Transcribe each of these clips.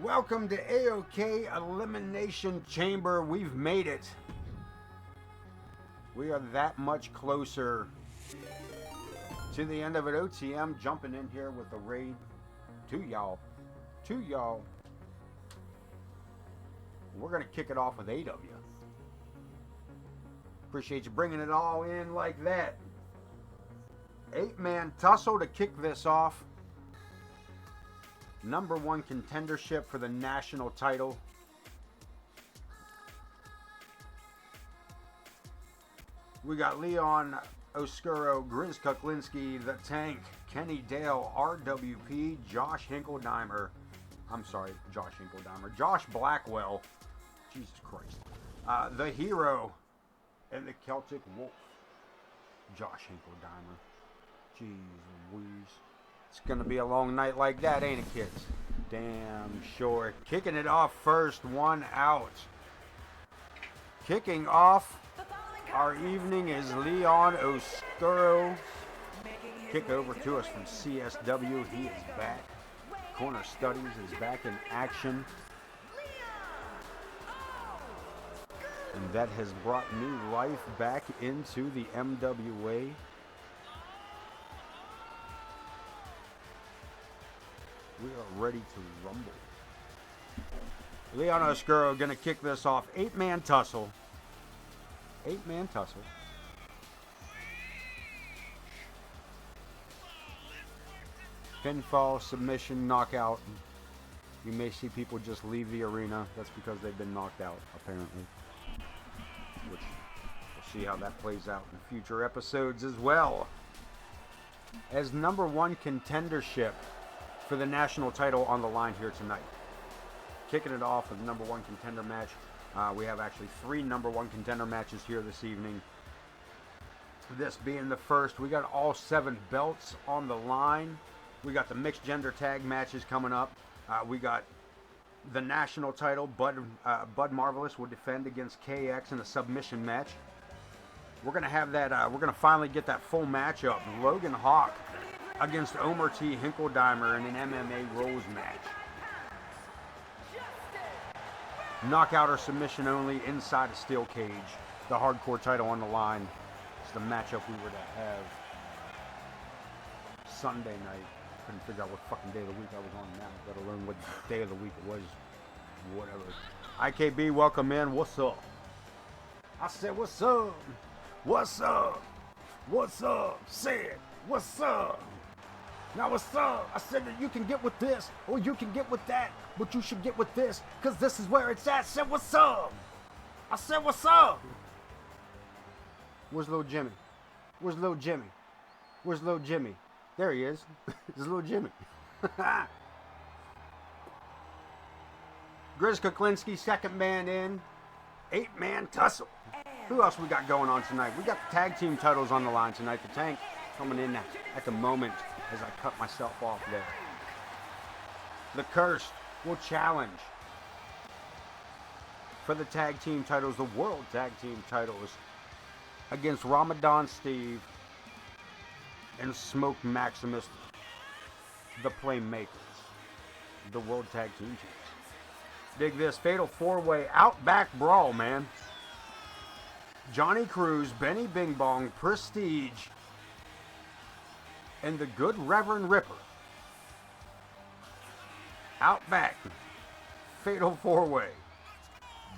Welcome to AoK Elimination Chamber. We've made it. We are that much closer to the end of it. OTM jumping in here with a raid to y'all. We're going to kick it off with AW. Appreciate you bringing it all in like that. 8-man tussle to kick this off. Number one contendership for the national title. We got Leon Oscuro, Grizz Kuklinski, The Tank, Kenny Dale, RWP, Josh Hinkeldeimer. Josh Blackwell. Jesus Christ. The Hero and the Celtic Wolf. Josh Hinkeldeimer. Jeez Louise. It's going to be a long night like that, ain't it, kids? Damn sure. Kicking it off first, one out. Kicking off our evening is Leon Oscuro. Kick over to us from CSW. He is back. Corner Studies is back in action. And that has brought new life back into the MWA. We are ready to rumble. Leon Oscuro going to kick this off. 8-man tussle. 8-man tussle. Pinfall, submission, knockout. You may see people just leave the arena. That's because they've been knocked out, apparently. Which we'll see how that plays out in future episodes as well. As number one contendership for the national title on the line here tonight. Kicking it off with the number one contender match. We have actually 3 number one contender matches here this evening. This being the first. We got all 7 belts on the line. We got the mixed gender tag matches coming up. We got the national title. Bud Marvelous will defend against KX in a submission match. We're going to have that. We're going to finally get that full matchup. Logan Hawk against Omer T. Hinkeldeimer in an MMA rules match. Knockout or submission only inside a steel cage. The hardcore title on the line. It's the matchup we were to have Sunday night. Couldn't figure out what fucking day of the week I was on now, let alone what day of the week it was. Whatever. IKB, welcome in. What's up? I said, what's up? What's up? What's up? Say it. What's up? Now what's up? I said that you can get with this, or you can get with that, but you should get with this, because this is where it's at. I said, what's up? I said, what's up? Where's little Jimmy? Where's little Jimmy? Where's little Jimmy? There he is. It's little Jimmy. Grizz Kuklinski, second man in. 8-man tussle. Who else we got going on tonight? We got the tag team titles on the line tonight. The Tank coming in at the moment as I cut myself off there. The Cursed will challenge for the tag team titles, the world tag team titles, against Ramadan Steve and Smoke Maximus, the Playmakers, the world tag team champions. Dig this, fatal 4-way Outback Brawl, man. Johnny Cruz, Benny Bing Bong, Prestige, and the Good Reverend Ripper. Outback, fatal 4-way,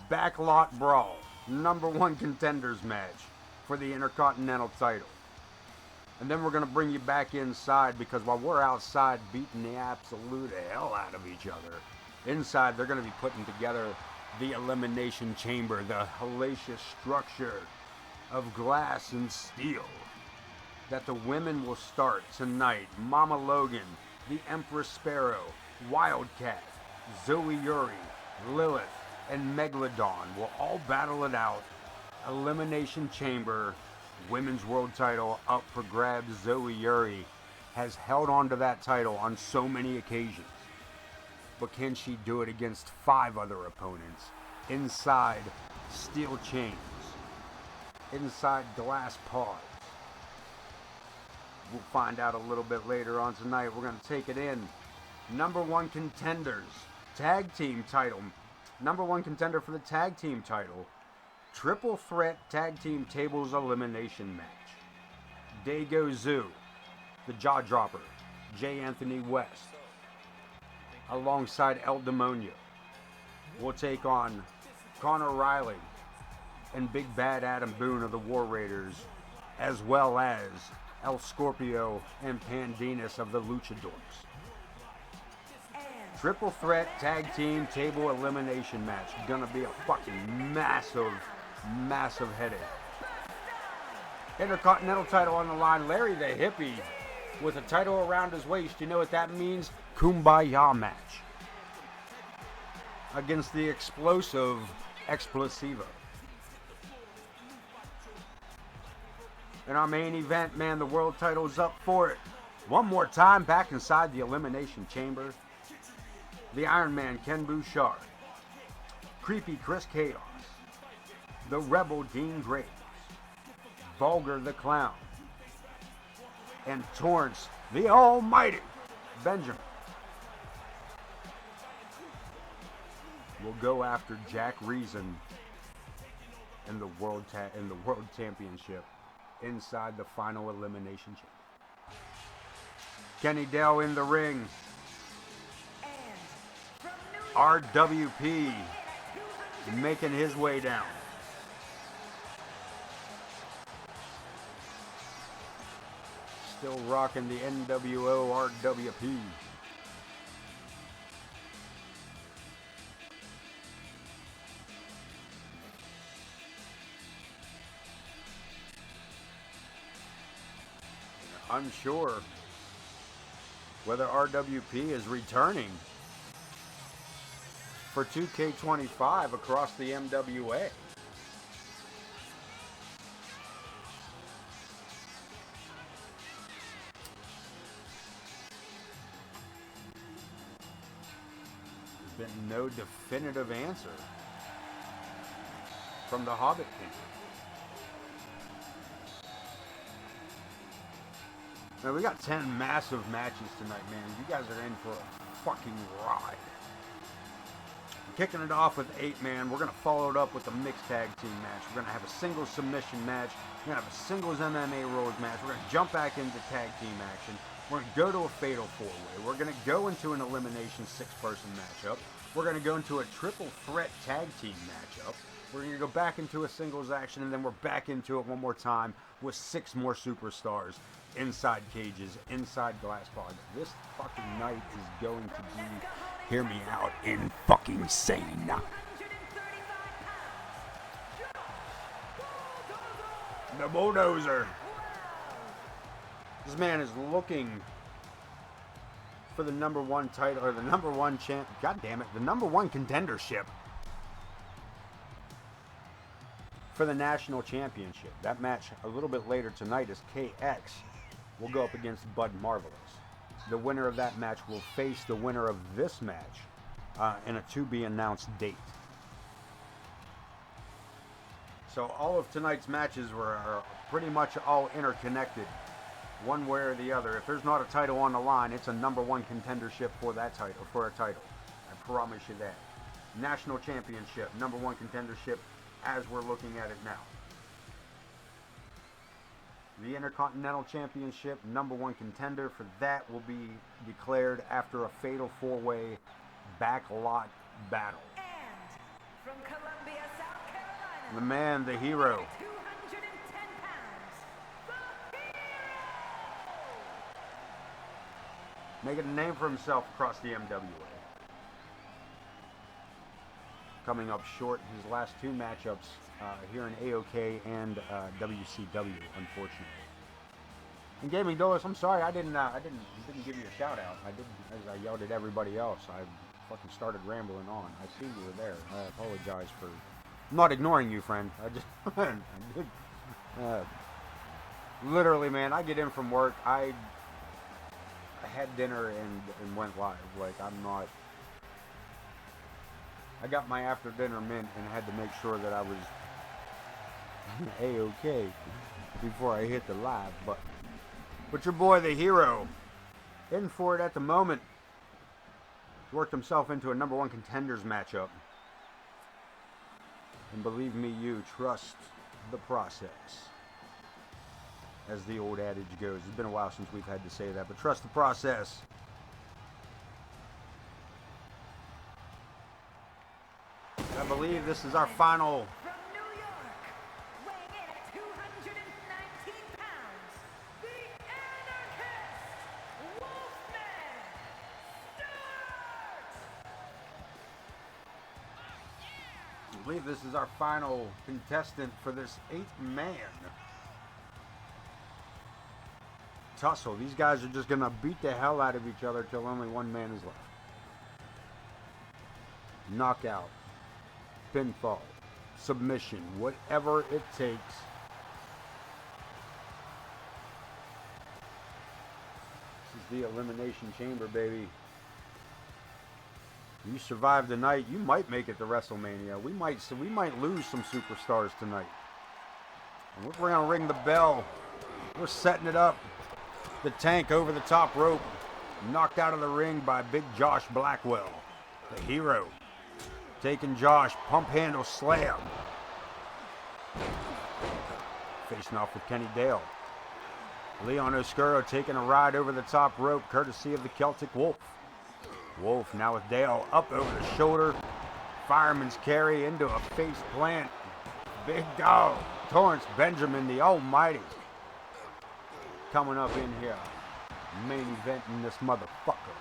backlot brawl, number one contenders match for the Intercontinental title. And then we're going to bring you back inside, because while we're outside beating the absolute hell out of each other, inside they're going to be putting together the Elimination Chamber, the hellacious structure of glass and steel that the women will start tonight. Mama Logan, the Empress Sparrow, Wildcat, Zoe Yuri, Lilith, and Megalodon will all battle it out. Elimination Chamber, women's world title up for grabs. Zoe Yuri has held on to that title on so many occasions. But can she do it against 5 other opponents inside steel chains, inside glass pods? We'll find out a little bit later on tonight. We're going to take it in. Number one contenders tag team title. Number one contender for the tag team title. Triple threat tag team tables elimination match. Dago Zoo, the Jaw Dropper, J. Anthony West, alongside El Demonio, will take on Connor Riley and Big Bad Adam Boone of the War Raiders, as well as El Scorpio and Pandinas of the Luchadors. Triple threat tag team table elimination match. Gonna be a fucking massive headache. Intercontinental title on the line. Larry the Hippie with a title around his waist. You know what that means? Kumbaya match against the explosive Explosivo. In our main event, man, the world title's up for it. One more time, back inside the Elimination Chamber. The Iron Man, Ken Bouchard. Creepy Chris Chaos. The Rebel, Dean Graves. Vulgar the Clown. And Torrance, the Almighty Benjamin. Will go after Jack Reason in the World Championship inside the final Elimination Chamber. Kenny Dell in the ring. RWP making his way down. Still rocking the NWO RWP. Unsure whether RWP is returning for 2K25 across the MWA. There's been no definitive answer from the Hobbit King. Now, we got 10 massive matches tonight, man. You guys are in for a fucking ride. Kicking it off with 8-man. We're going to follow it up with a mixed tag team match. We're going to have a singles submission match. We're going to have a singles MMA rules match. We're going to jump back into tag team action. We're going to go to a fatal 4-way. We're going to go into an elimination 6-person matchup. We're going to go into a triple threat tag team matchup. We're going to go back into a singles action, and then we're back into it one more time with 6 more superstars inside cages, inside glass pods. This fucking night is going to be, hear me out, in fucking insane. The Bulldozer. This man is looking for the number 1 title, or the number 1 champ. God damn it, the number 1 contendership for the national championship. That match a little bit later tonight is KX will go up against Bud Marvelous. The winner of that match will face the winner of this match in a to-be-announced date. So all of tonight's matches are pretty much all interconnected, one way or the other. If there's not a title on the line, it's a number 1 contendership for that title, for a title. I promise you that. National championship, number 1 contendership, as we're looking at it now. The Intercontinental Championship, number 1 contender for that will be declared after a fatal 4-way backlot battle. And from Columbia, South Carolina, the man, the hero, 210 pounds, the hero! making a name for himself across the MWA. Coming up short his last 2 matchups here in AoK and WCW, unfortunately. And Gaming Dollars, I'm sorry I didn't give you a shout out. I didn't, as I yelled at everybody else. I fucking started rambling on. I see you were there. I apologize for not ignoring you, friend. I just I did. Literally, man, I get in from work. I had dinner and went live. Like, I'm not. I got my after dinner mint and had to make sure that I was A-OK before I hit the live button. But your boy, the hero, in for it at the moment. He's worked himself into a number 1 contenders matchup. And believe me, you trust the process. As the old adage goes. It's been a while since we've had to say that, but trust the process. I believe this is our final. From New York, weighing in at 219 pounds, the Anarchist Wolfman Stewart! I believe this is our final contestant for this 8-man tussle. These guys are just going to beat the hell out of each other till only one man is left. Knockout, pinfall, submission, whatever it takes. This is the Elimination Chamber, baby. You survive the night, you might make it to WrestleMania. We might lose some superstars tonight. And we're going to ring the bell. We're setting it up. The Tank over the top rope, knocked out of the ring by Big Josh Blackwell, the Hero. Taking Josh, pump handle slam. Facing off with Kenny Dale. Leon Oscuro taking a ride over the top rope, courtesy of the Celtic Wolf. Wolf now with Dale up over the shoulder. Fireman's carry into a face plant. Big dog, Torrance Benjamin, the almighty. Coming up in here, main eventing this motherfucker.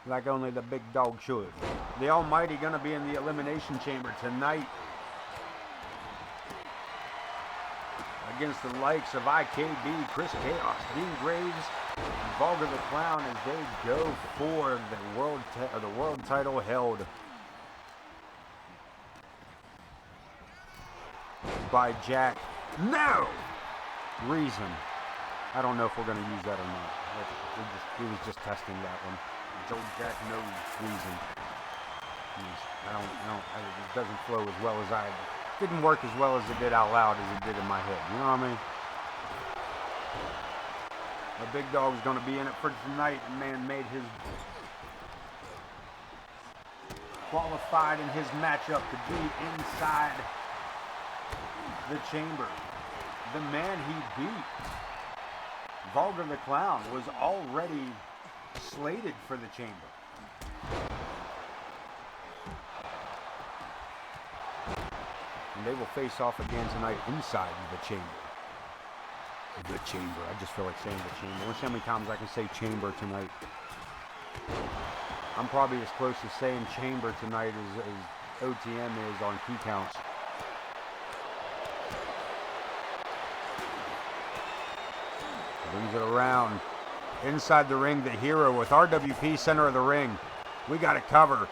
Like only the big dog should. The almighty gonna be in the Elimination Chamber tonight. Against the likes of IKB, Chris Chaos, Dean Graves, and Vulgar the Clown as they go for the world title held by Jack. No! Reason. I don't know if we're going to use that or not. We was just testing that one. Joe Jack knows Reason. It doesn't flow as well as didn't work as well as it did out loud as it did in my head. You know what I mean? The big dog's going to be in it for tonight. Man made his qualified in his matchup to be inside the chamber. The man he beat, Vulgar the Clown, was already slated for the chamber. And they will face off again tonight inside the chamber. The chamber. I just feel like saying the chamber. Let's see how many times I can say chamber tonight. I'm probably as close to saying chamber tonight as OTM is on key counts. Brings it around. Inside the ring, the Hero with RWP center of the ring. We got it covered.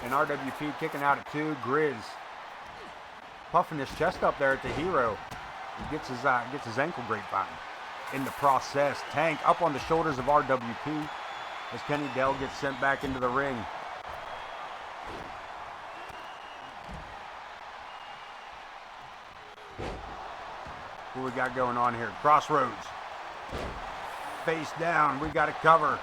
And RWP kicking out at 2. Grizz puffing his chest up there at the Hero. He gets his ankle grapevine. In the process, Tank up on the shoulders of RWP as Kenny Dell gets sent back into the ring. What we got going on here? Crossroads. Face down. We got it covered.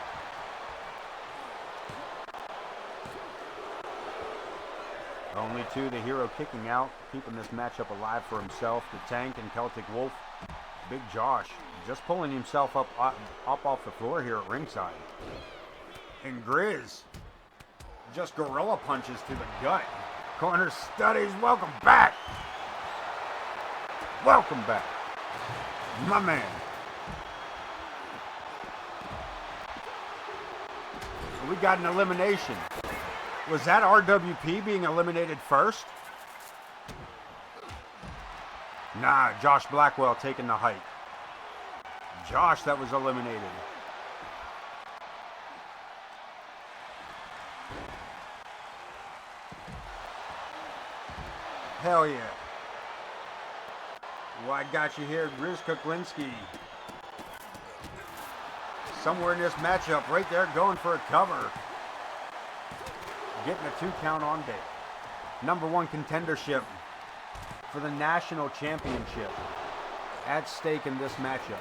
Only 2. The Hero kicking out, keeping this matchup alive for himself. The Tank and Celtic Wolf. Big Josh just pulling himself up off the floor here at ringside. And Grizz just gorilla punches to the gut. Corner Studies, welcome back. Welcome back. My man. We got an elimination. Was that RWP being eliminated first? Nah, Josh Blackwell taking the height. Josh that was eliminated. Hell yeah. Well, I got you here, Grizz Kuklinski. Somewhere in this matchup, right there, going for a cover. Getting a 2 count on Dale. Number 1 contendership for the national championship at stake in this matchup.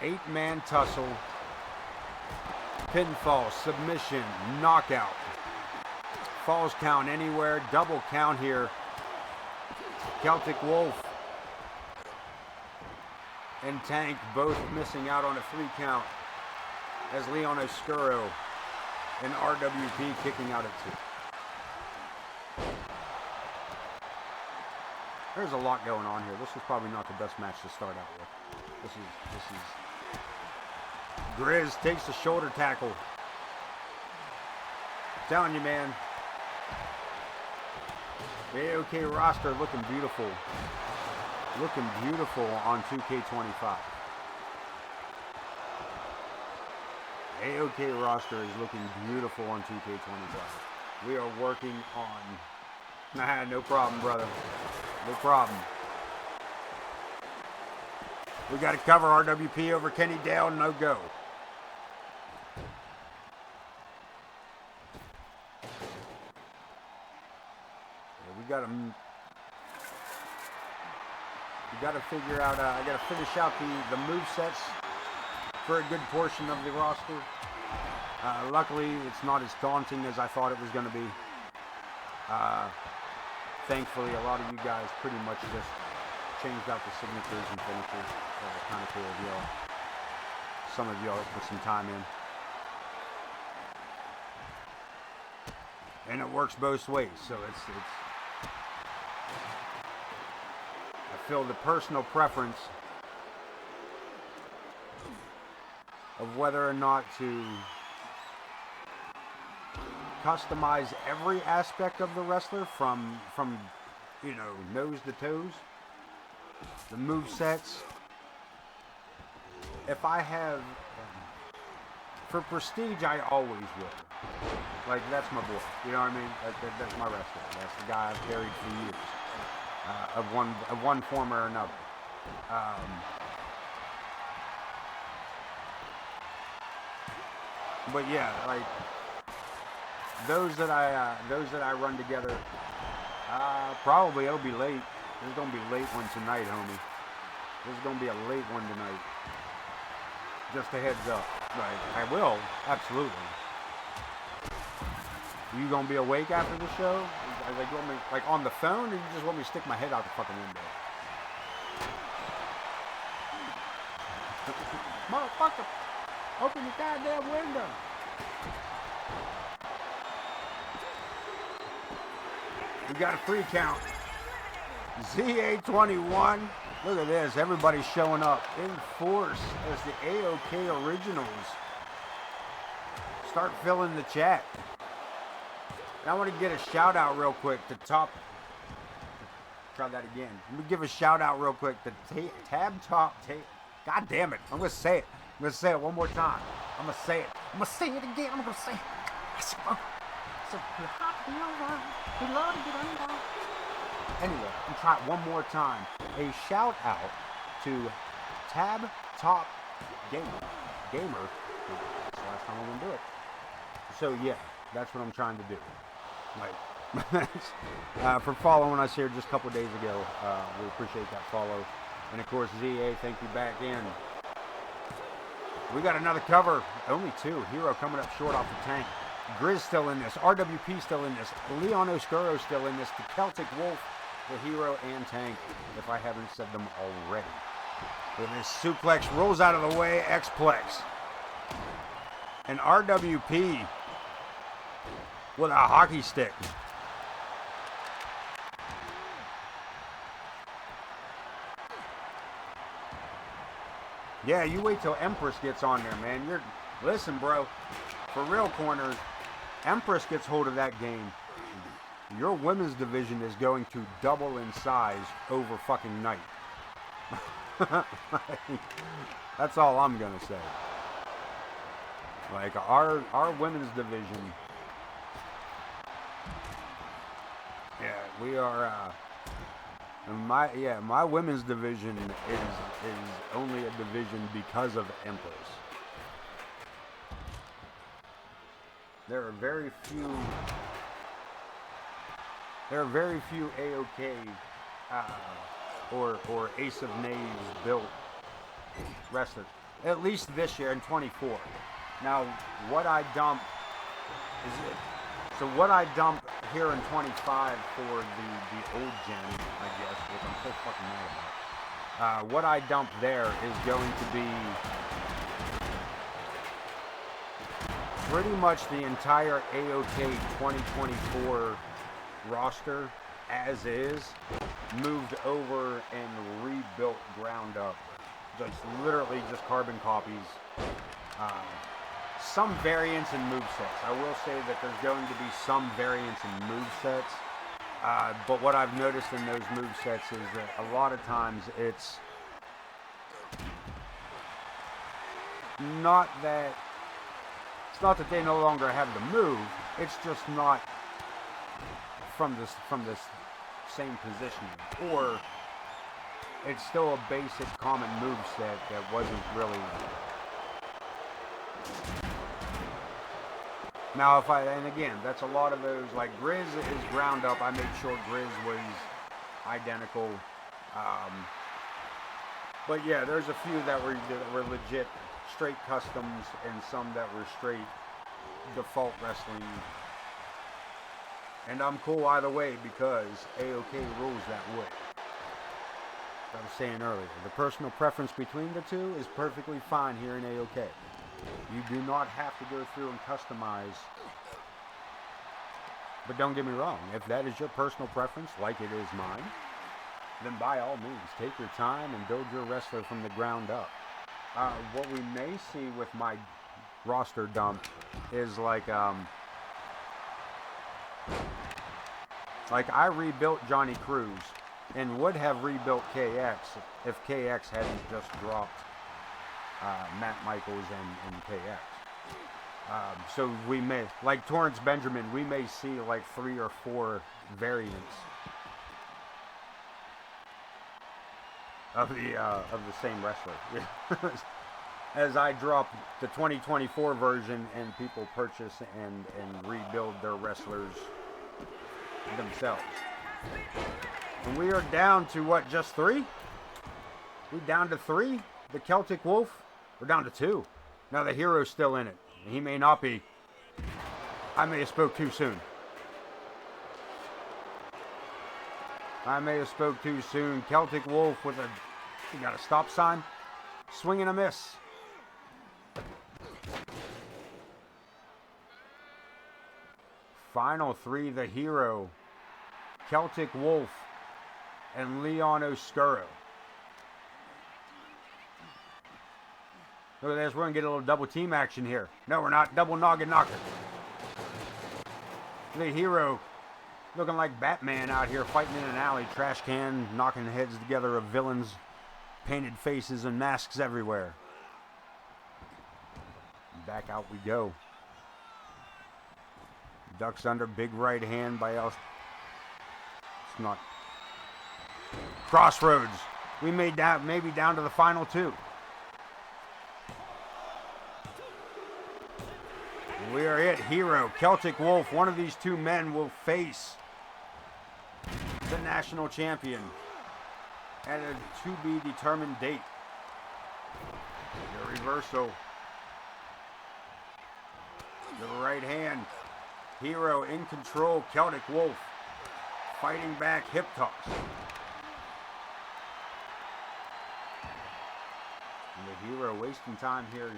8-man tussle Pinfall, submission, knockout. Falls count anywhere, double count here. Celtic Wolf and Tank both missing out on a 3 count as Leon Oscuro and RWP kicking out at 2. There's a lot going on here. This is probably not the best match to start out with. This is Grizz takes the shoulder tackle. I'm telling you, man. The AoK roster looking beautiful. Looking beautiful on 2K25. AoK roster is looking beautiful on 2K25. We are working on... Nah, no problem, brother. No problem. We got to cover RWP over Kenny Dale. No go. We got to figure out, I got to finish out the move sets for a good portion of the roster. Luckily, it's not as daunting as I thought it was going to be. Thankfully, a lot of you guys pretty much just changed out the signatures and finishers. Kind of cool of y'all. Some of y'all put some time in. And it works both ways, so it's I feel the personal preference of whether or not to customize every aspect of the wrestler from you know, nose to toes. The move sets. If I have for Prestige, I always will. Like, that's my boy. You know what I mean? That's my wrestler. That's the guy I've carried for years. Of one form or another. But yeah, like those that I run together, probably it'll be late. There's gonna be a late one tonight, homie. There's gonna be a late one tonight. Just a heads up. Right, I will, absolutely. You gonna be awake after the show? Like, you want me, like, on the phone, or you just want me to stick my head out the fucking window? Motherfucker, open your goddamn window. We got a 3 count. ZA21. Look at this. Everybody's showing up in force as the AoK Originals start filling the chat. And I want to get a shout out real quick to Try that again. Let me give a shout out real quick to Tab Top. God damn it. I'm going to say it. I'm going to say it one more time. I'm going to say it. I'm going to say it again. I'm going to say it. Anyway, I'm trying it one more time. A shout out to Tab Top Gamer. That's the last time I'm going to do it. So yeah, that's what I'm trying to do. Like, for following us here just a couple days ago. We appreciate that follow. And of course, ZA, thank you back in. We got another cover. Only 2. Hero coming up short off the Tank. Grizz still in this. RWP still in this. Leon Oscuro still in this. The Celtic Wolf, the Hero, and Tank, if I haven't said them already. With this suplex, rolls out of the way, X-Plex. And RWP with a hockey stick. Yeah, you wait till Empress gets on there, man. Listen, bro. For real, corners, Empress gets hold of that game. Your women's division is going to double in size over fucking night. That's all I'm gonna say. Like, our women's division. Yeah, we are. My women's division is only a division because of Empress. There are very few AoK or Ace of Knaves built wrestlers. At least this year in 24. Now, what I dump is it. So what I dump here in 25 for the old gen, I guess, which I'm so fucking mad about. What I dump there is going to be pretty much the entire AoK 2024 roster as is, moved over and rebuilt ground up. Just literally just carbon copies. Some variance in movesets. I will say that there's going to be some variance in movesets. But what I've noticed in those movesets is that a lot of times it's not that they no longer have the move. It's just not from this same positioning, or it's still a basic common moveset that wasn't really. Now, and again, that's a lot of those, like Grizz is ground up. I made sure Grizz was identical. But yeah, there's a few that were legit straight customs and some that were straight default wrestling. And I'm cool either way because AoK rules that way. Like I was saying earlier, the personal preference between the two is perfectly fine here in AoK. You do not have to go through and customize. But don't get me wrong, if that is your personal preference, like it is mine, then by all means, take your time and build your wrestler from the ground up. What we may see with my roster dump is like I rebuilt Johnny Cruz and would have rebuilt KX if KX hadn't just dropped Matt Michaels and KX. So we may, like Torrance Benjamin, we may see like 3 or 4 variants of the same wrestler. As I drop the 2024 version and people purchase and rebuild their wrestlers themselves. And we are down to what, just 3? We down to 3? The Celtic Wolf? We're down to 2. Now the Hero's still in it. He may not be. I may have spoke too soon. Celtic Wolf with he got a stop sign. Swing and a miss. Final 3, the Hero, Celtic Wolf, and Leon Oscuro. Look at this, we're going to get a little double team action here. No, we're not. Double noggin knocker. The Hero looking like Batman out here fighting in an alley. Trash can, knocking heads together of villains. Painted faces and masks everywhere. Back out we go. Ducks under, big right hand by It's not. Crossroads. We made that maybe down to the final 2. We are it. Hero, Celtic Wolf. One of these 2 men will face the national champion at a to-be-determined date. The reversal. The right hand. Hero in control. Celtic Wolf fighting back. Hip toss. And the Hero wasting time here.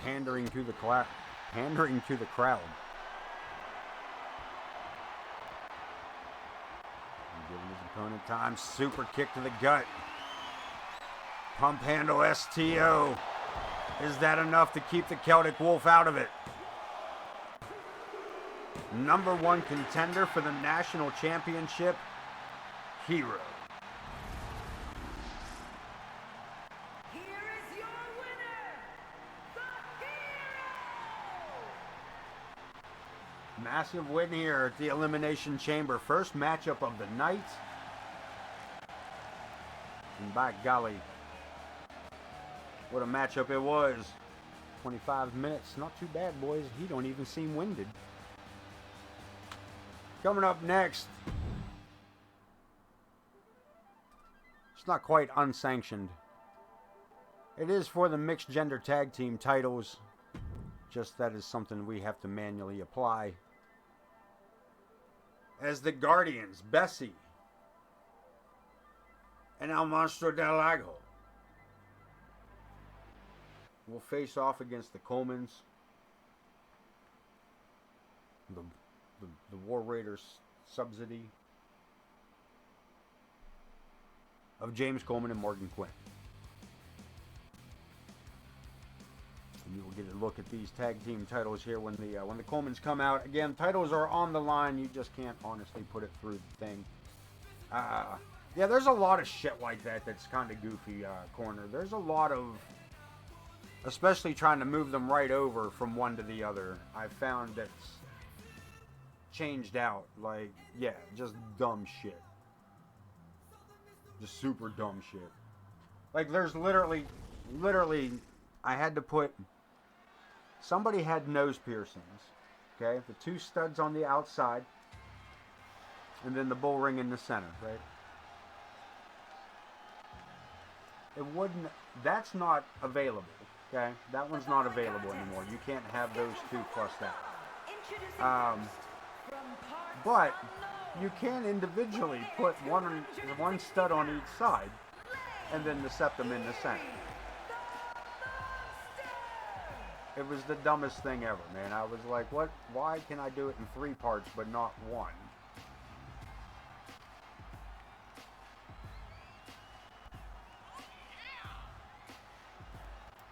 Pandering to the crowd. Giving his opponent time. Super kick to the gut. Pump handle STO. Is that enough to keep the Celtic Wolf out of it? Number 1 contender for the national championship, Hero. Massive win here at the Elimination Chamber. First matchup of the night. And by golly, what a matchup it was. 25 minutes. Not too bad, boys. He don't even seem winded. Coming up next. It's not quite unsanctioned. It is for the mixed gender tag team titles. Just that is something we have to manually apply. As the Guardians, Bessie and El Monstro del Lago will face off against the Colemans, the War Raiders subsidy of James Coleman and Morgan Quinn. And you will get a look at these tag team titles here when the Colemans come out. Again, titles are on the line. You just can't honestly put it through the thing. Yeah, there's a lot of shit like that that's kind of goofy, Corner. There's a lot of, especially trying to move them right over from one to the other. I found that's changed out. Like, yeah, just dumb shit. Just super dumb shit. Like, there's literally, I had to put, somebody had nose piercings, okay? The two studs on the outside, and then the bull ring in the center, right? It wouldn't, that's not available, okay? That one's not available anymore. You can't have those two plus that. But you can individually put one stud on each side, and then the septum in the center. It was the dumbest thing ever, man. I was like, what? Why can I do it in 3 parts but not 1?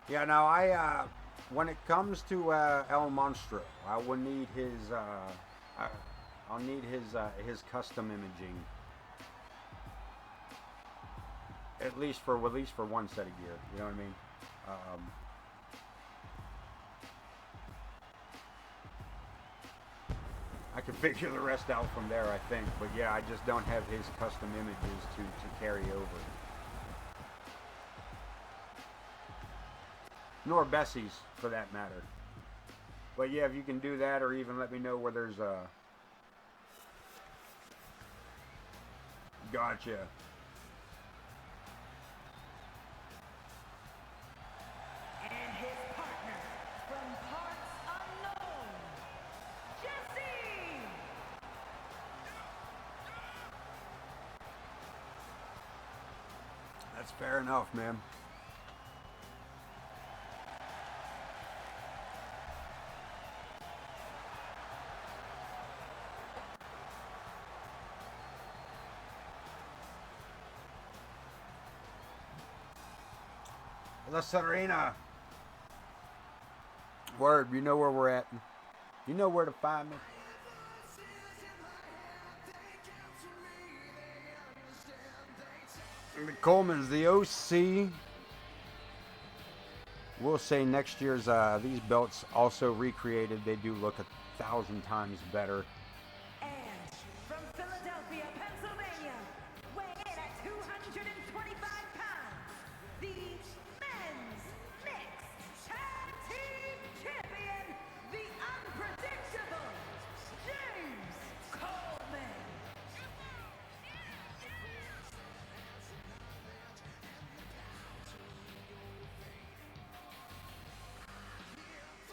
Yeah, now when it comes to El Monstro, I will need his, I'll need his custom imaging. At least for one set of gear, you know what I mean? I can figure the rest out from there, I think. But yeah, I just don't have his custom images to carry over. Nor Bessie's, for that matter. But yeah, if you can do that, or even let me know where there's a... Gotcha. And his partner from parts unknown, Jesse! That's fair enough, man. La Serena. Word, you know where we're at. You know where to find me. And the Colemans, the OC. We'll say next year's these belts also recreated. They do look 1,000 times better. And from Philadelphia, Pennsylvania, weighing in at 225 pounds, the men's mixed tag team champion, the unpredictable James Coleman.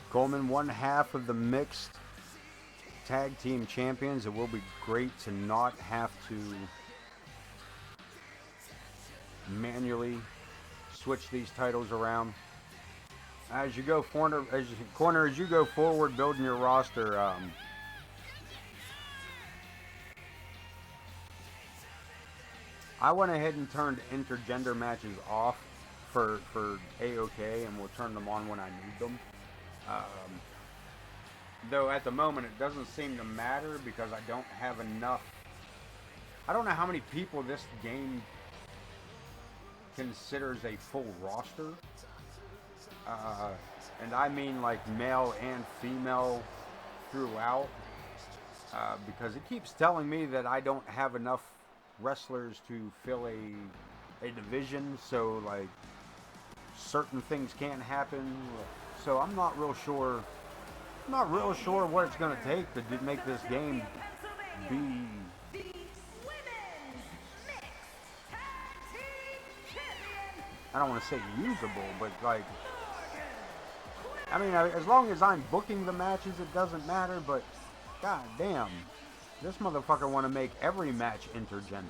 Coleman, one half of the mixed tag team champions. It will be great to not have to manually switch these titles around. As you go as you go forward building your roster, I went ahead and turned intergender matches off for AoK, and we'll turn them on when I need them. Though at the moment it doesn't seem to matter because I don't have enough. I don't know how many people this game considers a full roster. And I mean like male and female throughout. Because it keeps telling me that I don't have enough wrestlers to fill a division. So like certain things can't happen. So I'm not real sure. Not real sure what it's going to take to make this game be The women's mixed tag team champion, I don't want to say usable, but like, I mean, as long as I'm booking the matches, it doesn't matter. But god damn, this motherfucker want to make every match intergender.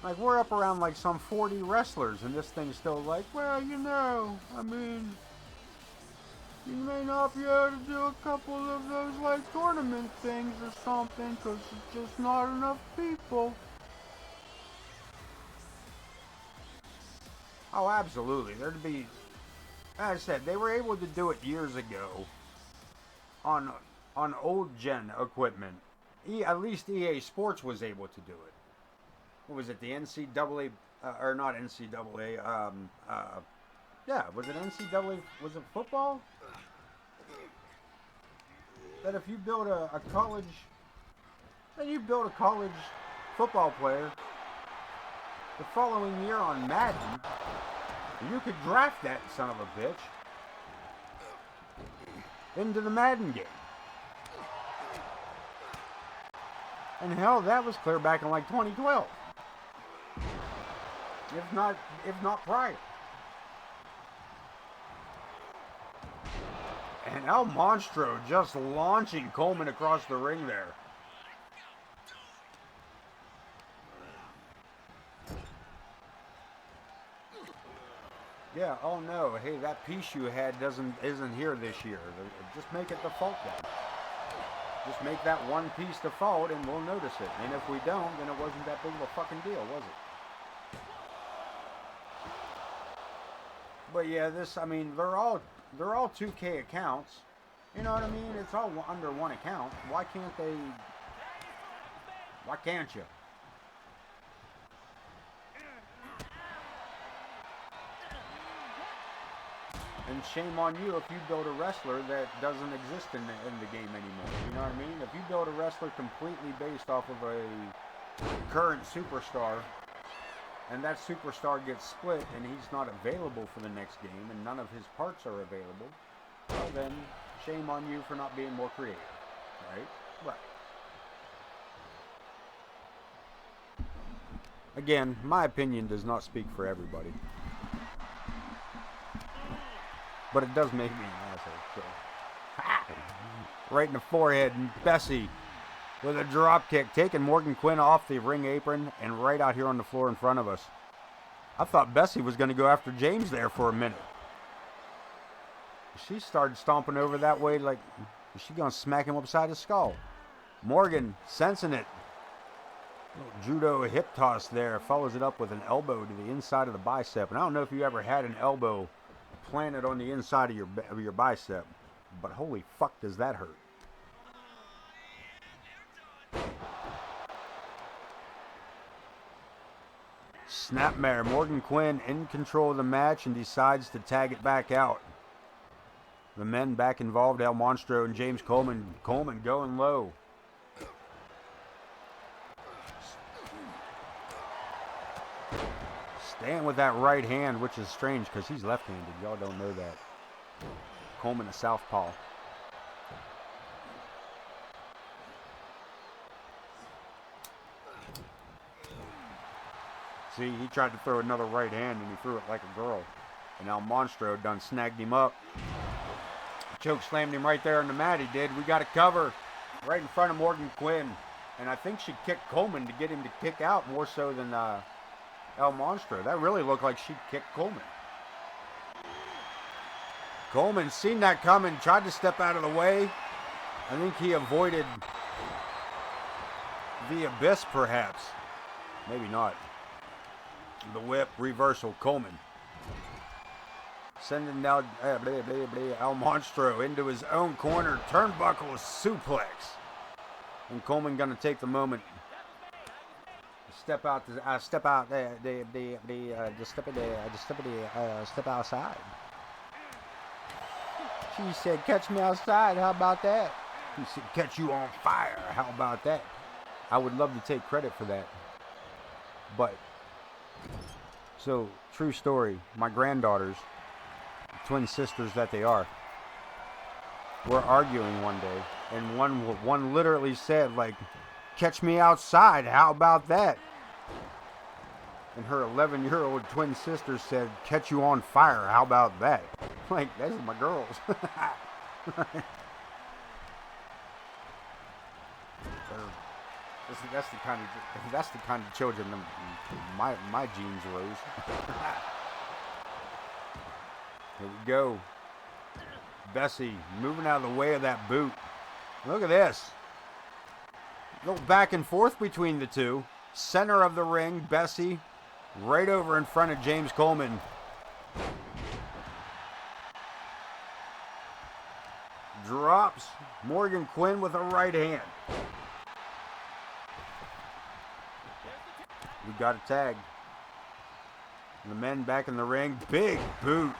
Like, we're up around like some 40 wrestlers, and this thing's still like, well, you know, I mean, you may not be able to do a couple of those like tournament things or something, because it's just not enough people. Oh, absolutely. There'd be, as I said, they were able to do it years ago on old gen equipment. At least EA Sports was able to do it. What was it, the NCAA, or not NCAA, yeah, was it NCAA, was it football? That if you build a college football player, the following year on Madden, you could draft that son of a bitch into the Madden game. And hell, that was clear back in like 2012. If not prior. And El Monstro just launching Coleman across the ring there. Yeah, oh no, hey, that piece you had isn't here this year. Just make it default then. Just make that one piece default and we'll notice it. And if we don't, then it wasn't that big of a fucking deal, was it? But yeah, I mean, they're all 2K accounts. You know what I mean? It's all under one account. Why can't you? And shame on you if you build a wrestler that doesn't exist in the game anymore. You know what I mean? If you build a wrestler completely based off of a current superstar, and that superstar gets split and he's not available for the next game and none of his parts are available, well then, shame on you for not being more creative, right? Right. Again, my opinion does not speak for everybody. But it does make me an asshole, so. Ha! Right in the forehead, and Bessie with a drop kick, taking Morgan Quinn off the ring apron and right out here on the floor in front of us. I thought Bessie was going to go after James there for a minute. She started stomping over that way like, is she going to smack him upside his skull? Morgan, sensing it. Judo hip toss there, follows it up with an elbow to the inside of the bicep. And I don't know if you ever had an elbow planted on the inside of your bicep, but holy fuck does that hurt. Snapmare, Morgan Quinn in control of the match and decides to tag it back out. The men back involved, El Monstro and James Coleman. Coleman going low. Staying with that right hand, which is strange because he's left-handed. Y'all don't know that. Coleman a southpaw. See, he tried to throw another right hand and he threw it like a girl. And El Monstro done snagged him up. Choke slammed him right there on the mat. He did. We got a cover right in front of Morgan Quinn. And I think she kicked Coleman to get him to kick out more so than El Monstro. That really looked like she kicked Coleman. Coleman seen that coming, tried to step out of the way. I think he avoided the abyss, perhaps. Maybe not. The whip reversal, Coleman. Sending down El Monstro into his own corner. Turnbuckle suplex. And Coleman gonna take the moment. Step outside. She said, catch me outside, how about that? He said, catch you on fire, how about that? I would love to take credit for that. But, so, true story, my granddaughters, twin sisters that they are, were arguing one day, and one literally said, like, catch me outside, how about that? And her 11-year-old twin sister said, "Catch you on fire, how about that?" Like, those are my girls. That's the kind of children my genes rose. Here we go. Bessie moving out of the way of that boot. Look at this. A little back and forth between the two. Center of the ring, Bessie right over in front of James Coleman. Drops Morgan Quinn with a right hand. We got a tag. The men back in the ring. Big boot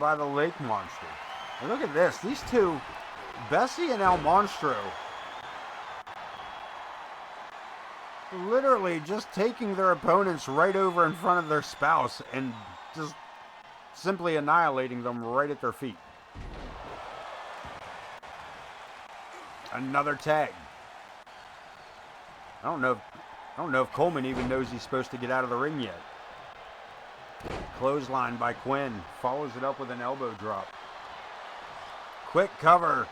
by the Lake Monster. And look at this. These two, Bessie and El Monstro, literally just taking their opponents right over in front of their spouse and just simply annihilating them right at their feet. Another tag. I don't know if Coleman even knows he's supposed to get out of the ring yet. Clothesline by Quinn. Follows it up with an elbow drop. Quick cover.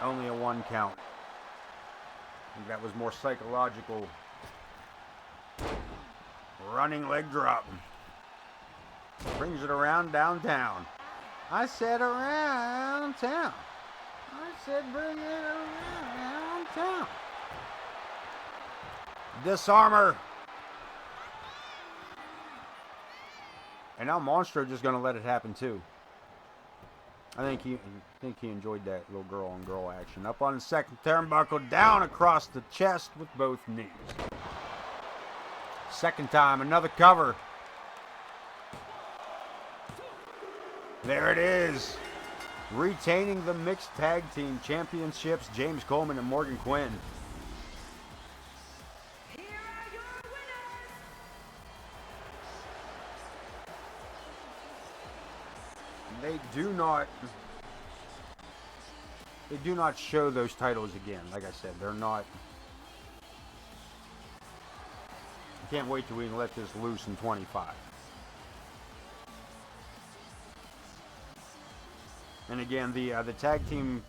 Only a 1 count. I think that was more psychological. Running leg drop. Brings it around downtown. I said around town. I said bring it around town. Disarmer. And now Monstro just going to let it happen too. I think he enjoyed that little girl on girl action. Up on the second turnbuckle, down across the chest with both knees. Second time, another cover. There it is. Retaining the mixed tag team championships, James Coleman and Morgan Quinn. Here are your winners. They do not show those titles again. Like I said, they're not. I can't wait till we can let this loose in 25. And again, the tag team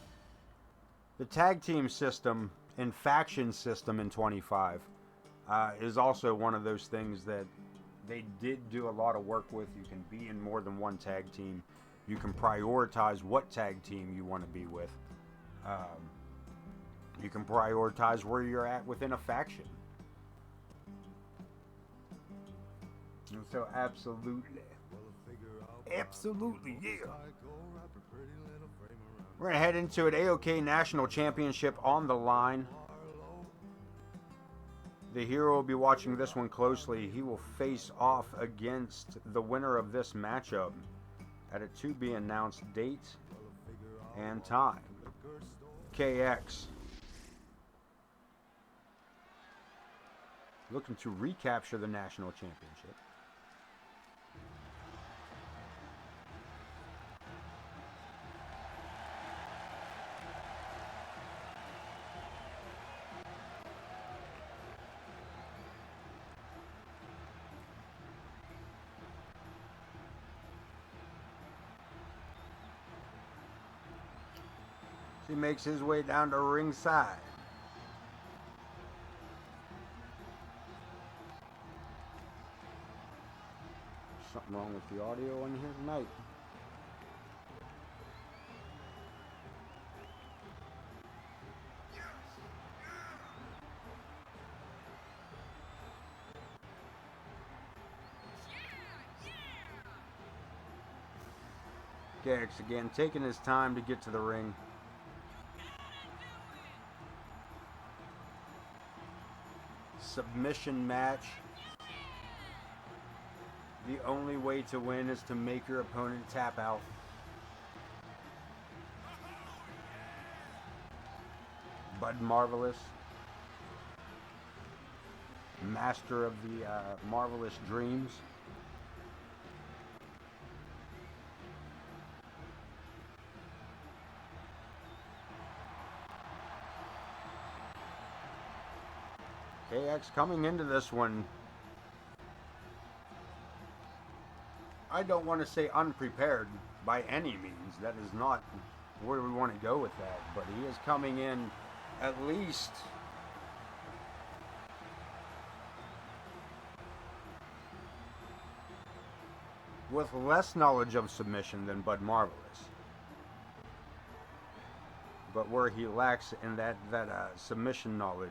system and faction system in 25 is also one of those things that they did do a lot of work with. You can be in more than one tag team. You can prioritize what tag team you want to be with. You can prioritize where you're at within a faction. And so absolutely, yeah. We're going to head into an AoK National Championship on the line. The hero will be watching this one closely. He will face off against the winner of this matchup at a to-be-announced date and time. KX looking to recapture the national championship. He makes his way down to ringside. Something wrong with the audio on here tonight. KX again taking his time to get to the ring. Submission match. The only way to win is to make your opponent tap out. Bud Marvelous, master of the marvelous dreams. KX coming into this one, I don't want to say unprepared by any means. That is not where we want to go with that. But he is coming in at least with less knowledge of submission than Bud Marvelous. But where he lacks in that submission knowledge,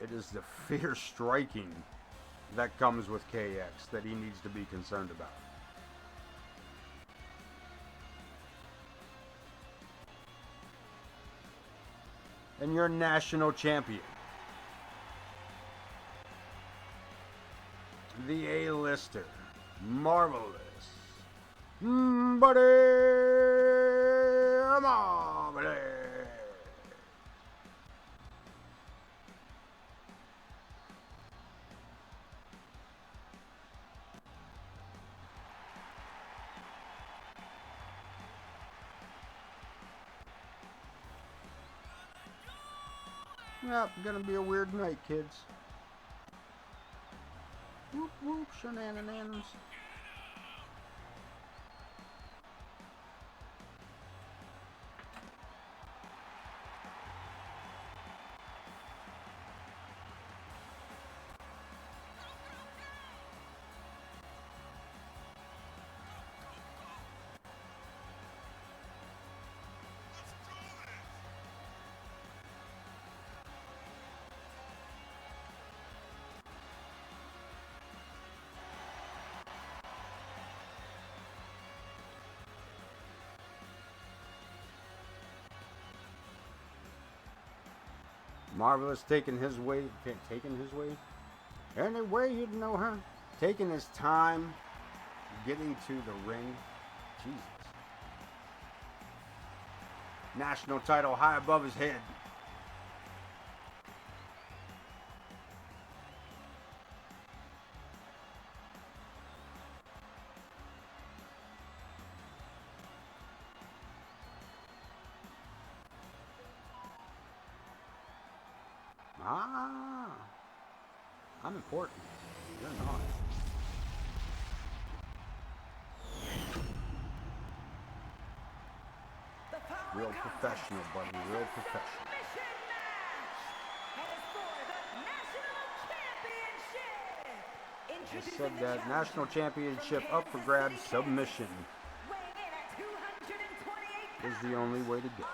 it is the fierce striking that comes with KX that he needs to be concerned about. And your national champion, the A-lister, Marvelous, Buddy Marvelous. Yep, gonna be a weird night, kids. Whoop whoop, shenanigans. Marvelous taking his way, any way you'd know her, taking his time, getting to the ring. Jesus. National title high above his head. I'm important. You're not. Real professional, buddy. Real professional. I said that national championship up for grabs. Submission is the only way to go.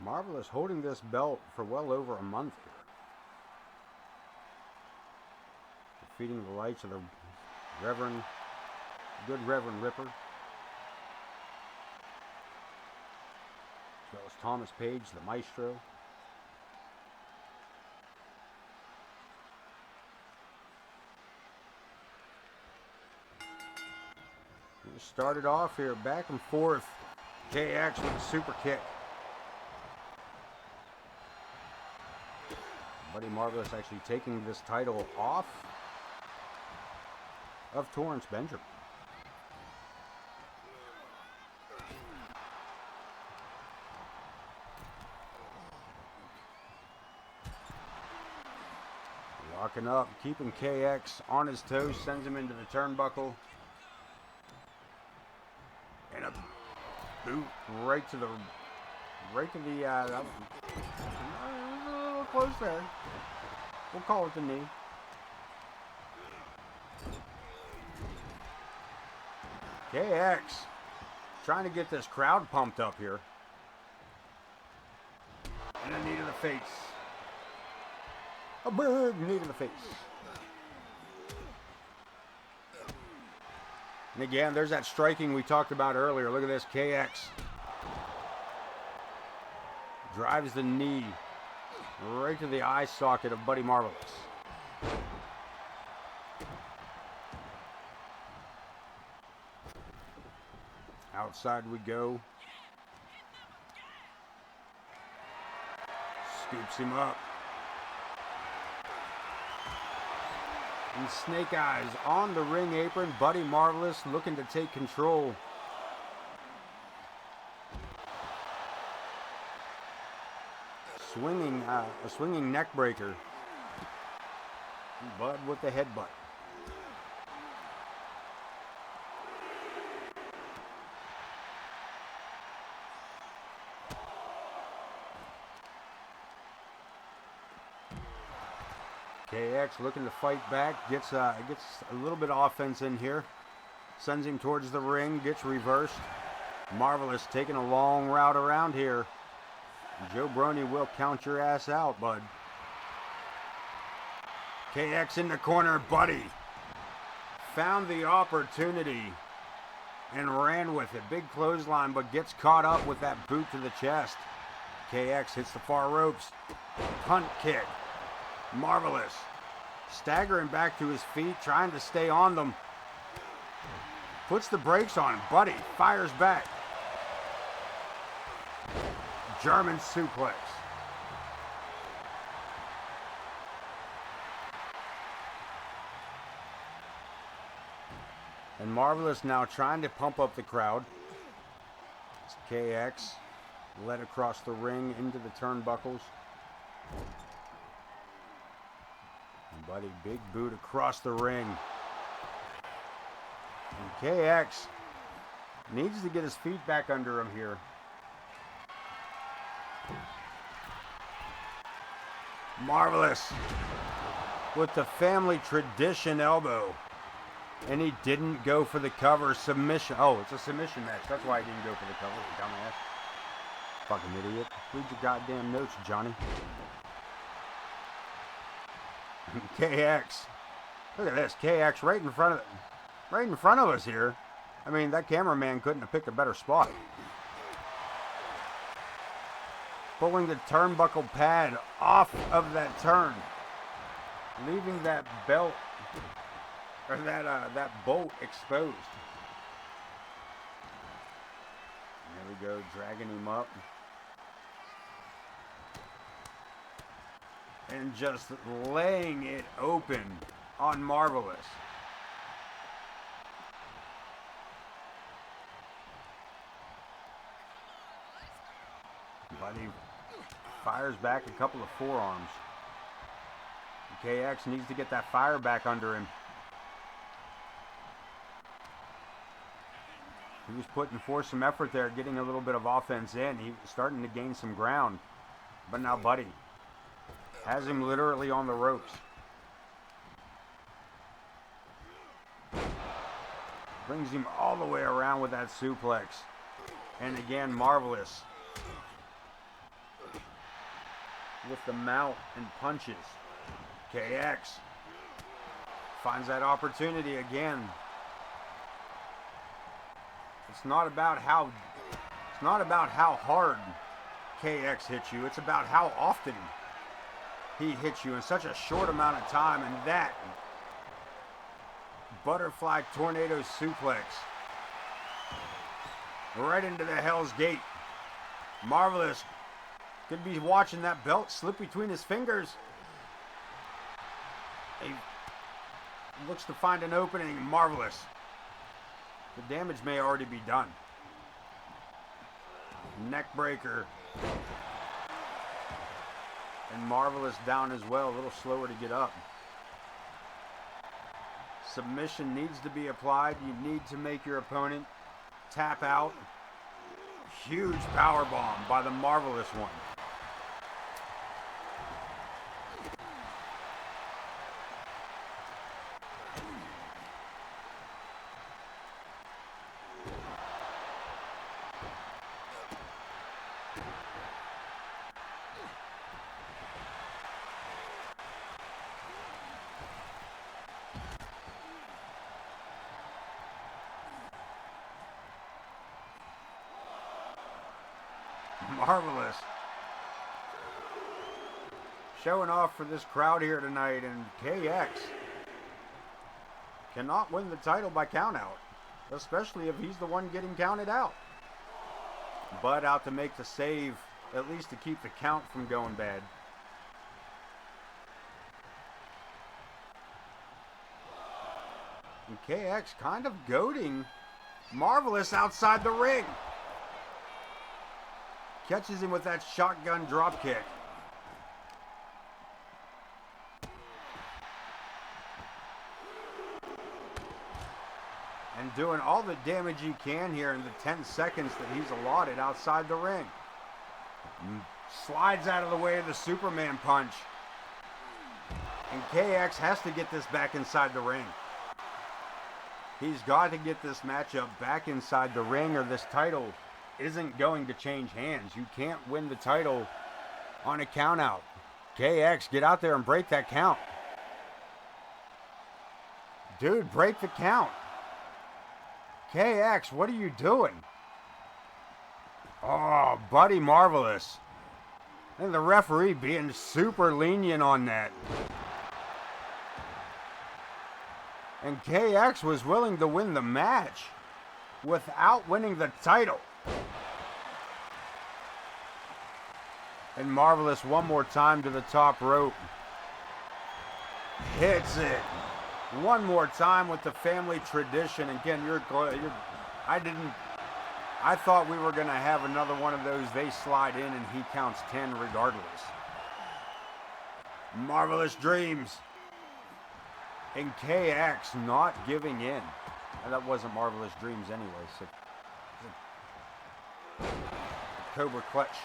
Marvelous holding this belt for well over a month here. Defeating the likes of the good Reverend Ripper, as well as Thomas Page, the Maestro. We started off here back and forth. KX with a super kick. Buddy Marvelous actually taking this title off of Torrance Benjamin. Locking up, keeping KX on his toes, sends him into the turnbuckle. And a boot right to the that was a little close there. We'll call it the knee. KX trying to get this crowd pumped up here. And a knee to the face. A big knee to the face. And again, there's that striking we talked about earlier. Look at this, KX. Drives the knee right to the eye socket of Buddy Marvelous. Outside we go. Scoops him up. And Snake Eyes on the ring apron. Buddy Marvelous looking to take control. A swinging neck breaker. Bud with the headbutt. KX looking to fight back, gets a little bit of offense in here, sends him towards the ring, gets reversed. Marvelous taking a long route around here. Joe Brony will count your ass out, bud. KX in the corner, Buddy found the opportunity and ran with it. Big clothesline, but gets caught up with that boot to the chest. KX hits the far ropes. Punt kick. Marvelous. Staggering back to his feet, trying to stay on them. Puts the brakes on. Buddy fires back. German suplex. And Marvelous now trying to pump up the crowd. It's KX led across the ring into the turnbuckles. And Buddy, big boot across the ring. And KX needs to get his feet back under him here. Marvelous with the family tradition elbow. And he didn't go for the cover. Submission. Oh, it's a submission match. That's why he didn't go for the cover, dumbass. Fucking idiot. Read your goddamn notes, Johnny. KX. Look at this. KX right in front of us here. I mean, that cameraman couldn't have picked a better spot. Pulling the turnbuckle pad off of that turn. Leaving that belt, or that bolt exposed. There we go, dragging him up. And just laying it open on Marvelous. Buddy fires back a couple of forearms. KX needs to get that fire back under him. He was putting forth some effort there, getting a little bit of offense in. He was starting to gain some ground. But now Buddy has him literally on the ropes. Brings him all the way around with that suplex. And again, Marvelous with the mount and punches. KX finds that opportunity again. It's not about how hard KX hits you. It's about how often he hits you in such a short amount of time. And that butterfly tornado suplex right into the Hell's Gate. Marvelous could be watching that belt slip between his fingers. He looks to find an opening. Marvelous. The damage may already be done. Neck breaker. And Marvelous down as well, a little slower to get up. Submission needs to be applied. You need to make your opponent tap out. Huge power bomb by the Marvelous one. Marvelous. Showing off for this crowd here tonight, and KX cannot win the title by countout, especially if he's the one getting counted out. But out to make the save, at least to keep the count from going bad. And KX kind of goading Marvelous outside the ring. Catches him with that shotgun drop kick. And doing all the damage he can here in the 10 seconds that he's allotted outside the ring. Slides out of the way of the Superman punch. And KX has to get this back inside the ring. He's got to get this matchup back inside the ring, or this title isn't going to change hands. You can't win the title on a countout. KX, get out there and break that count. Dude, break the count. KX, what are you doing? Oh, Buddy Marvelous. And the referee being super lenient on that. And KX was willing to win the match without winning the title. And Marvelous one more time to the top rope. Hits it. One more time with the family tradition. Again, I thought we were going to have another one of those. They slide in and he counts 10 regardless. Marvelous Dreams. And KX not giving in. And that wasn't Marvelous Dreams anyway. So Cobra Clutch.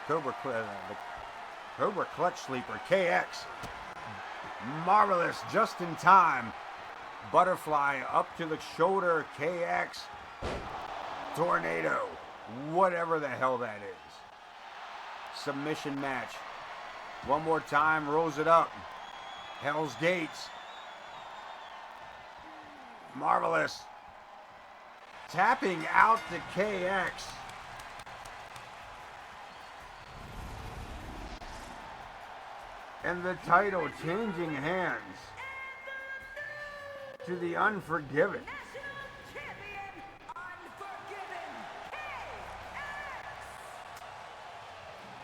The Cobra Clutch Sleeper. KX. Marvelous just in time. Butterfly up to the shoulder. KX. Tornado. Whatever the hell that is. Submission match. One more time. Rolls it up. Hell's Gates. Marvelous. Tapping out to KX. And the title changing hands to the Unforgiven.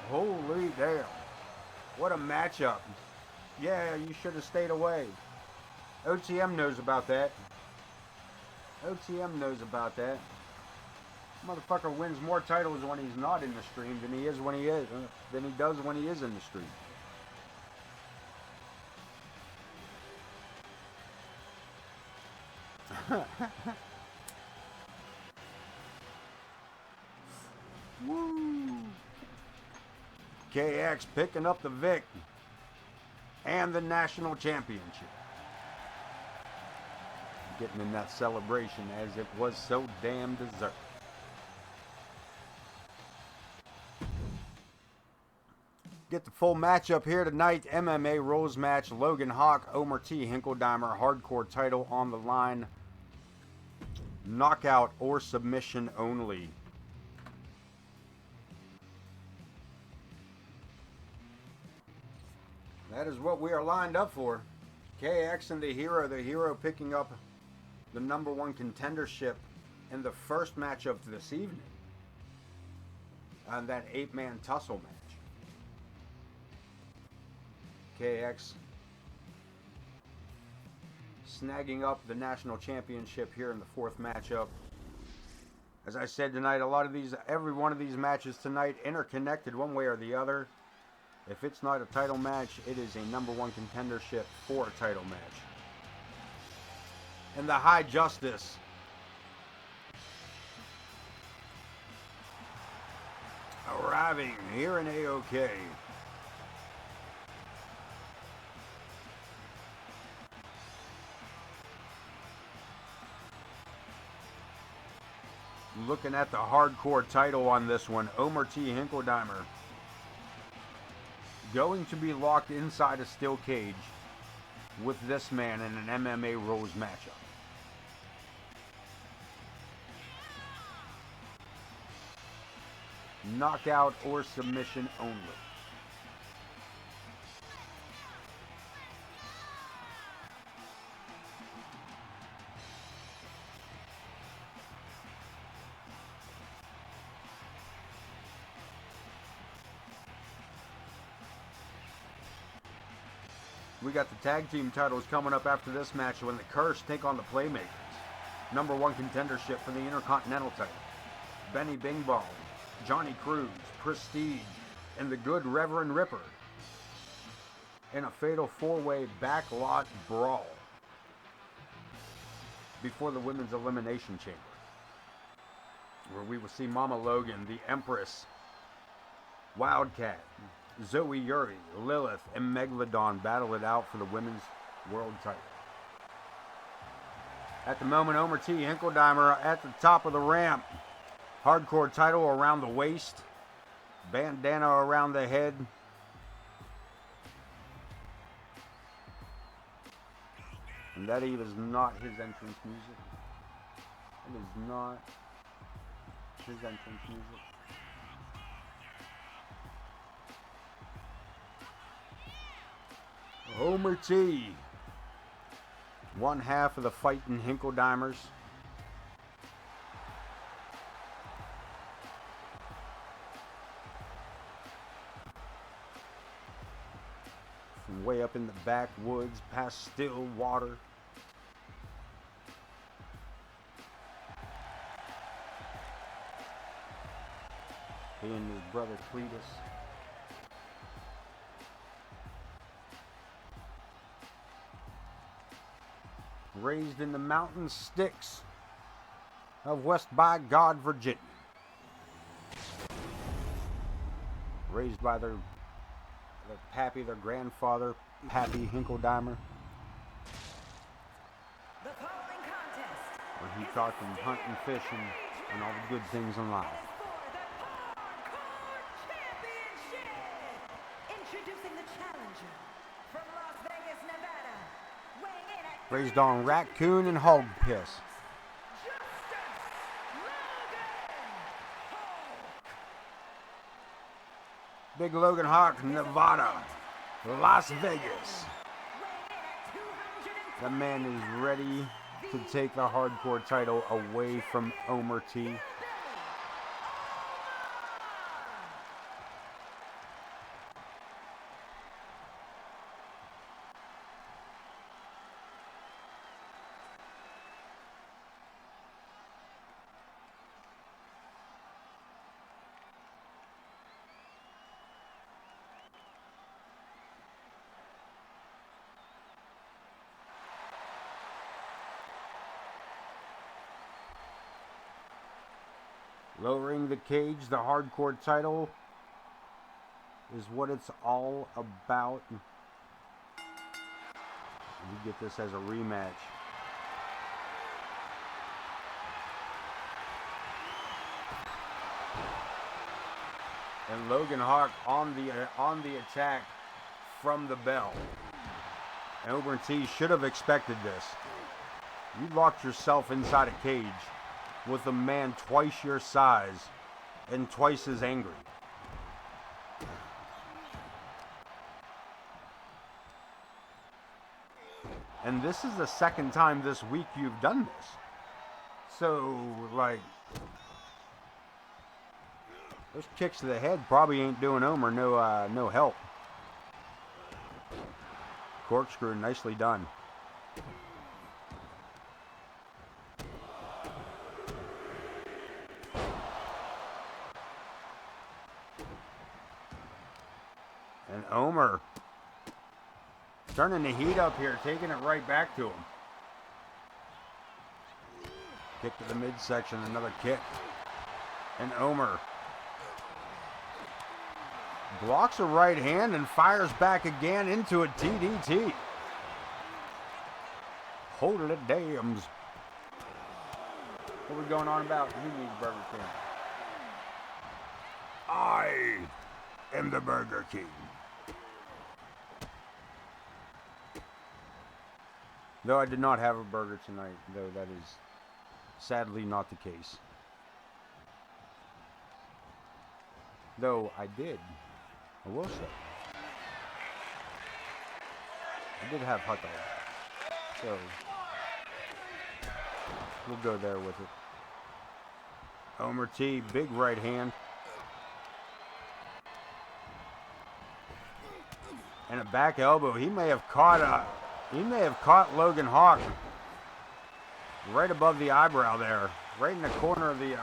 Holy damn. What a matchup. Yeah, you should have stayed away. OTM knows about that. OTM knows about that. Motherfucker wins more titles when he's not in the stream than he does when he is in the stream. Woo! KX picking up the Vic and the national championship. Getting in that celebration as it was so damn deserved. Get the full matchup here tonight. MMA Rules match. Logan Hawk, Omer T. Hinkledeimer. Hardcore title on the line. Knockout or submission only. That is what we are lined up for. KX and the Hero picking up the #1 contendership in the first match of this evening. And that 8-man tussle match. KX snagging up the national championship here in the fourth matchup. As I said tonight, every one of these matches tonight interconnected one way or the other. If it's not a title match, it is a #1 contendership for a title match. And the High Justice arriving here in AoK. Looking at the hardcore title on this one, Omer T. Hinkledeimer going to be locked inside a steel cage with this man in an MMA Rules matchup. Knockout or submission only. We got the tag team titles coming up after this match when the Curse take on the Playmakers. Number 1 contendership for the Intercontinental title. Benny Bing Bong, Johnny Cruz, Prestige, and the Good Reverend Ripper in a fatal 4-way backlot brawl before the Women's Elimination Chamber, where we will see Mama Logan, the Empress, Wildcat, Zoe Yuri, Lilith, and Megalodon battle it out for the Women's World title. At the moment, Omer T. Hinkledeimer at the top of the ramp. Hardcore title around the waist. Bandana around the head. And that is not his entrance music. It is not his entrance music. Homer T. One half of the fighting Hinkledeimers. From way up in the backwoods past Stillwater. He and his brother Cletus. Raised in the mountain sticks of West by God, Virginia. Raised by their pappy, their grandfather, Pappy Hinkledeimer. The following contest Where he taught them hunting, fishing, and all the good things in life. for the Hardcore Championship. Introducing the challenger from Las Vegas, Nevada, weighing in at Raised on raccoon and hog piss. Big Logan Hawk, Nevada, Las Vegas. The man is ready to take the hardcore title away from Omer T. Lowering the cage, the hardcore title is what it's all about. We get this as a rematch. And Logan Hawk on the attack from the bell. And Omer T should have expected this. You locked yourself inside a cage with a man twice your size and twice as angry. And this is the second time this week you've done this. So, like, those kicks to the head probably ain't doing Omer no help. Corkscrew, nicely done. And Omer turning the heat up here, taking it right back to him. Kick to the midsection, another kick. And Omer blocks a right hand and fires back again into a TDT. Holy dams. What are we going on about? Who needs Burger King? I am the Burger King. Though I did not have a burger tonight, though that is sadly not the case. Though I did. I will say. I did have hot dogs. So we'll go there with it. Homer T, big right hand. And a back elbow. He may have caught Logan Hawk right above the eyebrow there, right in the corner of the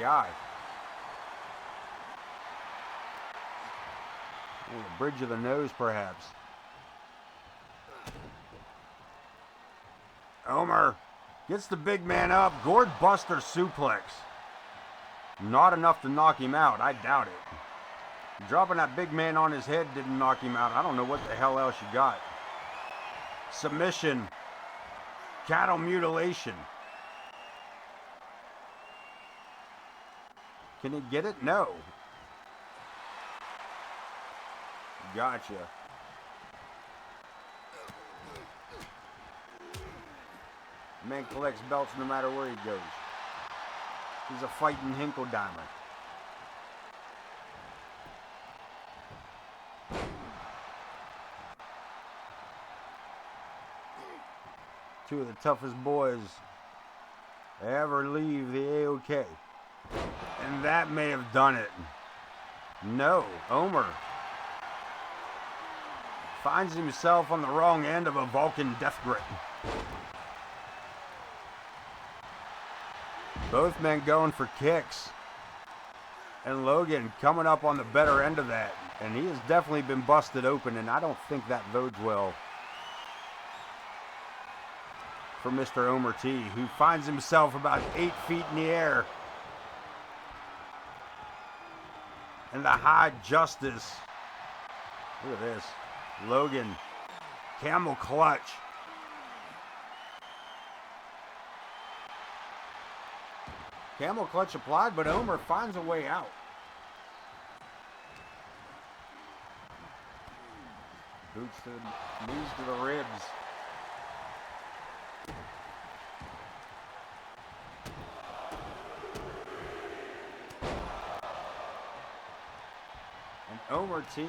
eye. The bridge of the nose, perhaps. Homer gets the big man up. Gourd Buster suplex. Not enough to knock him out. I doubt it. Dropping that big man on his head didn't knock him out. I don't know what the hell else you got. Submission. Cattle mutilation. Can he get it? No. Gotcha. Man collects belts no matter where he goes. He's a fighting Hinkle-Dimer. Two of the toughest boys to ever leave the AoK. And that may have done it. No, Homer finds himself on the wrong end of a Vulcan death grip. Both men going for kicks. And Logan coming up on the better end of that. And he has definitely been busted open, and I don't think that bodes well for Mr. Homer T, who finds himself about 8 feet in the air. And the high justice. Look at this. Logan. Camel clutch. Camel clutch applied, but Homer finds a way out. Boots to the knees to the ribs. And Homer T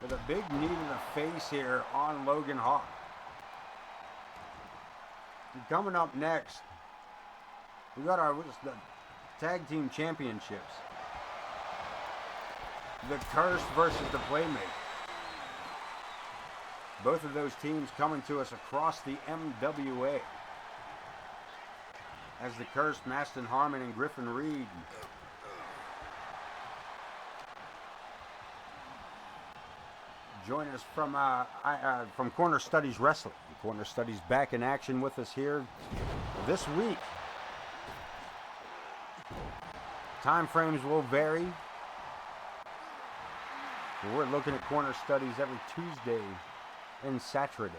with a big knee to the face here on Logan Hawk. And coming up next, we got the tag team championships. The Cursed versus the Playmate. Both of those teams coming to us across the MWA. As the Cursed, Maston Harmon and Griffin Reed. Join us from Corner Studies Wrestling. Corner Studies back in action with us here this week. Time frames will vary. We're looking at Corner Studies every Tuesday and Saturdays.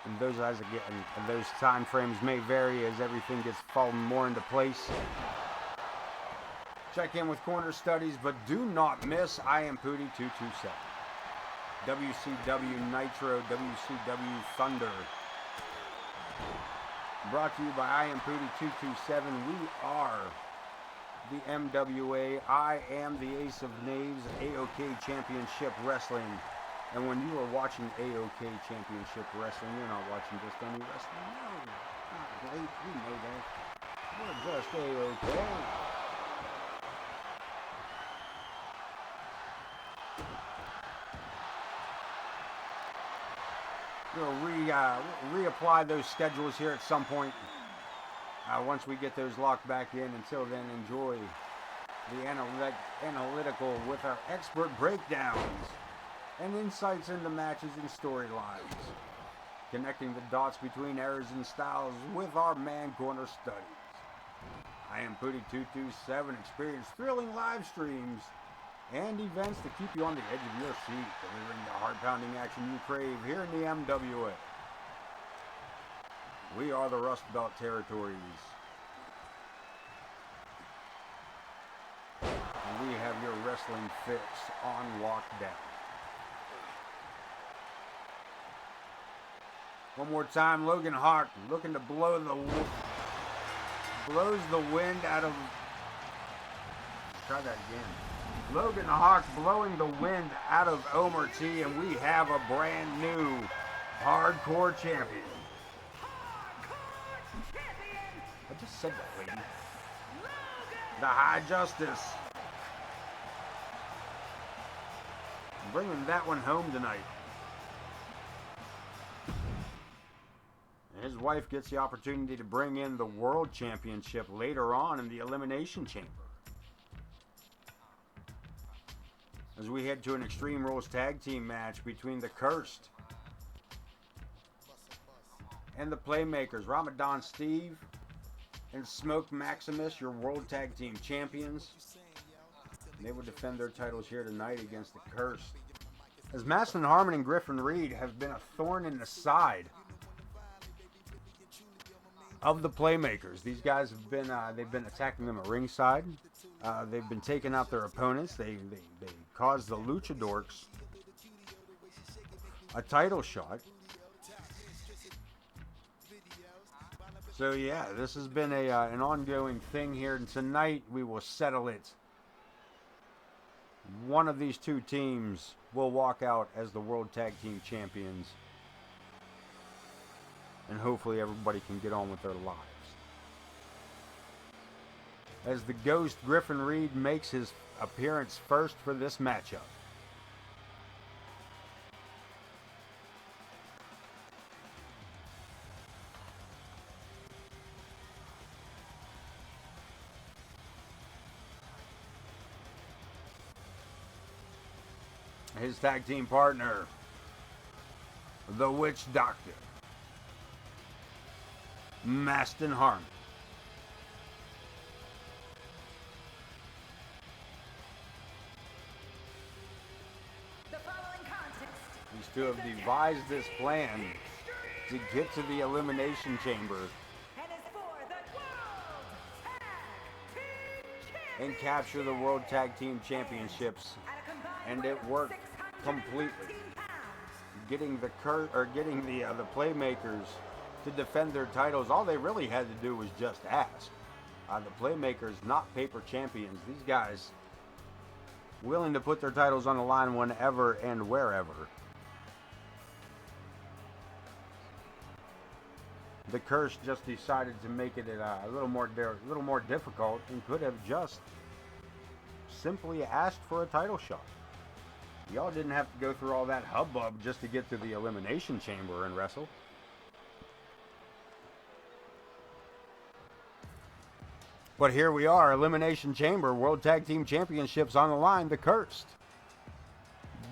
And those time frames may vary as everything gets fallen more into place. Check in with Corner Studies, but do not miss I Am Pooty 227. WCW Nitro, WCW Thunder. Brought to you by I Am Pooty 227. We are the MWA. I am the Ace of Knaves, AoK Championship Wrestling. And when you are watching AoK Championship Wrestling, you're not watching just any wrestling. No, not great. We know that. We're just AoK. We'll reapply those schedules here at some point once we get those locked back in. Until then, enjoy the analytical with our expert breakdowns and insights into matches and storylines, connecting the dots between eras and styles with our man Corner Studies. I Am Pooty 227. Experience thrilling live streams and events to keep you on the edge of your seat, delivering the heart-pounding action you crave here in the MWA. We are the Rust Belt Territories. And we have your wrestling fix on lockdown. One more time, Logan Hawk looking to blow blows the wind out of... Let's try that again. Logan Hawk blowing the wind out of Omar T, and we have a brand new hardcore champion. I just said that, lady. The High Justice. Bringing that one home tonight. His wife gets the opportunity to bring in the World Championship later on in the Elimination Chamber. As we head to an Extreme Rules Tag Team match between the Cursed and the Playmakers, Ramadan Steve and Smoke Maximus, your World Tag Team Champions. They will defend their titles here tonight against the Cursed. As Mastin Harmon and Griffin Reed have been a thorn in the side of the Playmakers. These guys have been they've been attacking them at ringside. They've been taking out their opponents. They caused the Luchadorks a title shot. So yeah, this has been an ongoing thing here, and tonight we will settle it. One of these two teams will walk out as the World Tag Team Champions, and hopefully everybody can get on with their lives. As the Ghost, Griffin Reed makes his appearance first for this matchup. His tag team partner, the Witch Doctor, Mastin Harmon. These two have devised this plan to get to the Elimination Chamber and capture the World Tag Team Championships, and it worked completely. Getting the Playmakers to defend their titles, all they really had to do was just ask. The Playmakers, not paper champions. These guys willing to put their titles on the line whenever and wherever. The Curse just decided to make it a little more difficult, and could have just simply asked for a title shot. Y'all didn't have to go through all that hubbub just to get to the Elimination Chamber and wrestle. But here we are, Elimination Chamber, World Tag Team Championships on the line, the Cursed.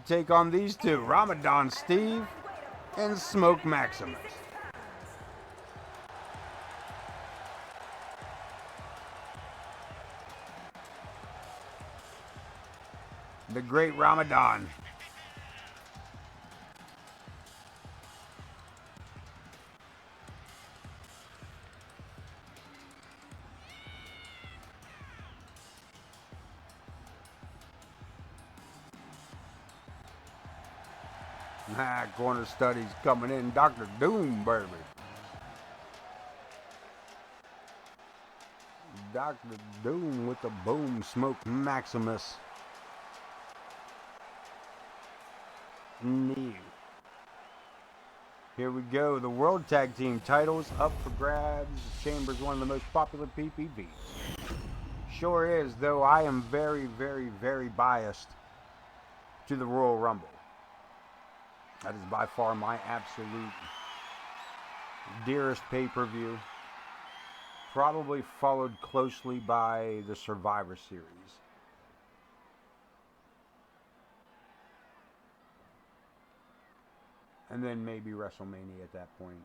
Take on these two, Ramadan Steve and Smoke Maximus. The Great Ramadan. Corner Studies coming in. Dr. Doom, baby. Dr. Doom with the boom. Smoke Maximus. New. Here we go. The World Tag Team titles up for grabs. Chamber's one of the most popular PPVs. Sure is, though I am very, very, very biased to the Royal Rumble. That is by far my absolute dearest pay-per-view. Probably followed closely by the Survivor Series. And then maybe WrestleMania at that point.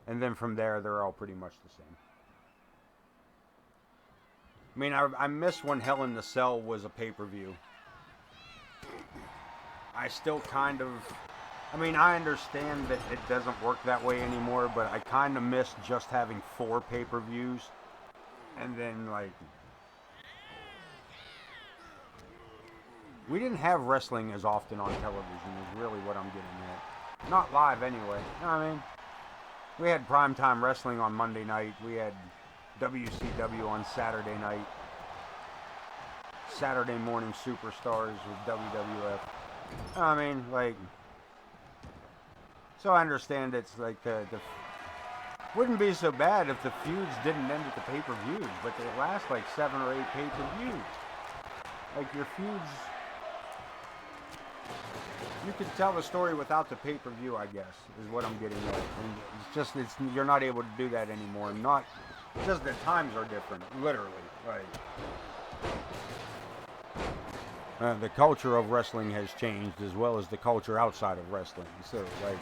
And then from there, they're all pretty much the same. I mean, I miss when Hell in the Cell was a pay-per-view. I still kind of... I mean, I understand that it doesn't work that way anymore, but I kind of miss just having 4 pay-per-views. And then, like... We didn't have wrestling as often on television, is really what I'm getting at. Not live, anyway. You know what I mean? We had primetime wrestling on Monday night. We had WCW on Saturday night. Saturday morning superstars with WWF. I mean, like, so I understand it's like the wouldn't be so bad if the feuds didn't end at the pay-per-views, but they last like 7 or 8 pay-per-views. Like your feuds, you could tell the story without the pay-per-view, I guess, is what I'm getting at. And you're not able to do that anymore. Not just the times are different, literally. Like the culture of wrestling has changed as well as the culture outside of wrestling. So, like,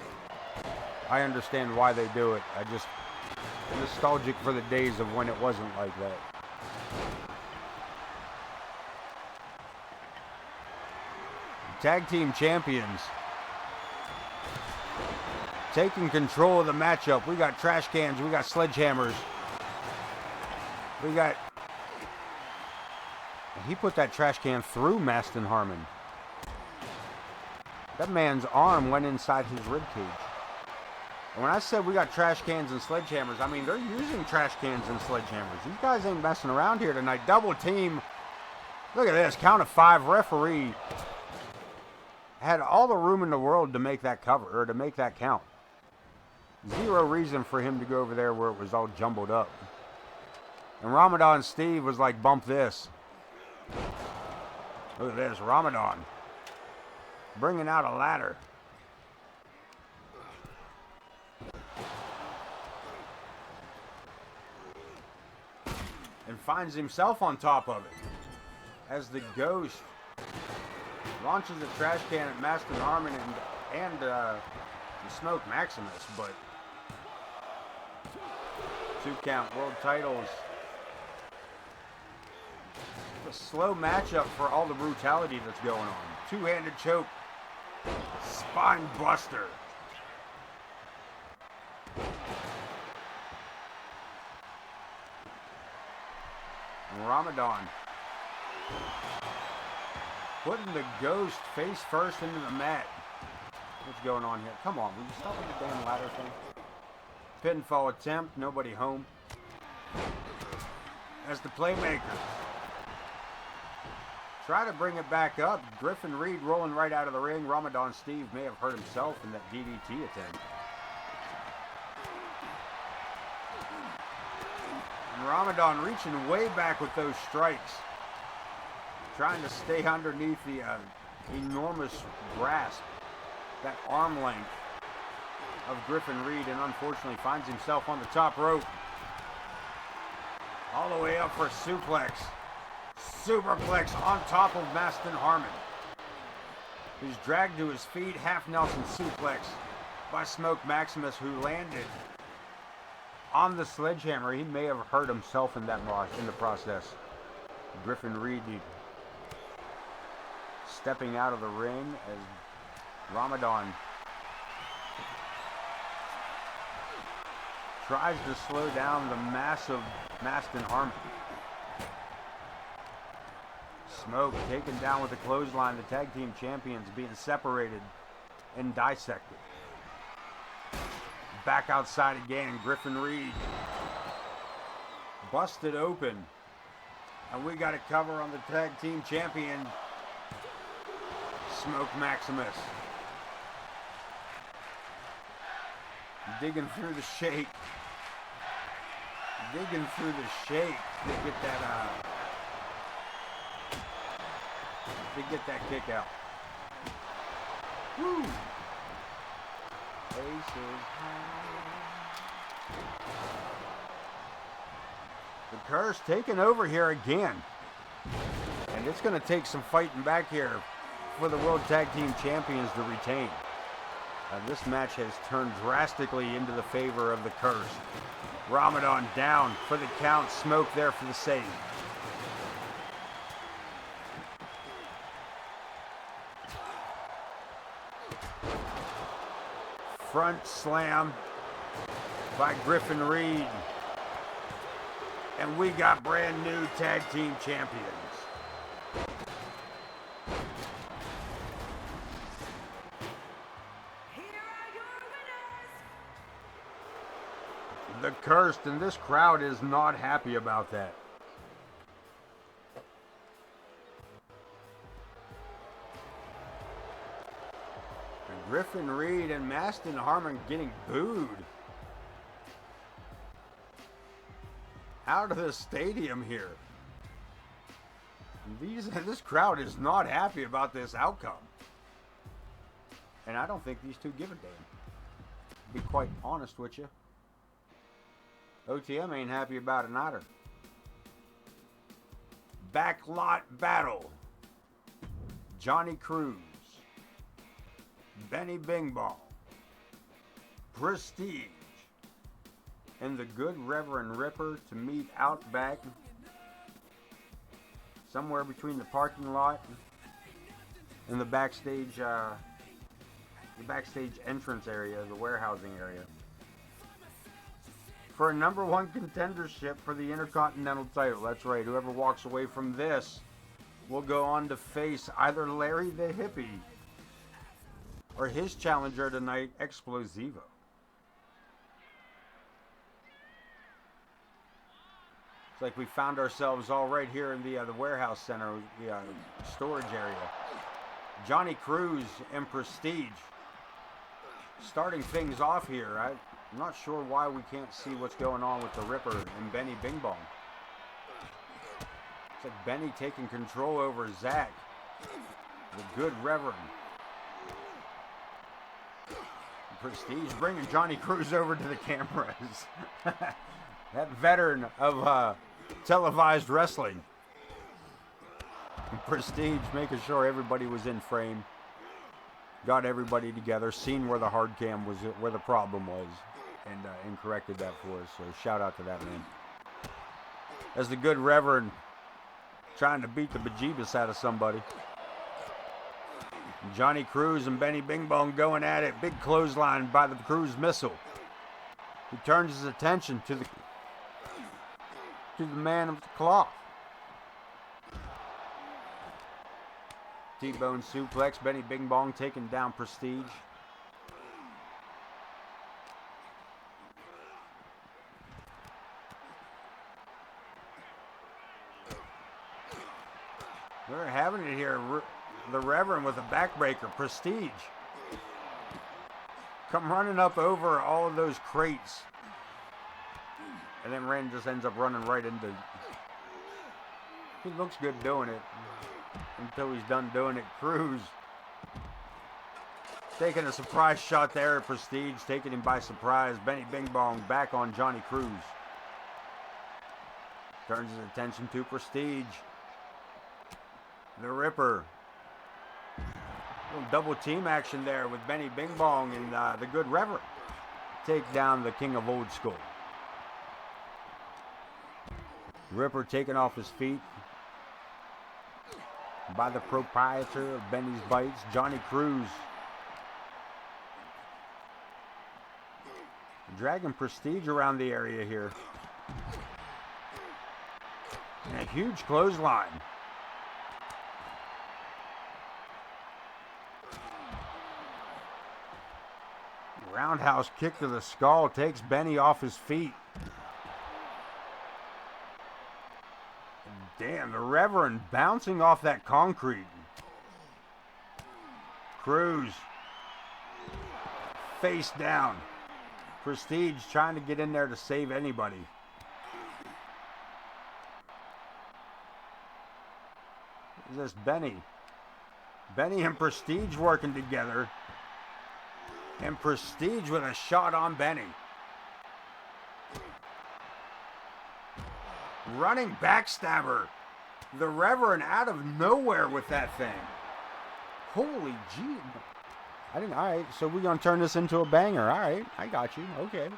I understand why they do it. I just nostalgic for the days of when it wasn't like that. Tag team champions taking control of the matchup. We got trash cans, we got sledgehammers, we got... He put that trash can through Maston Harmon. That man's arm went inside his ribcage. And when I said we got trash cans and sledgehammers, I mean they're using trash cans and sledgehammers. These guys ain't messing around here tonight. Double team. Look at this. Count of 5. Referee had all the room in the world to make that cover, or to make that count. Zero reason for him to go over there where it was all jumbled up. And Ramadan Steve was like, bump this. Look at this. Ramadan bringing out a ladder. And finds himself on top of it as the Ghost launches a trash can at Maston Harmon and the Smoke Maximus, but 2 count world titles. A slow matchup for all the brutality that's going on. 2-handed choke, spine buster. And Ramadan putting the Ghost face first into the mat. What's going on here? Come on, will you stop with the damn ladder thing? Pinfall attempt, nobody home. As the playmakers try to bring it back up, Griffin Reed rolling right out of the ring. Ramadan Steve may have hurt himself in that DDT attempt. And Ramadan reaching way back with those strikes, trying to stay underneath the enormous grasp, that arm length of Griffin Reed, and unfortunately finds himself on the top rope. All the way up for a suplex. Superplex on top of Maston Harmon, who's dragged to his feet. Half Nelson suplex by Smoke Maximus, who landed on the sledgehammer. He may have hurt himself in that in the process. Griffin Reed stepping out of the ring as Ramadan tries to slow down the massive Maston Harmon. Smoke taken down with a clothesline. The tag team champions being separated and dissected. Back outside again. Griffin Reed busted open. And we got a cover on the tag team champion, Smoke Maximus. Digging through the shake. Digging through the shake to get that kick out. Woo! Aces high. The Curse taking over here again. And it's going to take some fighting back here for the World Tag Team Champions to retain. This match has turned drastically into the favor of the Curse. Ramadan down for the count. Smoke there for the save. Front slam by Griffin Reed. And we got brand new tag team champions. Here are your winners. The Cursed, and this crowd is not happy about that. And Griffin Reed and Maston Harmon getting booed out of the stadium here. This crowd is not happy about this outcome. And I don't think these two give a damn. To be quite honest with you. OTM ain't happy about it either. Backlot battle. Johnny Cruz. Benny Bing Bong. Prestige. And the Good Reverend Ripper to meet out back. Somewhere between the parking lot and the backstage entrance area, the warehousing area, for a #1 contendership for the Intercontinental title. That's right. Whoever walks away from this will go on to face either Larry the Hippie or his challenger tonight, Explosivo. It's like we found ourselves all right here in the warehouse center, the storage area. Johnny Cruz and Prestige starting things off here. I'm not sure why we can't see what's going on with the Ripper and Benny Bing Bong. It's like Benny taking control over Zach, the Good Reverend. Prestige bringing Johnny Cruz over to the cameras. That veteran of televised wrestling. Prestige making sure everybody was in frame. Got everybody together, seen where the hard cam was, where the problem was, and corrected that for us. So shout out to that man. As the Good Reverend trying to beat the bejeebus out of somebody. Johnny Cruz and Benny Bing Bong going at it. Big clothesline by the Cruz missile. He turns his attention to the man of the cloth. T-bone suplex. Benny Bing Bong taking down Prestige. We're having it here. The Reverend with a backbreaker. Prestige come running up over all of those crates. And then Ren just ends up running right into... He looks good doing it. Until he's done doing it. Cruz taking a surprise shot there at Prestige. Taking him by surprise. Benny Bing Bong back on Johnny Cruz. Turns his attention to Prestige. The Ripper. Little double team action there with Benny Bing Bong and the Good Reverend. Take down the King of Old School. Ripper taken off his feet by the proprietor of Benny's Bites, Johnny Cruz. Dragging Prestige around the area here. And a huge clothesline. Roundhouse kick to the skull takes Benny off his feet. Damn, the Reverend bouncing off that concrete. Cruz face down. Prestige trying to get in there to save anybody. Is this Benny? Benny and Prestige working together. And Prestige with a shot on Benny. Running backstabber. The Reverend out of nowhere with that thing. Holy gee. Alright, so we're gonna turn this into a banger. Alright, I got you. Okay.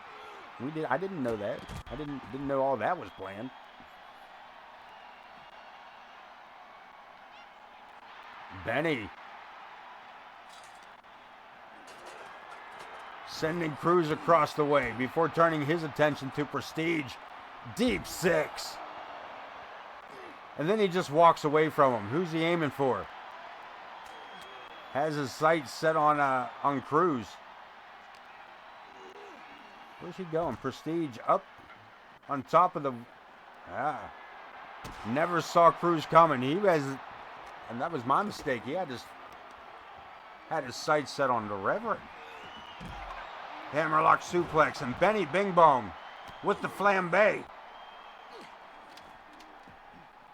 I didn't know that. I didn't know all that was planned. Benny. Sending Cruz across the way before turning his attention to Prestige. Deep six. And then he just walks away from him. Who's he aiming for? Has his sights set on Cruz. Where's he going? Prestige up on top of the... Never saw Cruz coming. He has... And that was my mistake. He had his sights set on the Reverend. Hammerlock suplex. And Benny Bing Bong with the flambe.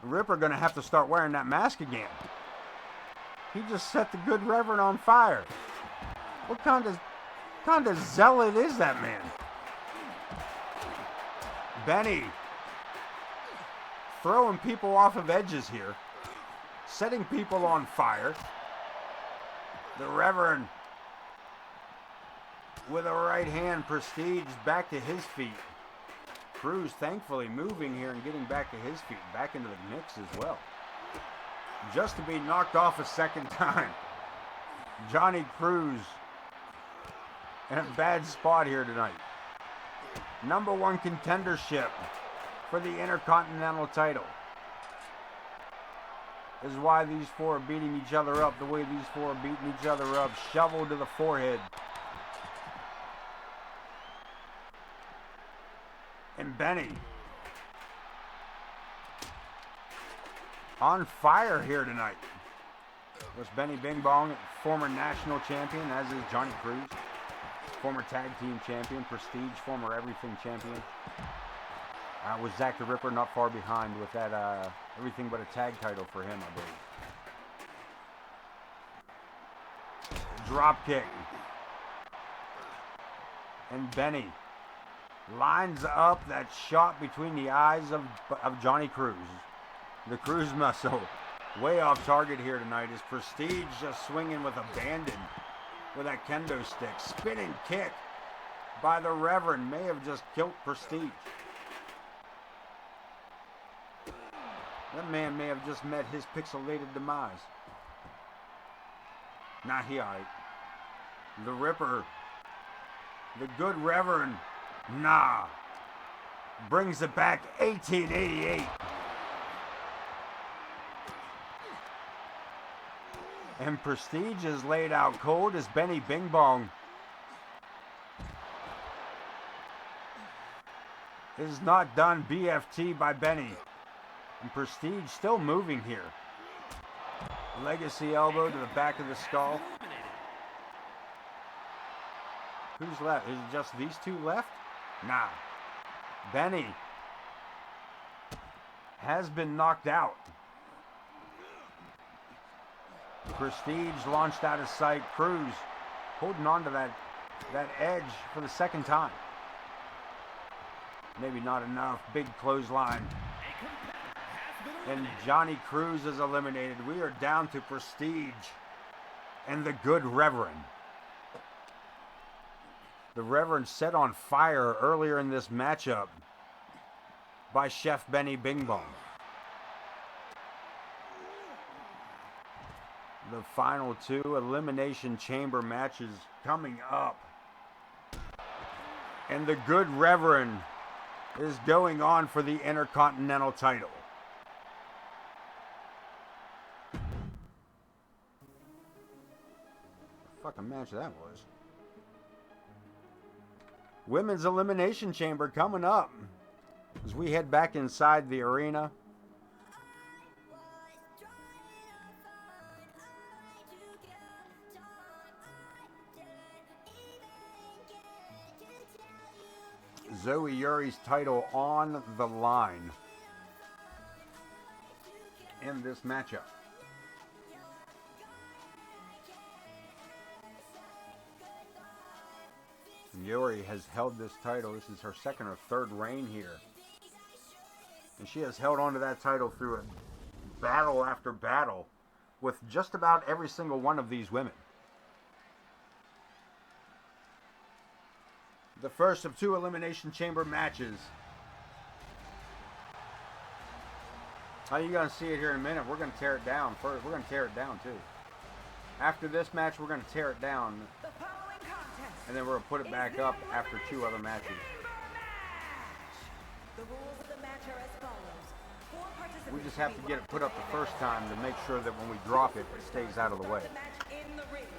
Ripper going to have to start wearing that mask again. He just set the good Reverend on fire. What kind of zealot is that man? Benny throwing people off of edges here, setting people on fire. The Reverend with a right hand, Prestige back to his feet. Cruz thankfully moving here and getting back to his feet, back into the mix as well. Just to be knocked off a second time. Johnny Cruz in a bad spot here tonight. Number one contendership for the Intercontinental title. This is why these four are beating each other up the way these four are beating each other up. Shovel to the forehead. And Benny on fire here tonight. Was Benny Bing Bong, former national champion, as is Johnny Cruz. Former tag team champion, Prestige, former everything champion. Was Zach the Ripper not far behind with that everything but a tag title for him, I believe. Drop kick. And Benny lines up that shot between the eyes of Johnny Cruz. The Cruz muscle way off target here tonight. Is Prestige just swinging with abandon with that kendo stick. Spinning kick by the Reverend may have just killed Prestige. That man may have just met his pixelated demise. Nah, he alright. The Ripper, the good Reverend, nah, brings it back 1888. And Prestige is laid out cold as Benny Bing Bong is not done. BFT by Benny. And Prestige still moving here. Legacy elbow to the back of the skull. Who's left? Is it just these two left? Nah. Benny has been knocked out. Prestige launched out of sight. Cruz holding on to that edge for the second time. Maybe not enough. Big clothesline. And Johnny Cruz is eliminated. We are down to Prestige and the good Reverend. The Reverend set on fire earlier in this matchup by Chef Benny Bing Bong. The final two Elimination Chamber matches coming up. And the good Reverend is going on for the Intercontinental title. What fucking match that was. Women's Elimination Chamber coming up as we head back inside the arena. Zoe Yuri's title on the line in this matchup. Yuri has held this title. This is her second or third reign here. And she has held on to that title through a battle after battle with just about every single one of these women. The first of two Elimination Chamber matches. Oh, you're going to see it here in a minute. We're going to tear it down first. We're going to tear it down too. After this match, we're going to tear it down. And then we're going to put it back up after two other matches. The rules of the match are as follows. Four participants We just have to get it put up the first time to make sure that when we drop it, it stays out of the way. The match in the ring.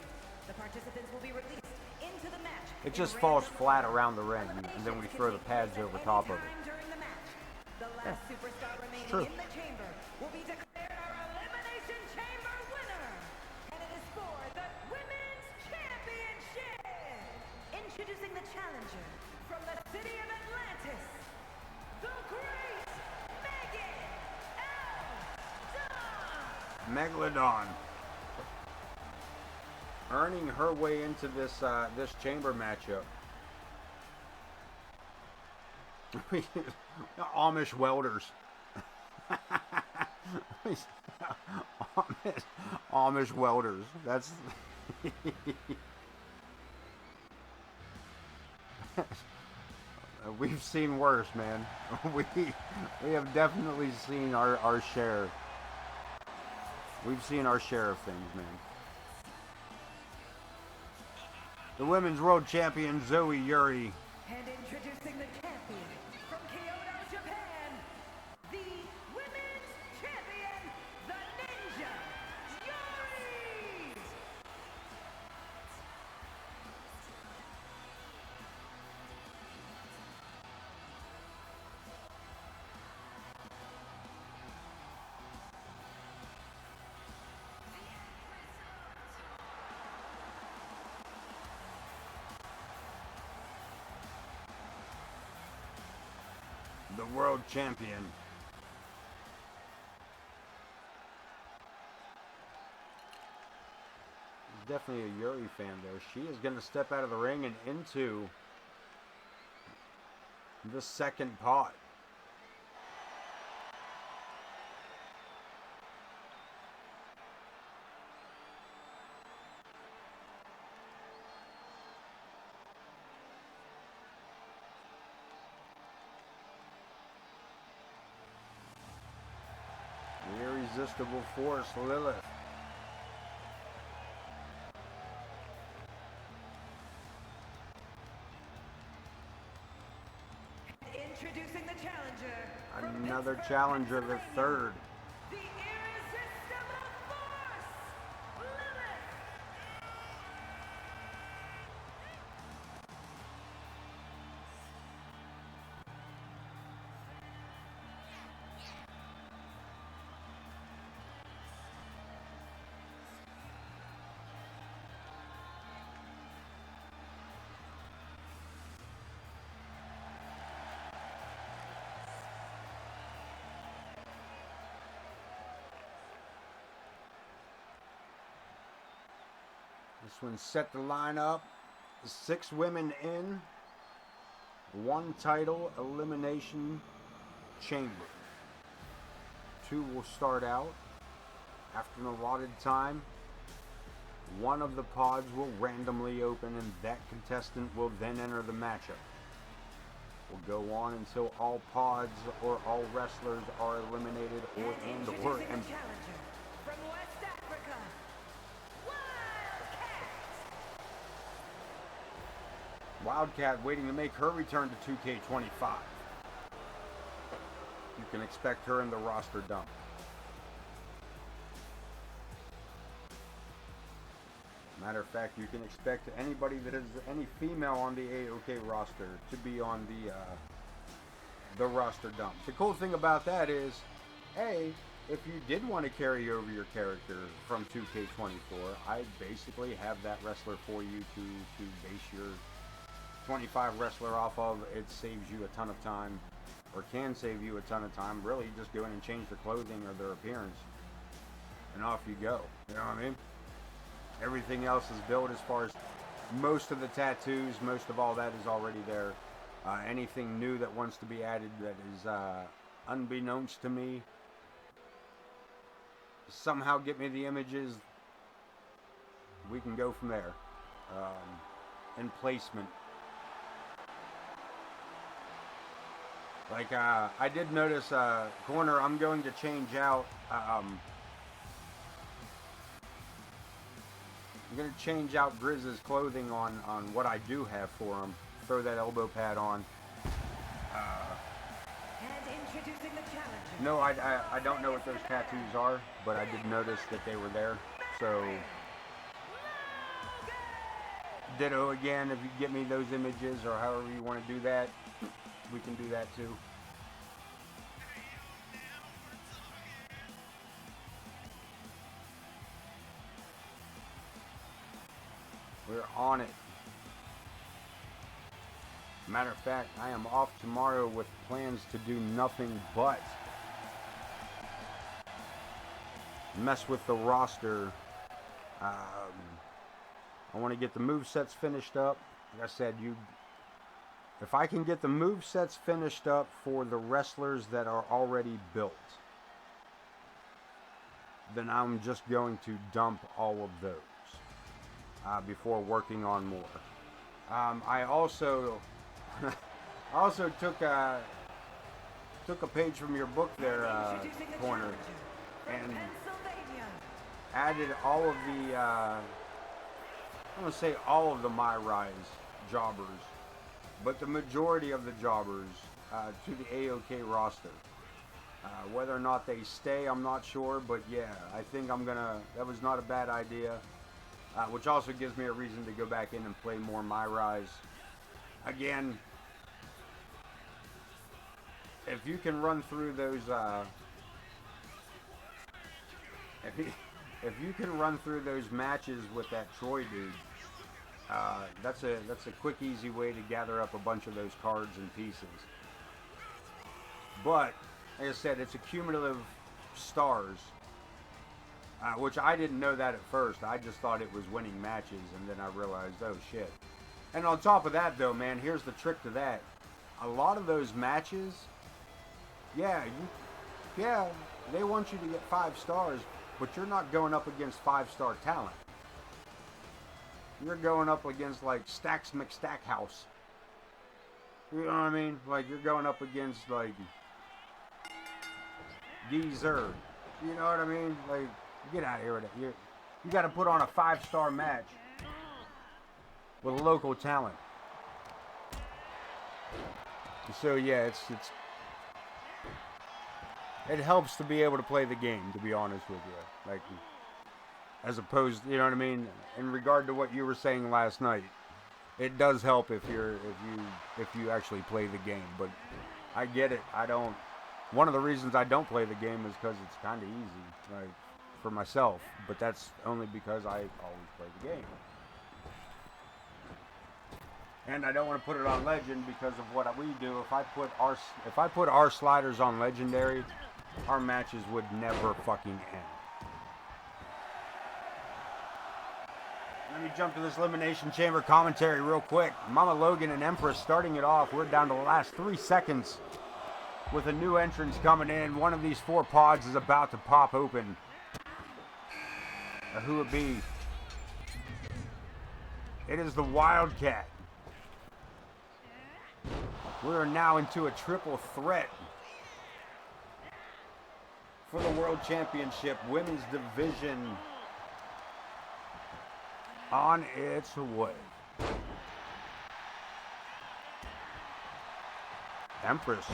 The participants will be released into the match It just falls flat around the ring, and then we throw the pads over top of it. The last superstar remaining true. in the chamber will be declared our Elimination Chamber winner. And it is for the Women's Championship. Introducing the challenger from the city of Atlantis, the great Megalodon. Earning her way into this this chamber matchup. Amish welders. Amish welders. That's we've seen worse, man. We have definitely seen our share. We've seen our share of things, man. The Women's World Champion, Zoe Yuri. And introducing the champion from Kyoto, Japan, the Women's Champion, the Ninja, Yuri! The world champion. Definitely a Yuri fan there. She is going to step out of the ring and into the second pod. The irresistible force, Lilith. Introducing the challenger. Another challenger, the third. The irresistible force, Lilith. This one set the line up. 6 women in. 1 title elimination chamber. 2 will start out. After an allotted time, 1 of the pods will randomly open and that contestant will then enter the matchup. Will go on until all pods or all wrestlers are eliminated or and or Introducing the empty. challenger from West Africa, Wildcat waiting to make her return to 2K25. You can expect her in the roster dump. Matter of fact, you can expect anybody that is any female on the AoK roster to be on the roster dump. The cool thing about that is, A, if you did want to carry over your character from 2K24, I basically have that wrestler for you to base your 25 wrestler off of. It saves you a ton of time, or can save you a ton of time. Really, just go in and change their clothing or their appearance, and off you go. You know what I mean? Everything else is built as far as most of the tattoos, most of all that is already there. Anything new that wants to be added that is unbeknownst to me, somehow get me the images, we can go from there. And placement. Like, I did notice, Corner, I'm going to change out, I'm going to change out Grizz's clothing on what I do have for him. Throw that elbow pad on. and introducing the challenger. No, I don't know what those tattoos are, but I did notice that they were there. So, Ditto again, if you get me those images or however you want to do that, we can do that too. We're on it. Matter of fact, I am off tomorrow with plans to do nothing but mess with the roster. I want to get the movesets finished up. Like I said, if I can get the movesets finished up for the wrestlers that are already built, then I'm just going to dump all of those before working on more. I also took a page from your book there, Corner, and added all of the, I'm going to say all of the My Rise jobbers, but the majority of the jobbers to the AoK roster. Whether or not they stay, I'm not sure, but yeah, I think that was not a bad idea, which also gives me a reason to go back in and play more My Rise. Again, if you can run through those, if you can run through those matches with that Troy dude, that's a quick, easy way to gather up a bunch of those cards and pieces. But like I said, it's a cumulative stars, which I didn't know that at first. I just thought it was winning matches, and then I realized, oh shit. And on top of that, though, man, here's the trick to that. A lot of those matches, yeah, they want you to get 5 stars, but you're not going up against 5-star talent. You're going up against, like, Stacks McStackhouse. You know what I mean? Like, you're going up against, like, Geezer. You know what I mean? Like, get out of here with it. You got to put on a 5-star match with local talent. So, yeah, it helps to be able to play the game, to be honest with you. Like, as opposed, you know what I mean? In regard to what you were saying last night, it does help if you actually play the game. But I get it. One of the reasons I don't play the game is because it's kind of easy, like, for myself. But that's only because I always play the game. And I don't want to put it on Legend because of what we do. If I put our sliders on Legendary, our matches would never fucking end. Let me jump to this Elimination Chamber commentary real quick. Mama Logan and Empress starting it off. We're down to the last 3 seconds with a new entrance coming in. One of these 4 pods is about to pop open. Now, who it be? It is the Wildcat. We are now into a triple threat for the World Championship Women's Division on its way. Empress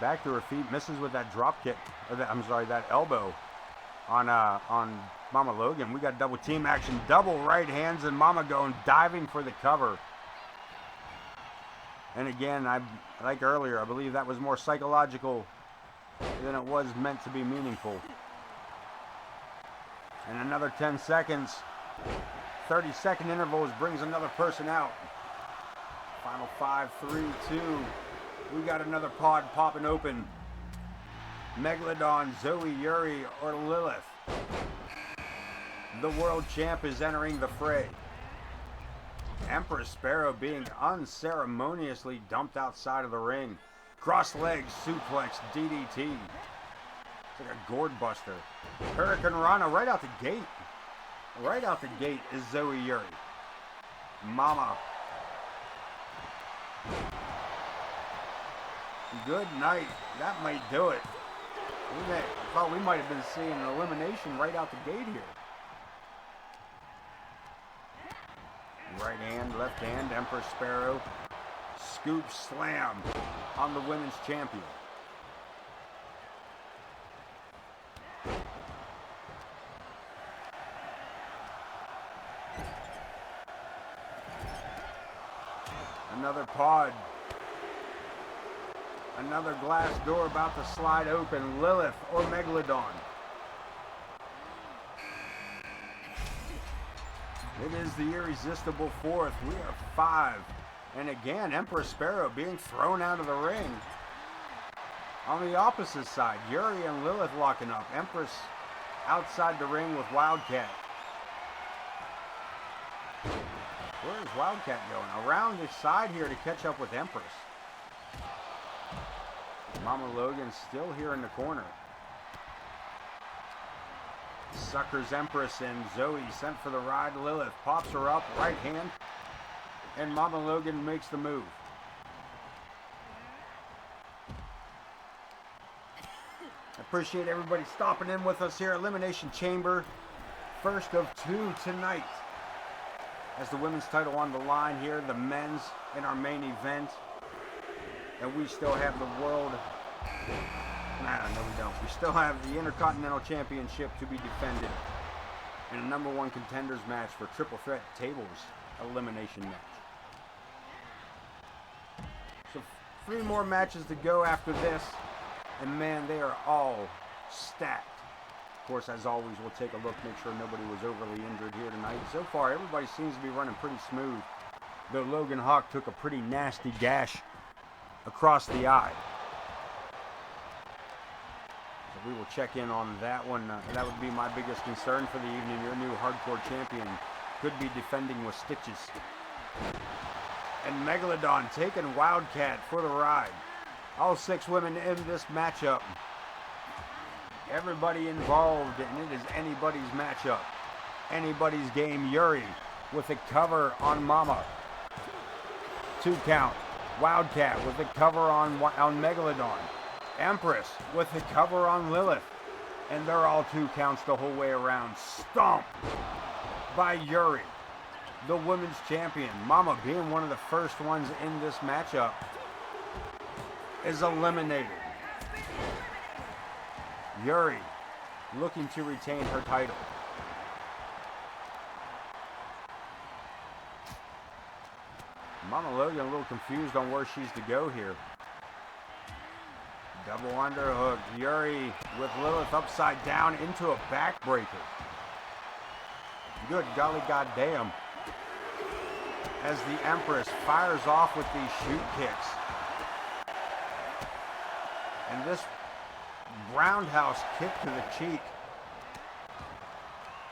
back to her feet, misses with that drop kick, or that elbow on Mama Logan. We got double team action, double right hands, and Mama going diving for the cover. And again, like earlier, I believe that was more psychological than it was meant to be meaningful. And another 10 seconds. 30-second intervals brings another person out. Final 5, 3, 2. We got another pod popping open. Megalodon, Zoe, Yuri, or Lilith. The world champ is entering the fray. Empress Sparrow being unceremoniously dumped outside of the ring. Cross legs, suplex, DDT. It's like a gourd buster. Hurricane Rana right out the gate. Right out the gate is Zoe Yuri. Mama. Good night. That might do it. I thought we might have been seeing an elimination right out the gate here. Right hand, left hand, Empress Sparrow. Scoop slam on the women's champion. pod. Another glass door about to slide open. Lilith or Megalodon. It is the irresistible fourth. We are 5. And again, Empress Sparrow being thrown out of the ring. On the opposite side, Yuri and Lilith locking up. Empress outside the ring with Wildcat. Where is Wildcat going? Around the side here to catch up with Empress. Mama Logan still here in the corner. Suckers Empress and Zoe sent for the ride. Lilith pops her up, right hand. And Mama Logan makes the move. I appreciate everybody stopping in with us here. Elimination Chamber. First of 2 tonight. As the women's title on the line here. The men's in our main event. And we still have the world... Nah, no we don't. We still have the Intercontinental Championship to be defended. In a number 1 contenders match for Triple Threat Tables Elimination match. So 3 more matches to go after this. And man, they are all stacked. Of course, as always, we'll take a look, make sure nobody was overly injured here tonight. So far, everybody seems to be running pretty smooth. Though Logan Hawk took a pretty nasty gash across the eye. So we will check in on that one. That would be my biggest concern for the evening. Your new hardcore champion could be defending with stitches. And Megalodon taking Wildcat for the ride. All 6 women in this matchup. Everybody involved, and it is anybody's matchup. Anybody's game. Yuri with a cover on Mama. 2 count. Wildcat with a cover on Megalodon. Empress with a cover on Lilith. And they're all 2 counts the whole way around. Stomp by Yuri, the women's champion. Mama, being one of the first ones in this matchup, is eliminated. Yuri looking to retain her title. Mama Logan a little confused on where she's to go here. Double underhook. Yuri with Lilith upside down into a backbreaker. Good golly goddamn. As the Empress fires off with these shoot kicks. And this roundhouse kick to the cheek,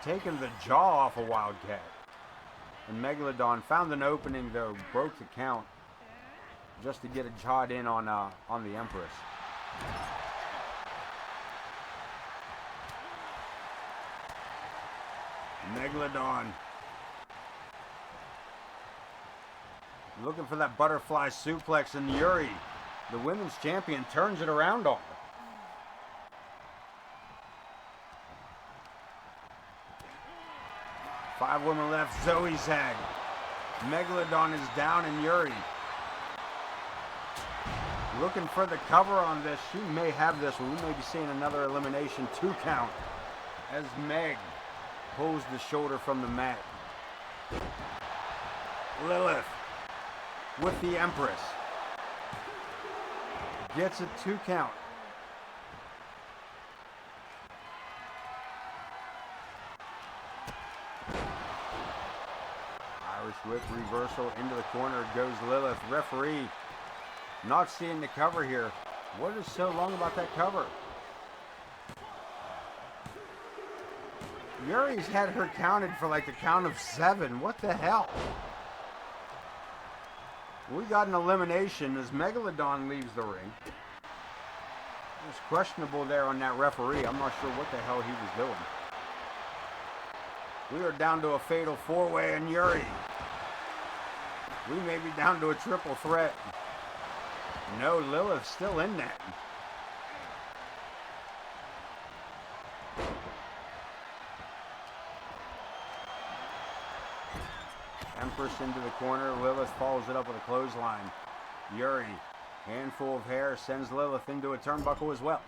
taking the jaw off a Wildcat. And Megalodon found an opening though, broke the count, just to get a jawed in on the Empress. Megalodon looking for that butterfly suplex, and Yuri, the women's champion, turns it around on her. Five women left. Zoe Zag. Megalodon is down, and Yuri looking for the cover on this. She may have this one. We may be seeing another elimination 2 count as Meg pulls the shoulder from the mat. Lilith with the Empress gets a 2 count. Irish whip reversal into the corner goes Lilith. Referee not seeing the cover here. What is so long about that cover? Yuri's had her counted for like the count of 7. What the hell? We got an elimination as Megalodon leaves the ring. It's questionable there on that referee. I'm not sure what the hell he was doing. We are down to a fatal 4-way, and Yuri, we may be down to a triple threat. No, Lilith's still in that. Empress into the corner. Lilith follows it up with a clothesline. Yuri, handful of hair, sends Lilith into a turnbuckle as well.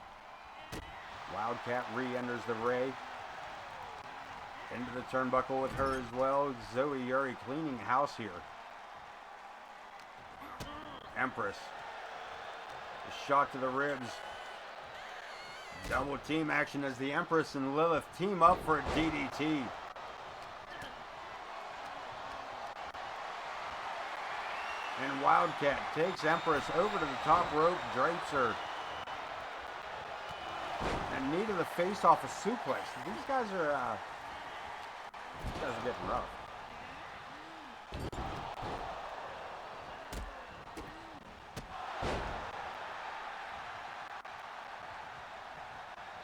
Wildcat re-enters the ray. Into the turnbuckle with her as well. Zoe Yuri cleaning house here. Empress. A shot to the ribs. Double team action as the Empress and Lilith team up for a DDT. And Wildcat takes Empress over to the top rope, drapes her. And knee to the face off a suplex. These guys are getting rough.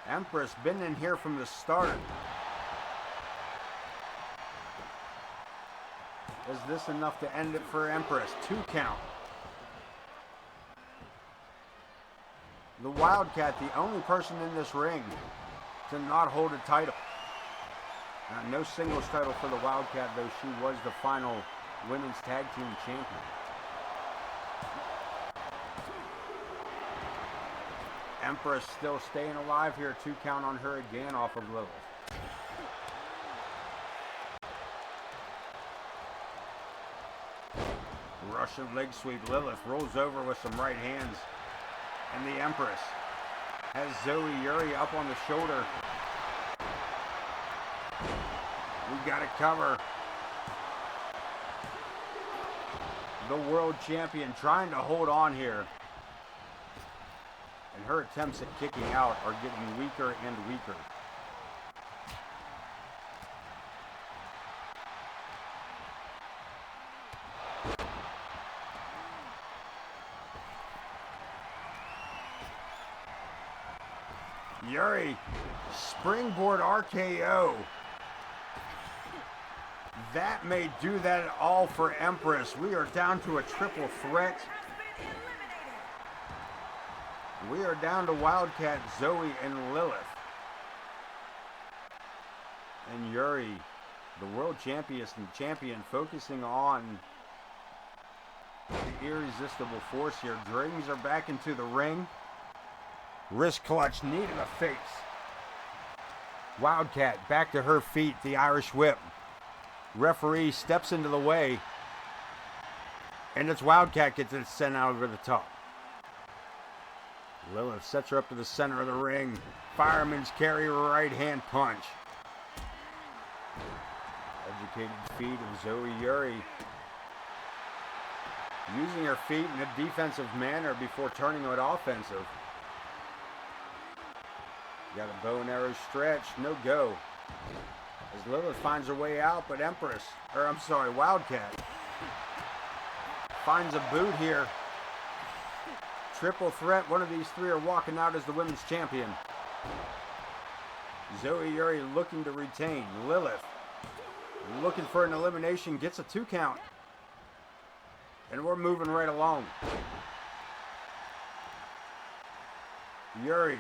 Empress been in here from the start. Is this enough to end it for Empress? 2 count. The Wildcat, the only person in this ring to not hold a title. No singles title for the Wildcat, though she was the final women's tag team champion. Empress still staying alive here. 2 count on her again off of Lilith. Russian leg sweep. Lilith rolls over with some right hands. And the Empress has Zoe Yuri up on the shoulder. We got to cover. The world champion trying to hold on here. And her attempts at kicking out are getting weaker and weaker. Yuri, springboard RKO. That may do that all for Empress. We are down to a triple threat. We are down to Wildcat, Zoe, and Lilith. And Yuri, the world champion, focusing on the irresistible force here. Dragons are back into the ring. Wrist clutch, knee to the face. Wildcat back to her feet, the Irish whip. Referee steps into the way. And it's Wildcat gets it sent out over the top. Lilith sets her up to the center of the ring. Fireman's carry right hand punch. Educated feet of Zoe Yuri. Using her feet in a defensive manner before turning it offensive. Got a bow and arrow stretch, no go. As Lilith finds her way out, but Wildcat finds a boot here. Triple threat, one of these three are walking out as the women's champion. Zoe Yuri looking to retain. Lilith looking for an elimination, gets a 2 count. And we're moving right along. Yuri,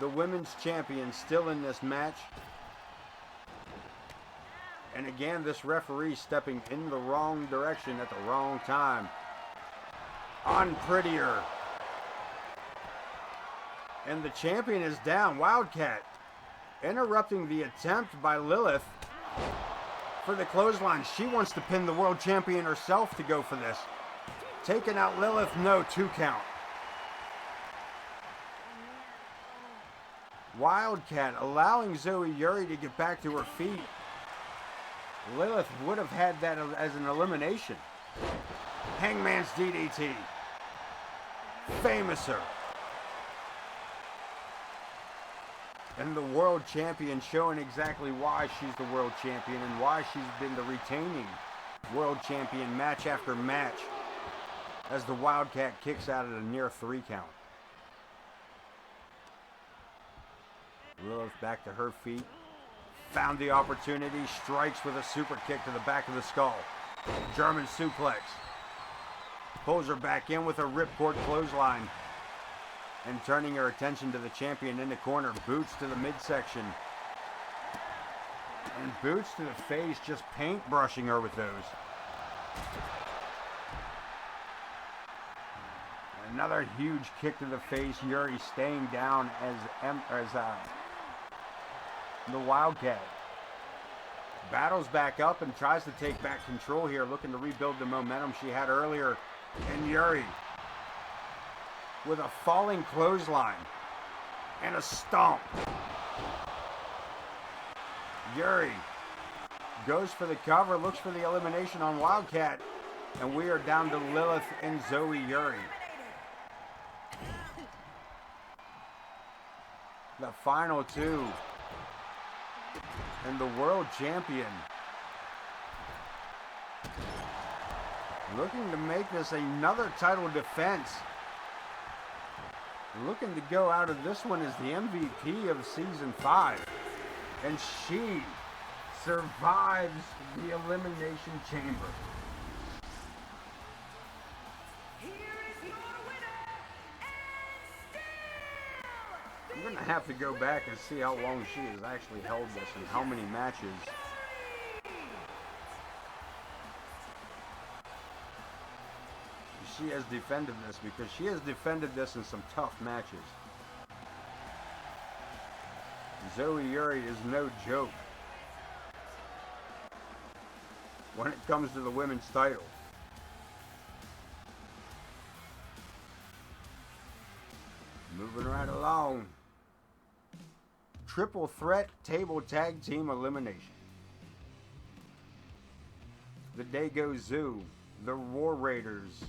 the women's champion, still in this match. And again, this referee stepping in the wrong direction at the wrong time. Unprettier. And the champion is down. Wildcat interrupting the attempt by Lilith for the clothesline. She wants to pin the world champion herself to go for this. Taking out Lilith, no, 2 count. Wildcat allowing Zoe Yuri to get back to her feet. Lilith would have had that as an elimination. Hangman's DDT. Famouser. And the world champion showing exactly why she's the world champion and why she's been the retaining world champion match after match as the Wildcat kicks out at a near 3 count. Lilith back to her feet. Found the opportunity. Strikes with a super kick to the back of the skull. German suplex. Pulls her back in with a ripcord clothesline. And turning her attention to the champion in the corner. Boots to the midsection. And boots to the face, just paintbrushing her with those. Another huge kick to the face. Yuri staying down as the Wildcat battles back up and tries to take back control here, looking to rebuild the momentum she had earlier. And Yuri with a falling clothesline and a stomp. Yuri goes for the cover, looks for the elimination on Wildcat, and we are down to Lilith and Zoe Yuri. The final two. And the world champion looking to make this another title defense. Looking to go out of this one as the MVP of Season 5. And she survives the Elimination Chamber. Here is your winner, and still I'm going to have to go back and see how long she has actually held this and how many matches. She has defended this, because she has defended this in some tough matches. Zoe Yuri is no joke when it comes to the women's title. Moving right along. Triple threat table tag team elimination. The Dago Zoo, the War Raiders,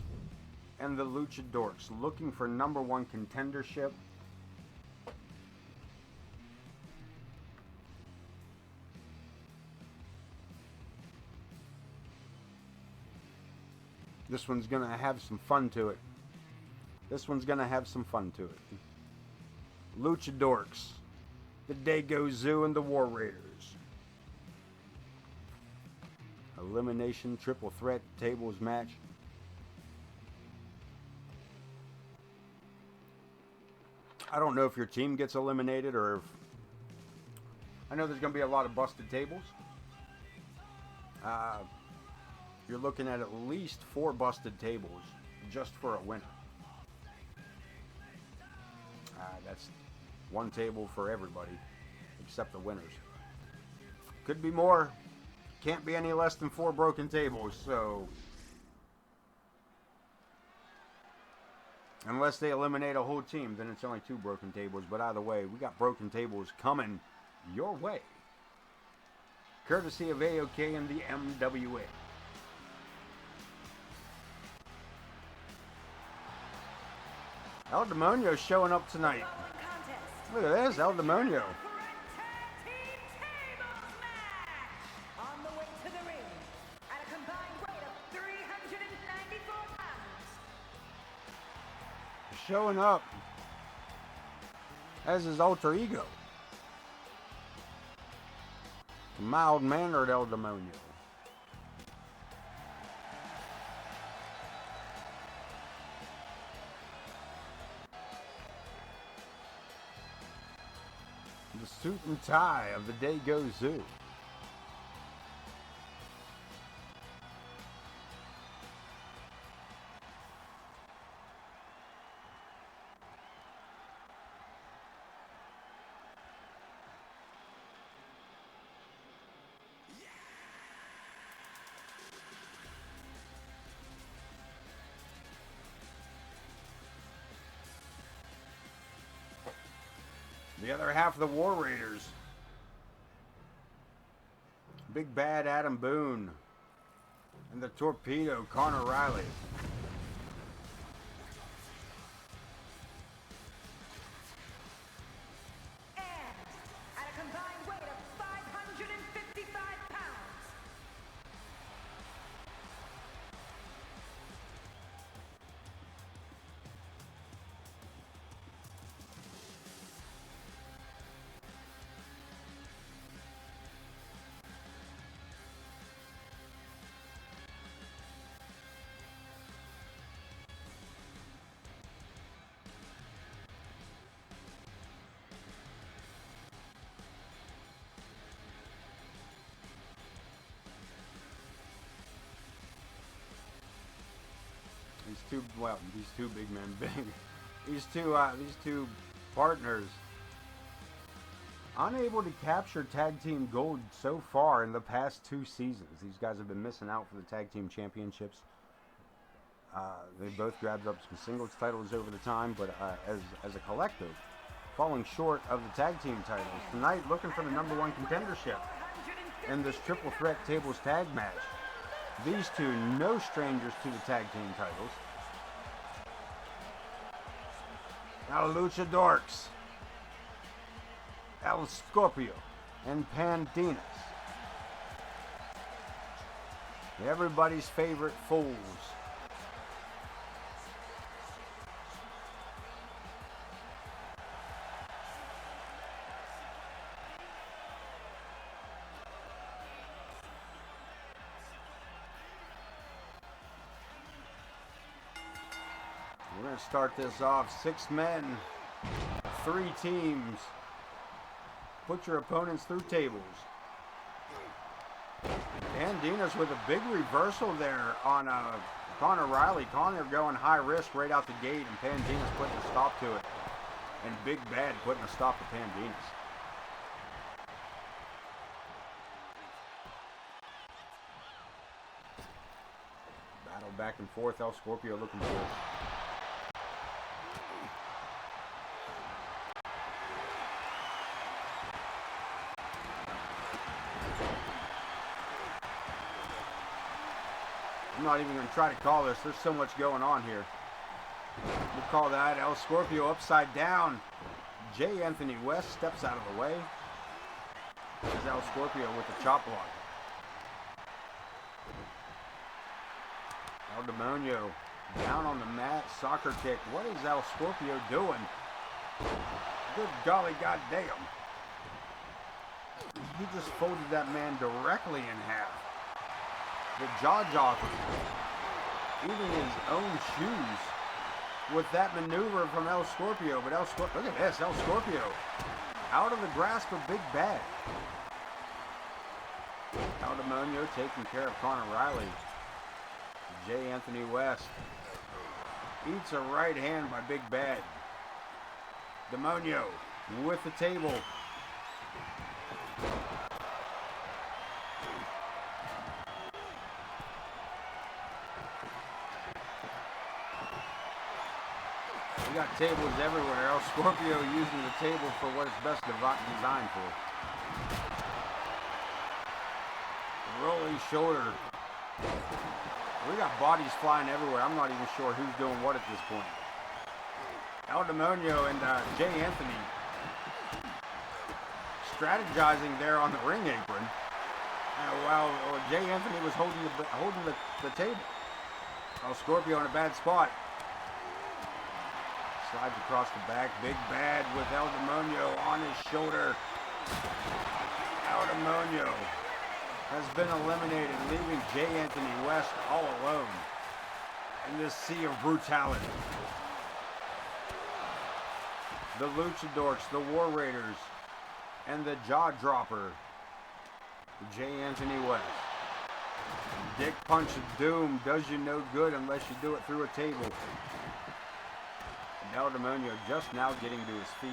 and the Luchadorks looking for #1 contendership. This one's going to have some fun to it. Luchadorks, the Dago Zoo, and the War Raiders. Elimination triple threat tables match. I don't know if your team gets eliminated or if... I know there's going to be a lot of busted tables. You're looking at least 4 busted tables just for a winner. That's 1 table for everybody except the winners. Could be more. Can't be any less than 4 broken tables, so... Unless they eliminate a whole team, then it's only 2 broken tables. But either way, we got broken tables coming your way. Courtesy of AoK and the MWA. El Demonio showing up tonight. Look at this, El Demonio. on the way to the ring at a combined weight of 394 pounds. Showing up as his alter ego. Mild-mannered El Demonio. The suit and tie of the Dago Zoo. The other half of the War Raiders. Big Bad Adam Boone. And the Torpedo, Connor Riley. And at a combined weight of 555 pounds. These two big men, these two partners, unable to capture tag team gold so far in the past 2 seasons. These guys have been missing out for the tag team championships. They both grabbed up some singles titles over the time, but as a collective, falling short of the tag team titles. Tonight, looking for the #1 contendership in this triple threat tables tag match. These two, no strangers to the tag team titles. El Luchadorks, El Scorpio, and Pandinas. Everybody's favorite fools. We're going to start this off. 6 men, 3 teams. Put your opponents through tables. Pandinas with a big reversal there on Connor Riley. Connor going high risk right out the gate, and Pandinas putting a stop to it. And Big Bad putting a stop to Pandinas. Battle back and forth. El Scorpio looking for it. I'm not even going to try to call this. There's so much going on here. We'll call that El Scorpio upside down. J. Anthony West steps out of the way. There's El Scorpio with the chop block. El Demonio down on the mat. Soccer kick. What is El Scorpio doing? Good golly goddamn. He just folded that man directly in half. The jaw dropper, eating his own shoes with that maneuver from El Scorpio. But El Scorpio, look at this, El Scorpio out of the grasp of Big Bad. El Demonio taking care of Connor Riley. J. Anthony West eats a right hand by Big Bad. Demonio with the table. We got tables everywhere. El Scorpio using the table for what it's best designed for. Rolling shoulder. We got bodies flying everywhere. I'm not even sure who's doing what at this point. El Demonio and J. Anthony strategizing there on the ring apron while J. Anthony was holding the table. El Scorpio in a bad spot. Slides across the back. Big Bad with El Demonio on his shoulder. El Demonio has been eliminated, leaving J. Anthony West all alone in this sea of brutality. The Luchadorks, the War Raiders, and the Jaw Dropper, J. Anthony West. Dick Punch of Doom does you no good unless you do it through a table. El Demonio just now getting to his feet.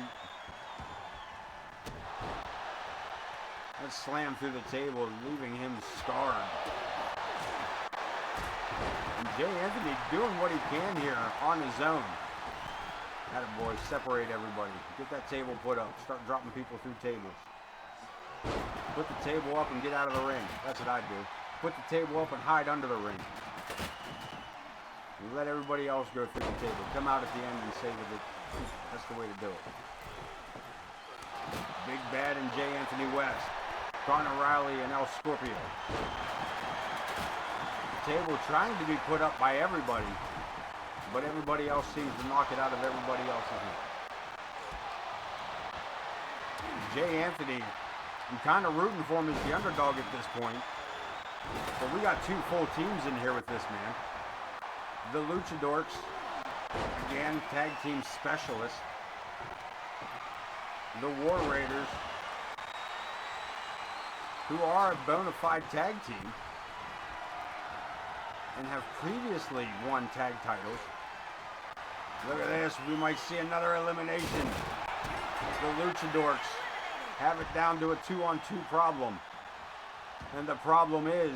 Let's slam through the table, leaving him scarred. And J. Anthony doing what he can here on his own. Attaboy, separate everybody. Get that table put up. Start dropping people through tables. Put the table up and get out of the ring. That's what I do. Put the table up and hide under the ring. You let everybody else go through the table. Come out at the end and save it. That's the way to do it. Big Bad and J. Anthony West. Connor Riley and El Scorpio. The table trying to be put up by everybody, but everybody else seems to knock it out of everybody else's hand. J. Anthony, I'm kind of rooting for him as the underdog at this point, but we got 2 full teams in here with this man. The Luchadorks, again, tag team specialists. The War Raiders, who are a bona fide tag team and have previously won tag titles. Look at this, we might see another elimination. The Luchadorks have it down to a 2-on-2 problem. And the problem is,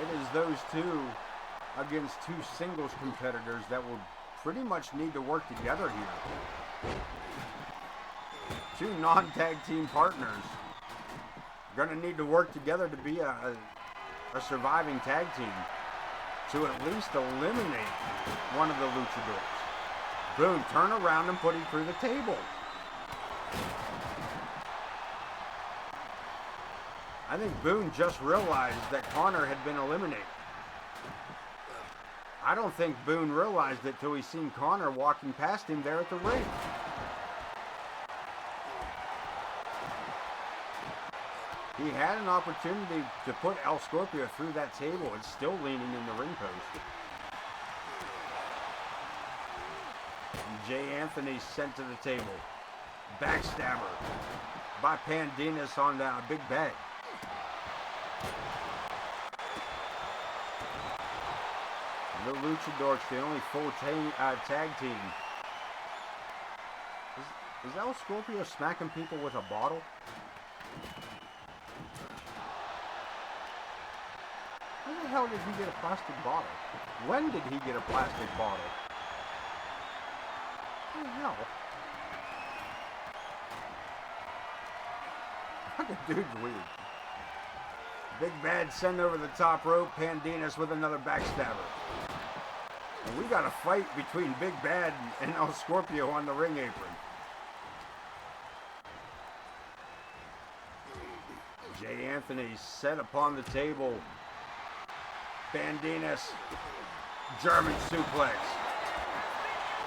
it is those two against two singles competitors that will pretty much need to work together here. Two non-tag team partners going to need to work together to be a surviving tag team to at least eliminate one of the luchadors. Boom, turn around and put him through the table. I think Boone just realized that Connor had been eliminated. I don't think Boone realized it till he seen Connor walking past him there at the ring. He had an opportunity to put El Scorpio through that table. It's still leaning in the ring post. And Jay Anthony sent to the table. Backstabber by Pandinas on Big Bad. The Luchadors, the only full tag team. Is El Scorpio smacking people with a bottle? How the hell did he get a plastic bottle? When did he get a plastic bottle? What the hell? Fucking dude's weird. Big Bad sent over the top rope. Pandinas with another backstabber. And we got a fight between Big Bad and El Scorpio on the ring apron. Jay Anthony set upon the table. Pandinas, German suplex.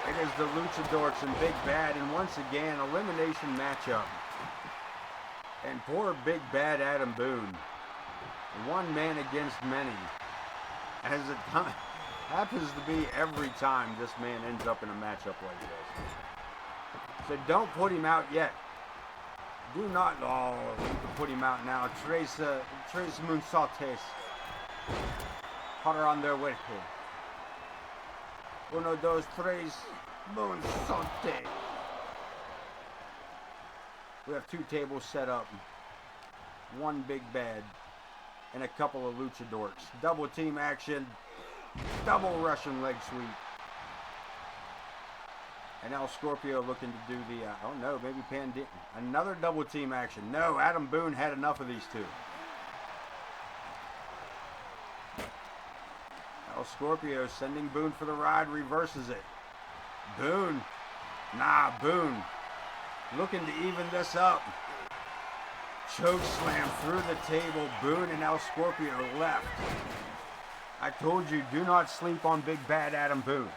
It is the Luchadors and Big Bad, and once again, elimination matchup. And poor Big Bad Adam Boone. One man against many. As it happens to be every time this man ends up in a matchup like this. So don't put him out yet. Do not, you can put him out now. Tres Moonsaultes. Hotter on their way. Uno, dos, tres, Moonsaultes. We have two tables set up. One Big Bad. And a couple of luchadors. Double team action. Double Russian leg sweep. And now Scorpio looking to do the, oh no, maybe Pandit. Another double team action. No, Adam Boone had enough of these two. El Scorpio sending Boone for the ride, reverses it. Boone. Boone. Looking to even this up. Choke slam through the table. Boone and El Scorpio left. I told you, do not sleep on Big Bad Adam Boone.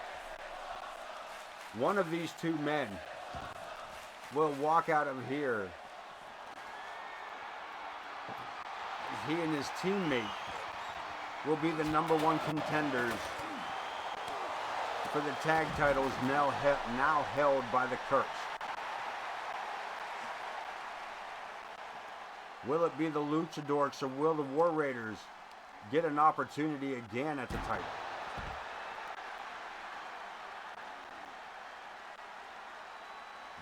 One of these two men will walk out of here. He and his teammate will be the #1 contenders for the tag titles now held by the Kirks. Will it be the Luchadors or will the War Raiders get an opportunity again at the title?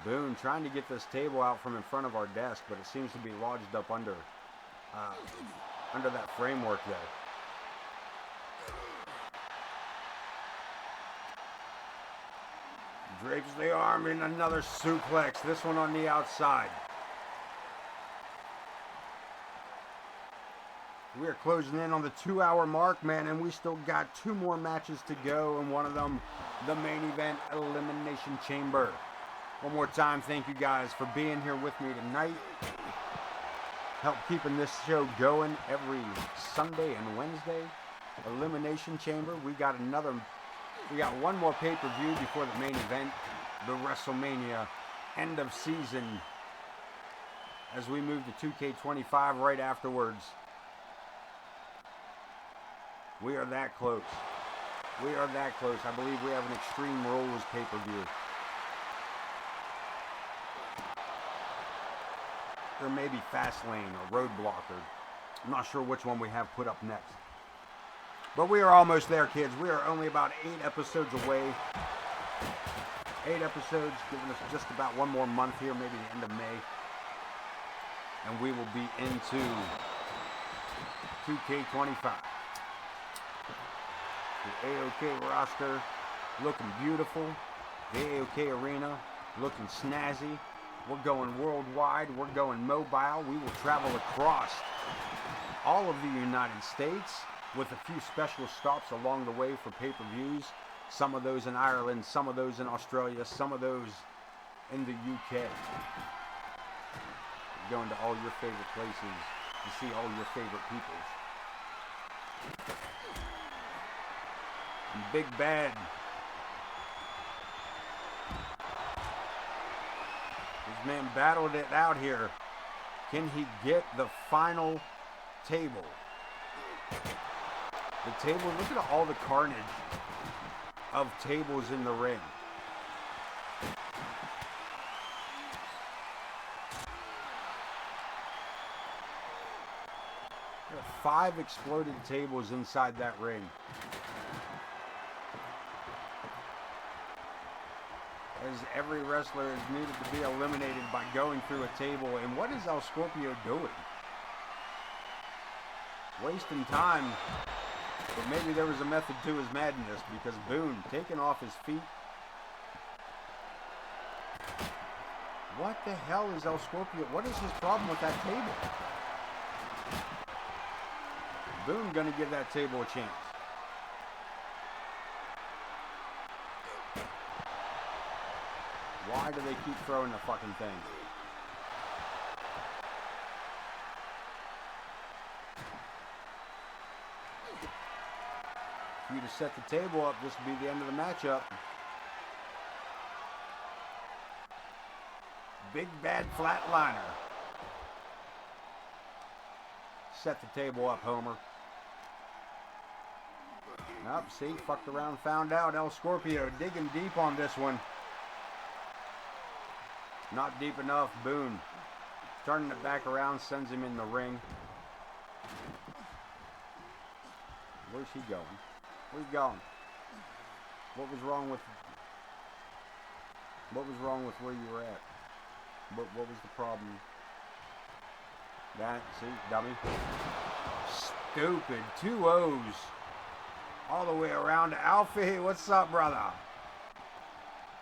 Boone trying to get this table out from in front of our desk, but it seems to be lodged up under that framework there. Drapes the arm in another suplex, this one on the outside. We are closing in on the 2-hour mark, man, and we still got 2 more matches to go, and one of them, the main event, Elimination Chamber. One more time, thank you guys for being here with me tonight. Help keeping this show going every Sunday and Wednesday. Elimination Chamber, we got one more pay-per-view before the main event, the WrestleMania end of season, as we move to 2K25 right afterwards. We are that close. We are that close. I believe we have an Extreme Rules pay-per-view. There may be Fastlane or Roadblock, or I'm not sure which one we have put up next. But we are almost there, kids. We are only about 8 episodes away. 8 episodes, giving us just about one more month here, maybe the end of May. And we will be into 2K25. The AoK roster looking beautiful. The AoK arena looking snazzy. We're going worldwide. We're going mobile. We will travel across all of the United States with a few special stops along the way for pay-per-views. Some of those in Ireland, some of those in Australia, some of those in the UK. Going to all your favorite places to see all your favorite peoples. And Big Bad. This man battled it out here. Can he get the final table? The table, look at all the carnage of tables in the ring. There are 5 exploded tables inside that ring. As every wrestler is needed to be eliminated by going through a table. And what is El Scorpio doing? Wasting time. But maybe there was a method to his madness, because Boone taking off his feet. What the hell is El Scorpio? What is his problem with that table? Boone gonna give that table a chance. Why do they keep throwing the fucking thing? For you to set the table up, this would be the end of the matchup. Big Bad Flatliner. Set the table up, Homer. Nope, see, fucked around, found out. El Scorpio digging deep on this one. Not deep enough. Boone turning it back around, sends him in the ring. Where's he going? Where's he going? What was wrong with where you were at? What was the problem? That, see, dummy. Stupid. 2 O's. All the way around to Alfie. What's up, brother?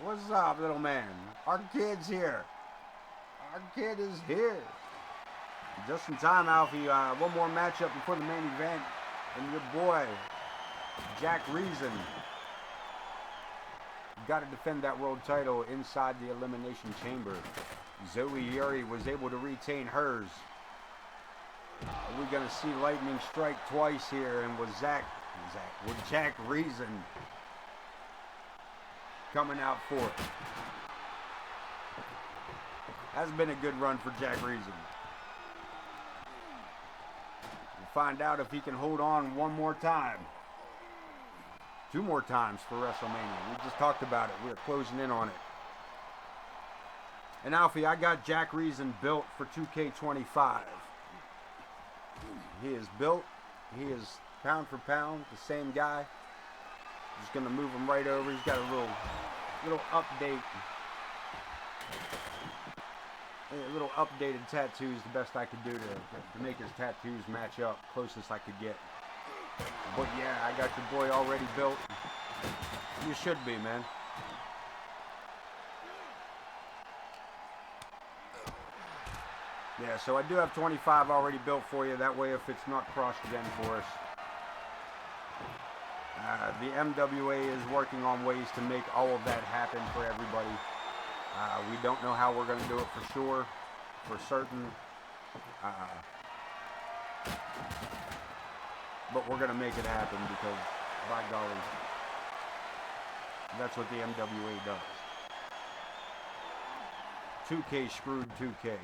What's up, little man? Our kid's here. Our kid is here. Just in time, Alfie. One more matchup before the main event. And your boy, Jack Reason, got to defend that world title inside the Elimination Chamber. Zoe Yuri was able to retain hers. Are we going to see lightning strike twice here? And with Jack Reason coming out for it. Has been a good run for Jack Reason. We'll find out if he can hold on one more time. 2 more times for WrestleMania. We just talked about it. We're closing in on it. And Alfie, I got Jack Reason built for 2K25. He is built. He is pound for pound the same guy. Just gonna move him right over. He's got a little update. A little updated tattoos, the best I could do to make his tattoos match up, closest I could get. But yeah, I got your boy already built. You should be, man. Yeah, so I do have 25 already built for you. That way, if it's not cross-gen for us. The MWA is working on ways to make all of that happen for everybody. We don't know how we're going to do it for sure, for certain. But we're going to make it happen because, by golly, that's what the MWA does. 2K screwed 2K.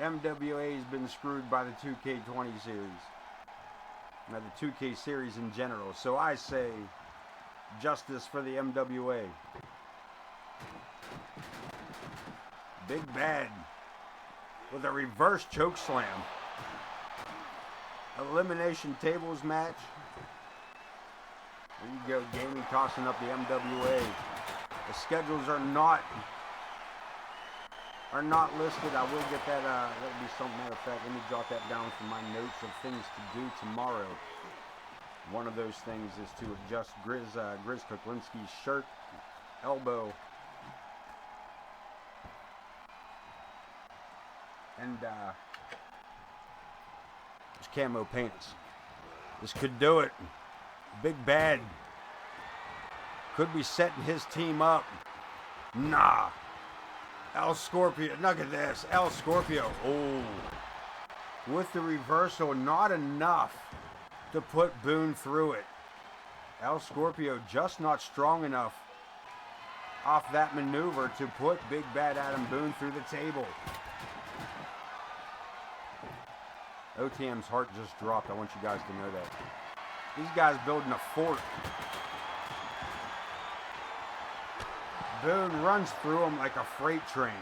MWA has been screwed by the 2K20 series. Now the 2K series in general. So I say, justice for the MWA. Big Bad with a reverse choke slam. Elimination tables match. There you go, Gaming tossing up the MWA. The schedules are not listed. I will get that. That'll be some matter of fact. Let me jot that down for my notes of things to do tomorrow. One of those things is to adjust Grizz Kuklinski's shirt, elbow, and his camo pants. This could do it. Big Bad could be setting his team up. Nah. El Scorpio, look at this. El Scorpio, oh. With the reversal, not enough to put Boone through it. El Scorpio just not strong enough off that maneuver to put Big Bad Adam Boone through the table. OTM's heart just dropped. I want you guys to know that. These guys building a fort. Boone runs through him like a freight train.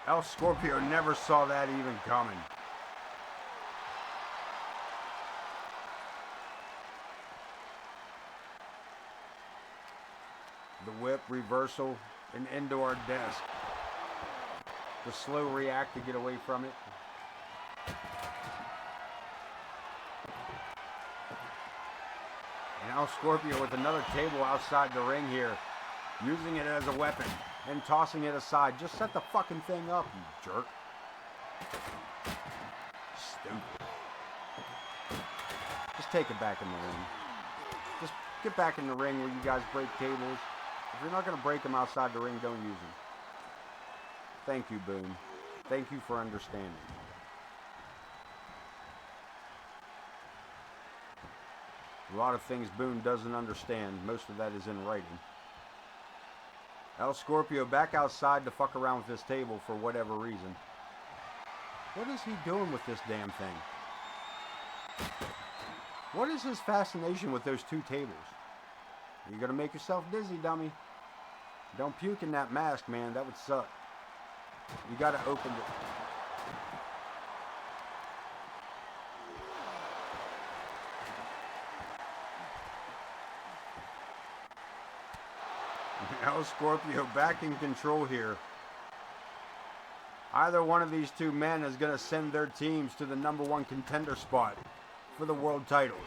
El Scorpio never saw that even coming. The whip, reversal, and into our desk. The slow react to get away from it. And El Scorpio with another table outside the ring here. Using it as a weapon and tossing it aside. Just set the fucking thing up, you jerk. Stupid. Just take it back in the ring. Just get back in the ring where you guys break tables. If you're not going to break them outside the ring, don't use them. Thank you, Boone. Thank you for understanding. A lot of things Boone doesn't understand. Most of that is in writing. El Scorpio back outside to fuck around with this table for whatever reason. What is he doing with this damn thing? What is his fascination with those two tables? You're gonna make yourself dizzy, dummy. Don't puke in that mask, man. That would suck. You gotta open it. El Scorpio back in control here. Either one of these two men is going to send their teams to the #1 contender spot for the world titles.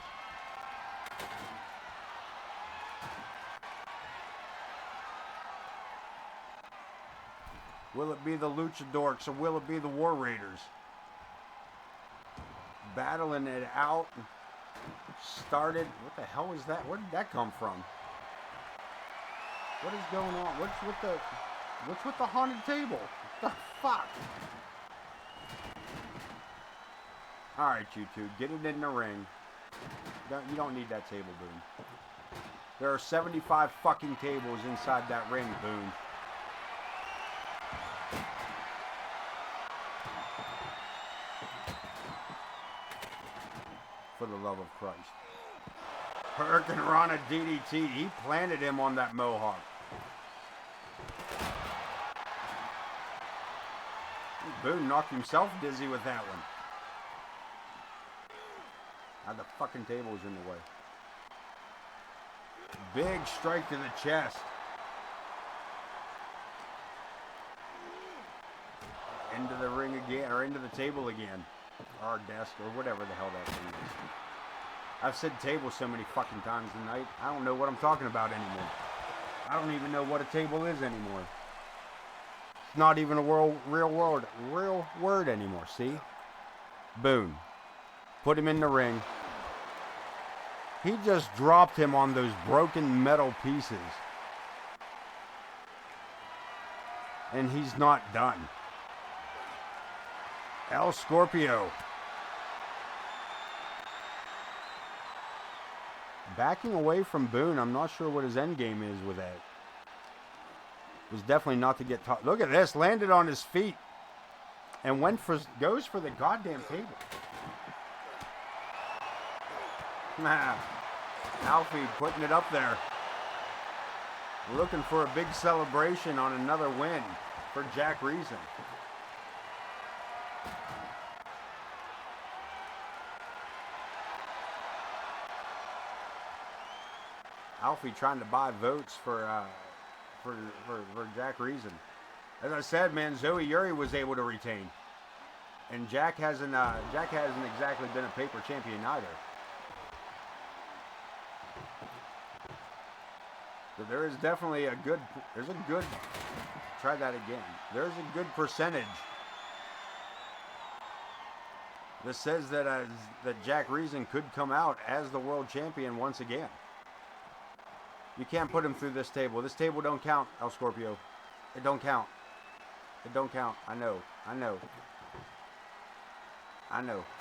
Will it be the Luchadorks or will it be the War Raiders? Battling it out. Started. What the hell is that? Where did that come from? What is going on? What's with the haunted table? What the fuck? Alright, you two, get it in the ring. You don't need that table, Boone. There are 75 fucking tables inside that ring, Boone. For the love of Christ. Hurricane Rana DDT, he planted him on that mohawk. Boone knocked himself dizzy with that one. Now the fucking table's in the way. Big strike to the chest. Into the ring again, or into the table again. Or desk, or whatever the hell that thing is. I've said table so many fucking times tonight, I don't know what I'm talking about anymore. I don't even know what a table is anymore. It's not even a real word anymore, see? Boone. Put him in the ring. He just dropped him on those broken metal pieces. And he's not done. El Scorpio. Backing away from Boone, I'm not sure what his end game is with that. It was definitely not to get taught. Look at this, landed on his feet. And goes for the goddamn table. Nah. Alfie putting it up there. Looking for a big celebration on another win for Jack Reason. Alfie trying to buy votes for Jack Reason. As I said, man, Zoe Yuri was able to retain, and Jack hasn't exactly been a paper champion either. But there is definitely a good, try that again. There's a good percentage that says that that Jack Reason could come out as the world champion once again. You can't put him through this table. This table don't count, El Scorpio. It don't count. It don't count. I know.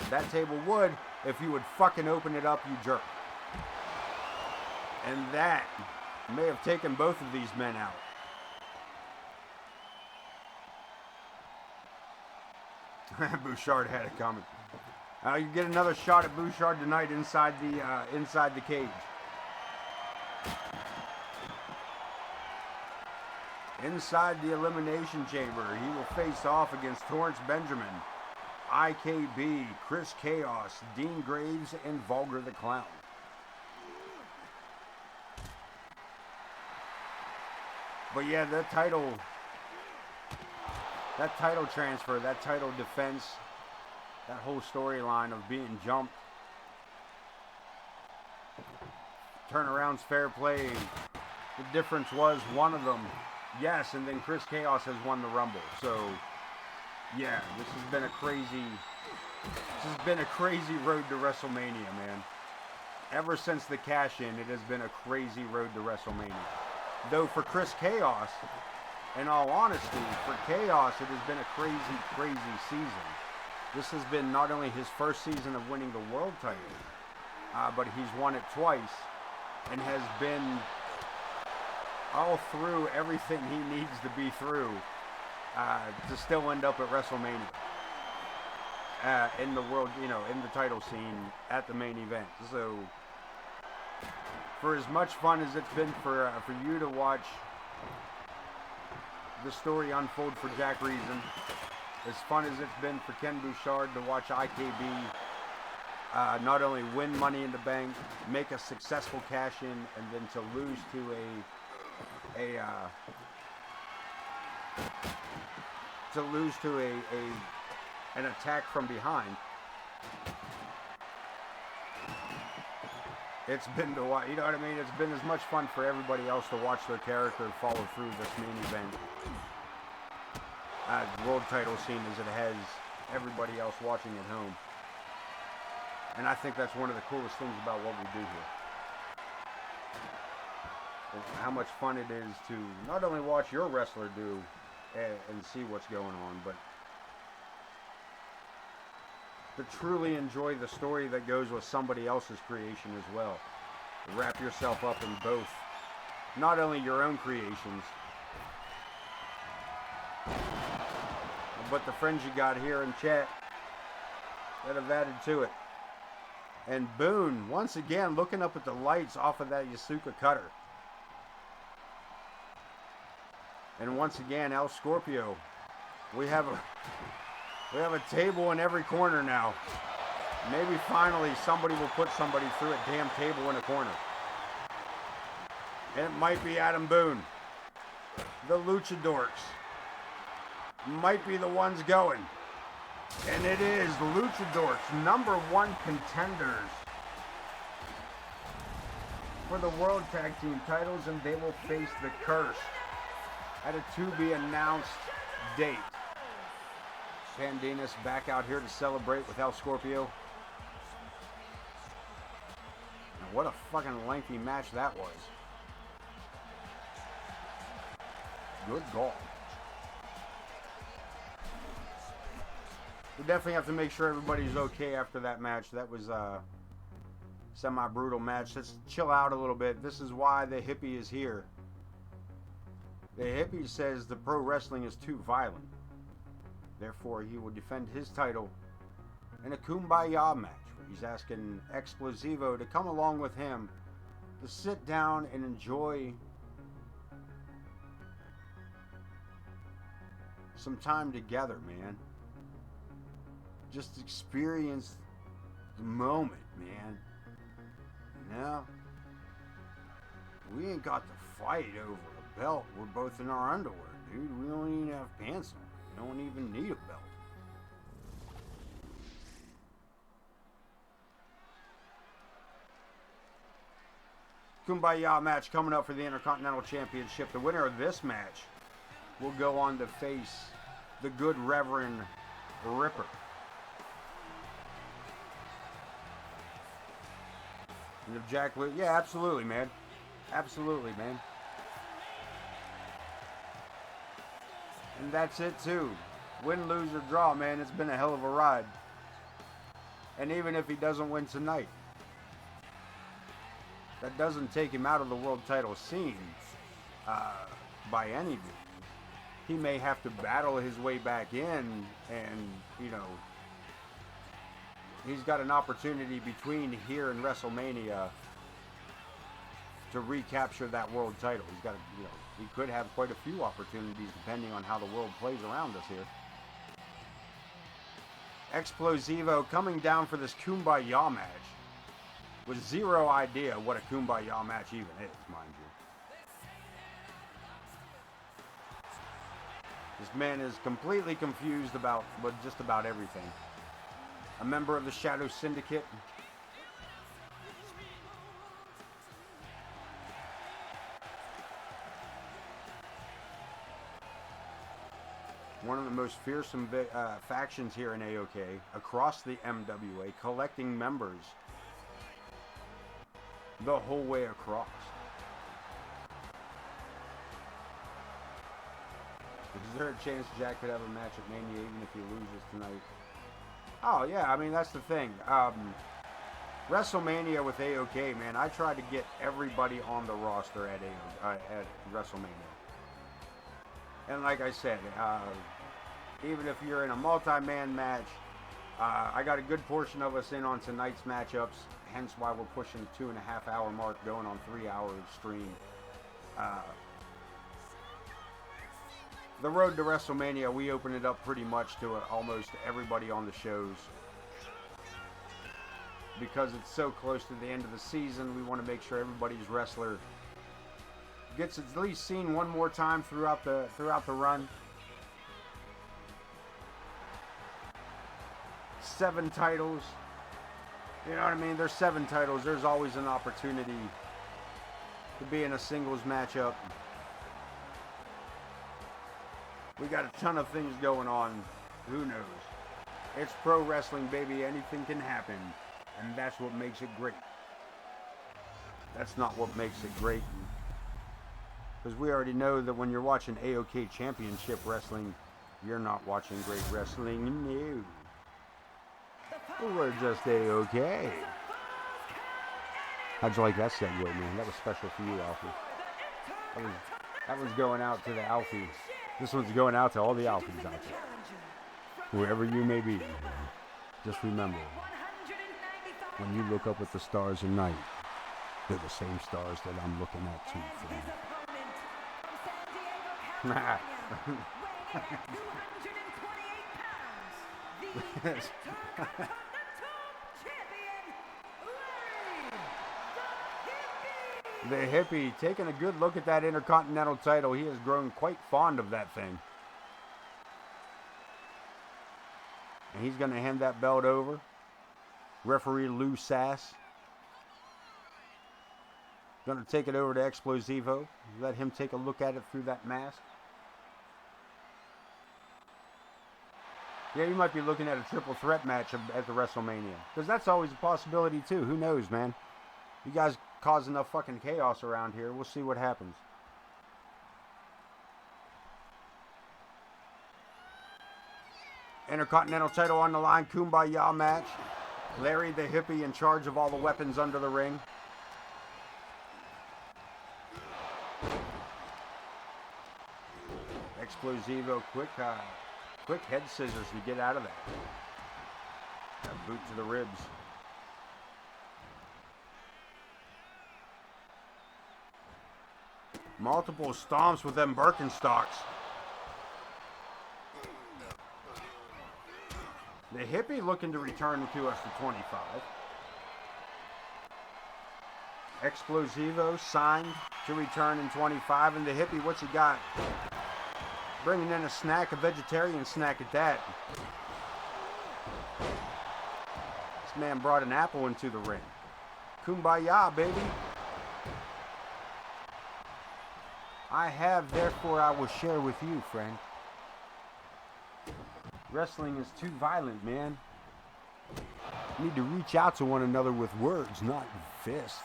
That table would if you would fucking open it up, you jerk. And that may have taken both of these men out. Bouchard had it coming. You get another shot at Bouchard tonight inside the cage. Inside the Elimination Chamber, he will face off against Torrance Benjamin, IKB, Chris Chaos, Dean Graves, and Vulgar the Clown. But yeah, that title transfer, that title defense, that whole storyline of being jumped, turnarounds, fair play. The difference was one of them, yes, and then Chris Chaos has won the Rumble. So yeah, this has been a crazy road to WrestleMania, man. Ever since the cash-in, it has been a crazy road to WrestleMania. Though for Chris Chaos, in all honesty, for Chaos, it has been a crazy season. This has been not only his first season of winning the world title, but he's won it twice and has been all through everything he needs to be through to still end up at WrestleMania in the world, in the title scene at the main event. So for as much fun as it's been for you to watch the story unfold for Jack Reason, as fun as it's been for Ken Bouchard to watch IKB not only win Money in the Bank, make a successful cash-in, and then to lose to an attack from behind. It's been to watch, you know what I mean? It's been as much fun for everybody else to watch their character follow through this main event world title scene as it has everybody else watching at home. And I think that's one of the coolest things about what we do here. How much fun it is to not only watch your wrestler do and see what's going on, but to truly enjoy the story that goes with somebody else's creation as well. Wrap yourself up in both, not only your own creations, but the friends you got here in chat that have added to it. And Boone, once again, looking up at the lights off of that Yasuka cutter. And once again, El Scorpio, we have a table in every corner now. Maybe finally somebody will put somebody through a damn table in a corner. It might be Adam Boone. The Luchadorks might be the ones going. And it is Luchadorks, #1 contenders for the World Tag Team titles, and they will face the Curse at a to-be-announced date. Pandanus back out here to celebrate with El Scorpio. And what a fucking lengthy match that was. Good goal. We definitely have to make sure everybody's okay after that match. That was a semi-brutal match. Let's chill out a little bit. This is why the hippie is here. The hippie says the pro wrestling is too violent. Therefore, he will defend his title in a Kumbaya match, where he's asking Explosivo to come along with him to sit down and enjoy some time together, man. Just experience the moment, man. Now, we ain't got to fight over a belt. We're both in our underwear, dude. We don't even have pants on. We don't even need a belt. Kumbaya match coming up for the Intercontinental Championship. The winner of this match will go on to face the good Reverend Ripper. And if Jack Lee, yeah, absolutely, man. Absolutely, man. And that's it, too. Win, lose, or draw, man. It's been a hell of a ride. And even if he doesn't win tonight, that doesn't take him out of the world title scene by any means. He may have to battle his way back in, and, you know, he's got an opportunity between here and WrestleMania to recapture that world title. He's got, you know, he could have quite a few opportunities depending on how the world plays around us here. Explosivo coming down for this Kumbaya match with zero idea what a Kumbaya match even is, mind you. This man is completely confused about just about everything. A member of the Shadow Syndicate. One of the most fearsome factions here in AoK, across the MWA, collecting members the whole way across. Is there a chance Jack could have a match at Mania even if he loses tonight? Oh, yeah, I mean, that's the thing. WrestleMania with AoK, man, I tried to get everybody on the roster at WrestleMania. And like I said, even if you're in a multi-man match, I got a good portion of us in on tonight's matchups, hence why we're pushing the 2.5 hour mark, going on 3 hour stream. The road to WrestleMania, we open it up pretty much to almost everybody on the shows. Because it's so close to the end of the season, we want to make sure everybody's wrestler gets at least seen one more time throughout the run. 7 titles. You know what I mean? There's 7 titles. There's always an opportunity to be in a singles matchup. We got a ton of things going on. Who knows? It's pro wrestling, baby. Anything can happen. And that's what makes it great. That's not what makes it great. Because we already know that when you're watching AoK Championship Wrestling, you're not watching great wrestling. No. We're just AoK. How'd you like that segue, man? That was special for you, Alfie. That was going out to the Alfie. This one's going out to all the Alfies out there. Wherever you may be, just remember, when you look up at the stars at night, they're the same stars that I'm looking at too, friend. The hippie taking a good look at that Intercontinental title. He has grown quite fond of that thing. And he's going to hand that belt over. Referee Lou Sass. Going to take it over to Explosivo. Let him take a look at it through that mask. Yeah, you might be looking at a triple threat match at the WrestleMania. Because that's always a possibility too. Who knows, man? You guys cause enough fucking chaos around here. We'll see what happens. Intercontinental title on the line. Kumbaya match. Larry the hippie in charge of all the weapons under the ring. Explosivo, quick head scissors to get out of that. That boot to the ribs. Multiple stomps with them Birkenstocks. The hippie looking to return to us to 25. Explosivo signed to return in 25. And the hippie, what's he got? Bringing in a snack, a vegetarian snack at that. This man brought an apple into the ring. Kumbaya, baby. I have, therefore I will share with you, friend. Wrestling is too violent, man. You need to reach out to one another with words, not fists.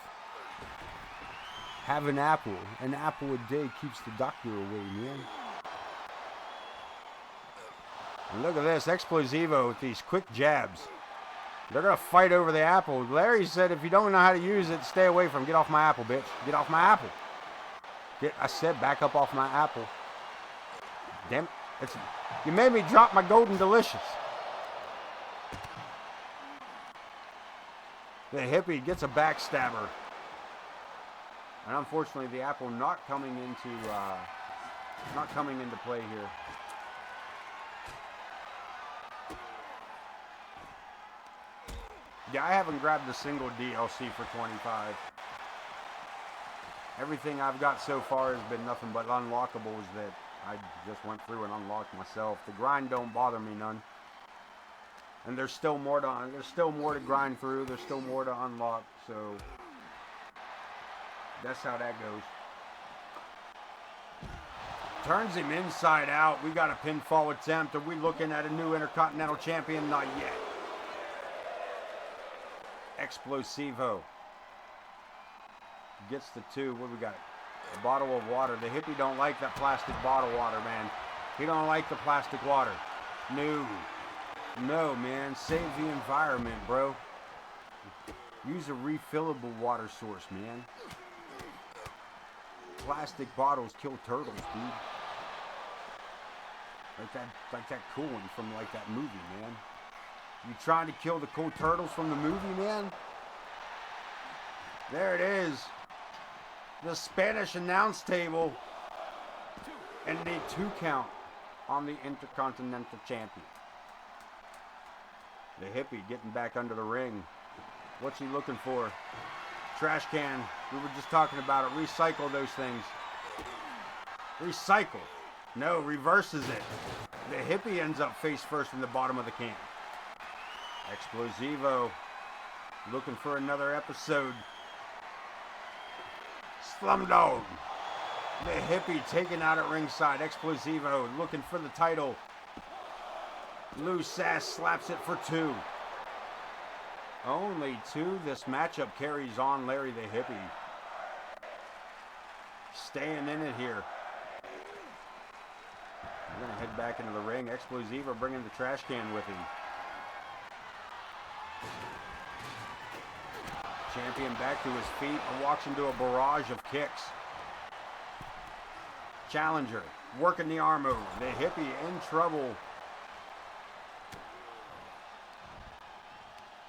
Have an apple. An apple a day keeps the doctor away, man. And look at this, Explosivo with these quick jabs. They're going to fight over the apple. Larry said, if you don't know how to use it, stay away from it. Get off my apple, bitch. Get off my apple. I said back up off my apple. Damn it. You made me drop my Golden Delicious. The hippie gets a backstabber. And unfortunately, the apple not coming into play here. Yeah, I haven't grabbed a single DLC for 25. Everything I've got so far has been nothing but unlockables that I just went through and unlocked myself. The grind don't bother me none. And there's still more to grind through. There's still more to unlock. So that's how that goes. Turns him inside out. We got a pinfall attempt. Are we looking at a new Intercontinental Champion? Not yet. Explosivo gets the two. What do we got? A bottle of water. The hippie don't like that plastic bottle water, man. He don't like the plastic water. No, man. Save the environment, bro. Use a refillable water source, man. Plastic bottles kill turtles, dude. Like that cool one from like that movie, man. You trying to kill the cool turtles from the movie, man? There it is. The Spanish announce table. And a 2 count on the Intercontinental Champion. The hippie getting back under the ring. What's he looking for? Trash can. We were just talking about it. Recycle those things. Recycle. No, reverses it. The hippie ends up face first in the bottom of the can. Explosivo looking for another episode. Slumdog. The hippie taken out at ringside. Explosivo looking for the title. Lou Sass slaps it for 2. Only 2. This matchup carries on Larry the hippie. Staying in it here. We're going to head back into the ring. Explosivo bringing the trash can with him. Champion back to his feet and walks into a barrage of kicks. Challenger working the arm over. The hippie in trouble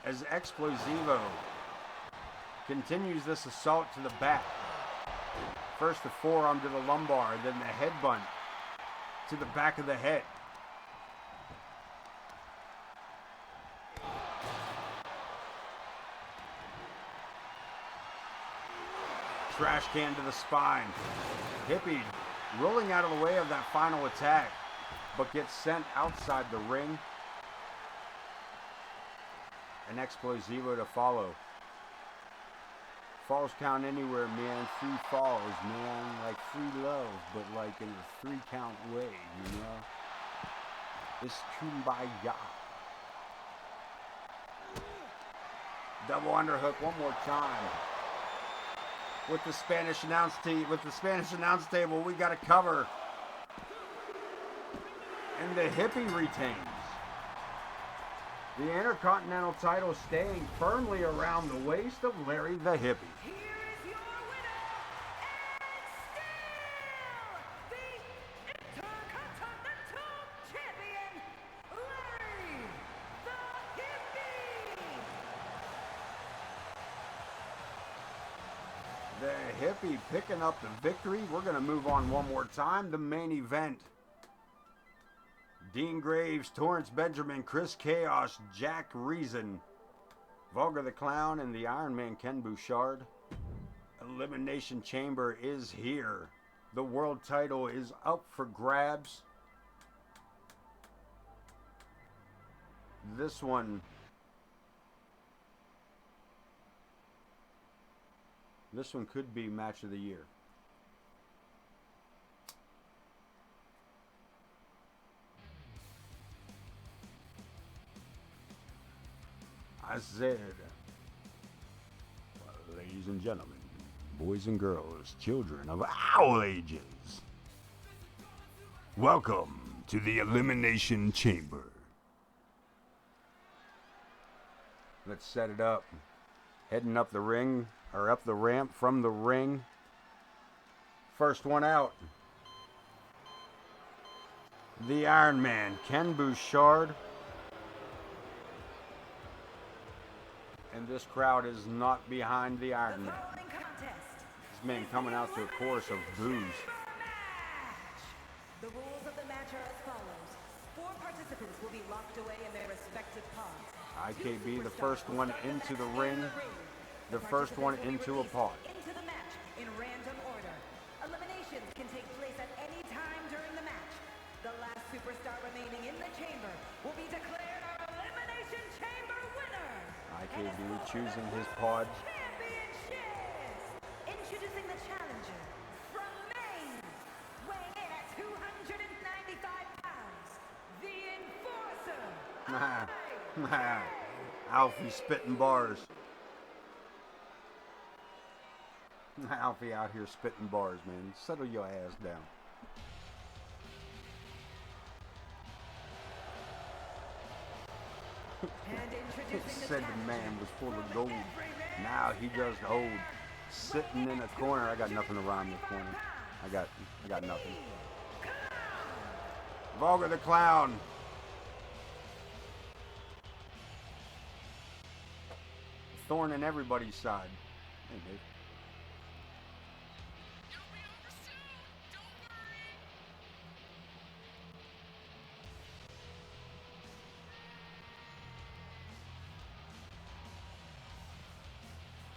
as Explosivo continues this assault to the back. First the forearm to the lumbar, then the headbutt to the back of the head. Trash can to the spine. Hippie rolling out of the way of that final attack, but gets sent outside the ring. An Explosivo to follow. Falls count anywhere, man. 3 falls, man. Like free love, but like in a 3 count way, you know? It's kumbaya. Double underhook one more time. With the Spanish announce table, we got a cover. And the hippie retains. The Intercontinental title staying firmly around the waist of Larry the hippie. Here is your winner, and still the Intercontinental Champion, Larry the Hippie. The hippie picking up the victory. We're going to move on one more time. The main event. Dean Graves, Torrance Benjamin, Chris Chaos, Jack Reason, Vulgar the Clown, and the Iron Man Ken Bouchard. Elimination Chamber is here. The world title is up for grabs. This one could be match of the year. I said, well, ladies and gentlemen, boys and girls, children of all ages, welcome to the Elimination Chamber. Let's set it up. Heading up the ring, or up the ramp from the ring. First one out. The Iron Man, Ken Bouchard. And this crowd is not behind the Iron Man. This man coming out to a chorus of boos. The rules of the match are as follows. 4 participants will be locked away in their respective pods. IKB, the first one into the ring. The first one into a pod. Into the match in random order. Eliminations can take place at any time during the match. The last superstar remaining in the chamber will be declared our Elimination Chamber winner. IKB choosing his pod. Championship! Introducing the challenger from Maine, weighing in at 295 pounds, the Enforcer. Alfie spitting bars. Alfie out here spitting bars, man. Settle your ass down. And introducing Said the man was full of gold. Now he just old. Sitting in a corner. I got nothing to rhyme with corner. I got nothing. Vulgar the Clown. Thorn in everybody's side. Hey, Dave.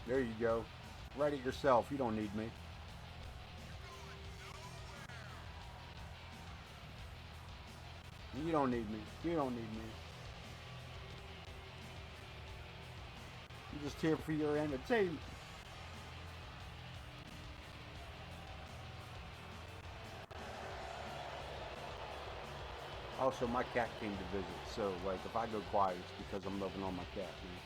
There you go. Write it yourself. You don't need me. You don't need me. You don't need me. I'm just here for your entertainment. Also, my cat came to visit, so like if I go quiet, it's because I'm loving on my cat, man.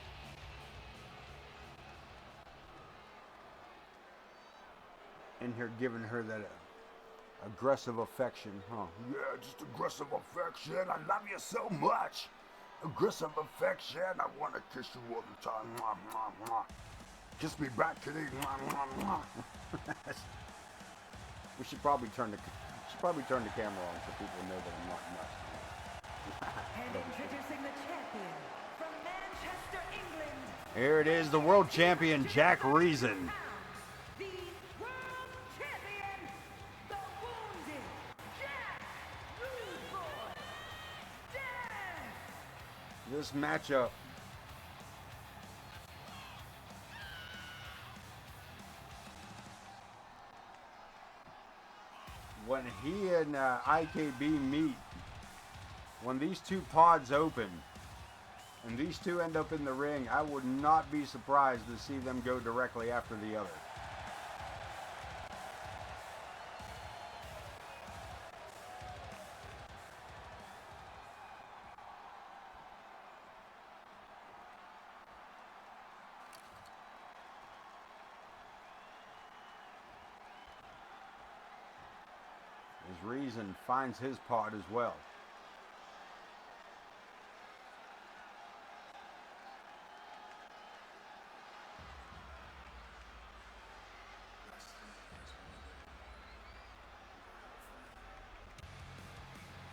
In here giving her that aggressive affection, huh? Yeah, just aggressive affection. I love you so much. Aggressive affection. I want to kiss you all the time. Mwah, mwah, mwah. Kiss me back, kitty. Mwah, mwah, mwah. We should probably turn the camera on so people know that I'm not nuts. And introducing the champion from Manchester, England. Here it is, the world champion, Jack Reason. The world champion, the wounded Jack Rude Boy. Death. This matchup when he and IKB meet, when these two pods open and these two end up in the ring, I would not be surprised to see them go directly after the other. As Reason finds his pod as well.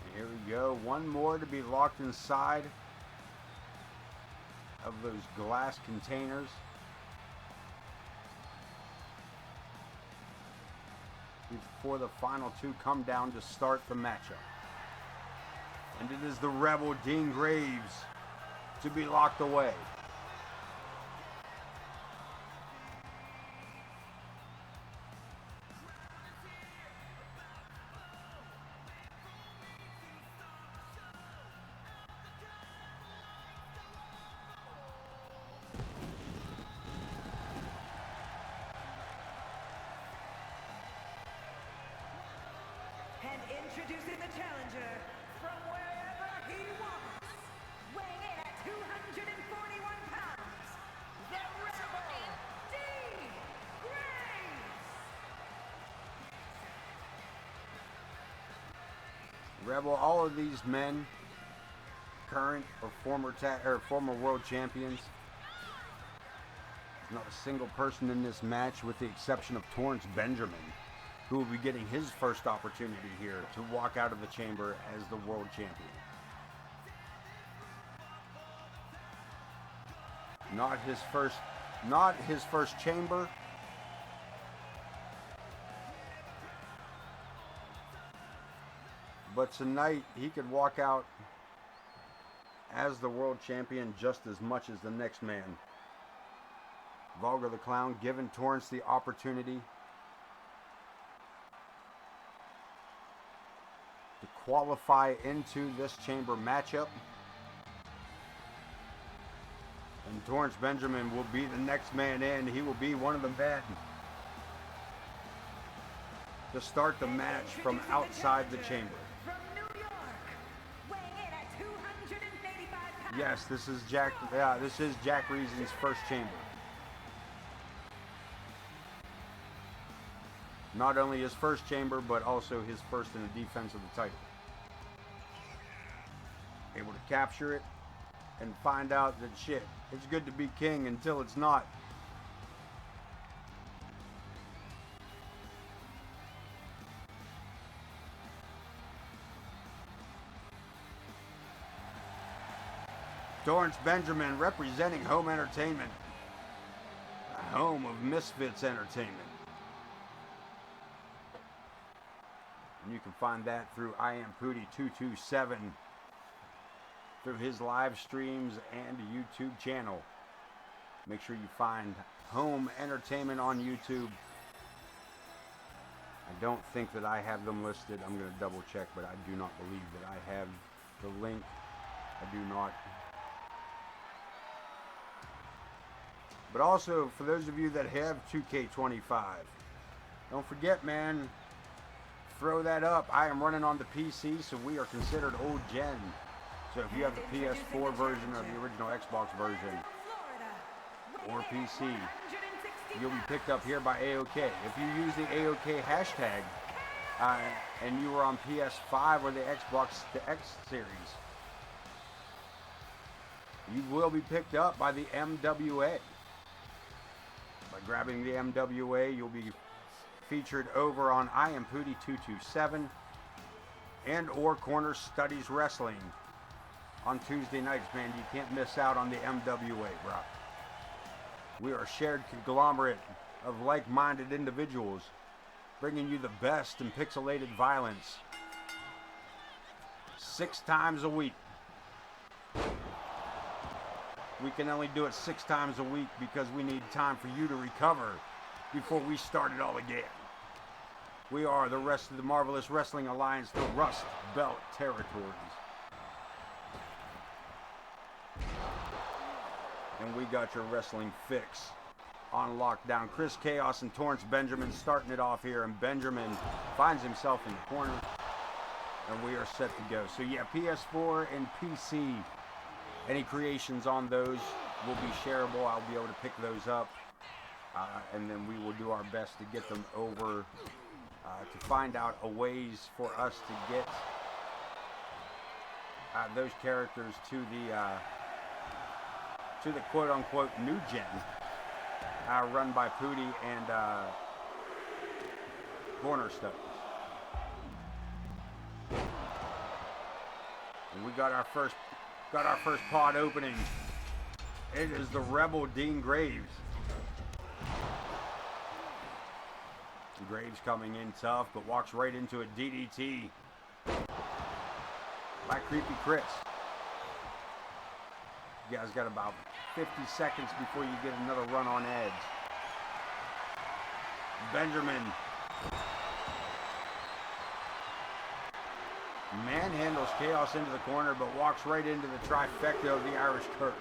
And here we go, one more to be locked inside of those glass containers. Before the final two come down to start the matchup. And it is the Rebel Dean Graves to be locked away. And introducing the challenger from wherever he wants, weighing in at 241 pounds, Rebel, all of these men, current or former world champions. There's not a single person in this match, with the exception of Torrence Benjamin, who will be getting his first opportunity here to walk out of the chamber as the world champion. Not his first chamber. But tonight he could walk out as the world champion just as much as the next man. Vulgar the Clown giving Torrence the opportunity to qualify into this chamber matchup. And Torrence Benjamin will be the next man in. He will be one of the men to start the match from outside the chamber. From New York, weighing in at 285 pounds. Yes, this is Jack Reason's first chamber. Not only his first chamber, but also his first in the defense of the title. Able to capture it and find out that shit, it's good to be king until it's not. Torrence Benjamin representing Home Entertainment, the home of Misfits Entertainment. And you can find that through I Am Pooty 227, through his live streams and YouTube channel. Make sure you find Home Entertainment on YouTube. I don't think that I have them listed. I'm going to double check, but I do not believe that I have the link. I do not. But also, for those of you that have 2K25, don't forget, man, throw that up. I am running on the PC, so we are considered old gen. So if you have the PS4 version or the original Xbox version or PC, you'll be picked up here by AoK. If you use the AoK hashtag and you were on PS5 or the Xbox X series, you will be picked up by the MWA. By grabbing the MWA, you'll be featured over on I Am Pooty 227 and or Corner Studies Wrestling on Tuesday nights, man. You can't miss out on the MWA, bro. We are a shared conglomerate of like-minded individuals bringing you the best in pixelated violence 6 times a week. We can only do it 6 times a week because we need time for you to recover before we start it all again. We are the rest of the Marvelous Wrestling Alliance, the Rust Belt Territories. And we got your wrestling fix on lockdown. Chris Chaos and Torrence Benjamin starting it off here, and Benjamin finds himself in the corner, and we are set to go. So yeah, PS4 and PC, any creations on those will be shareable. I'll be able to pick those up, and then we will do our best to get them over to find out a ways for us to get those characters to the quote-unquote new gen, run by Pooty and Corner Studies. And we got our first pod opening. It is the Rebel Dean Graves. Graves coming in tough, but walks right into a DDT by Creepy Chris. You guys got about 50 seconds before you get another run on Edge. Benjamin manhandles Chaos into the corner, but walks right into the trifecta of the Irish Curse.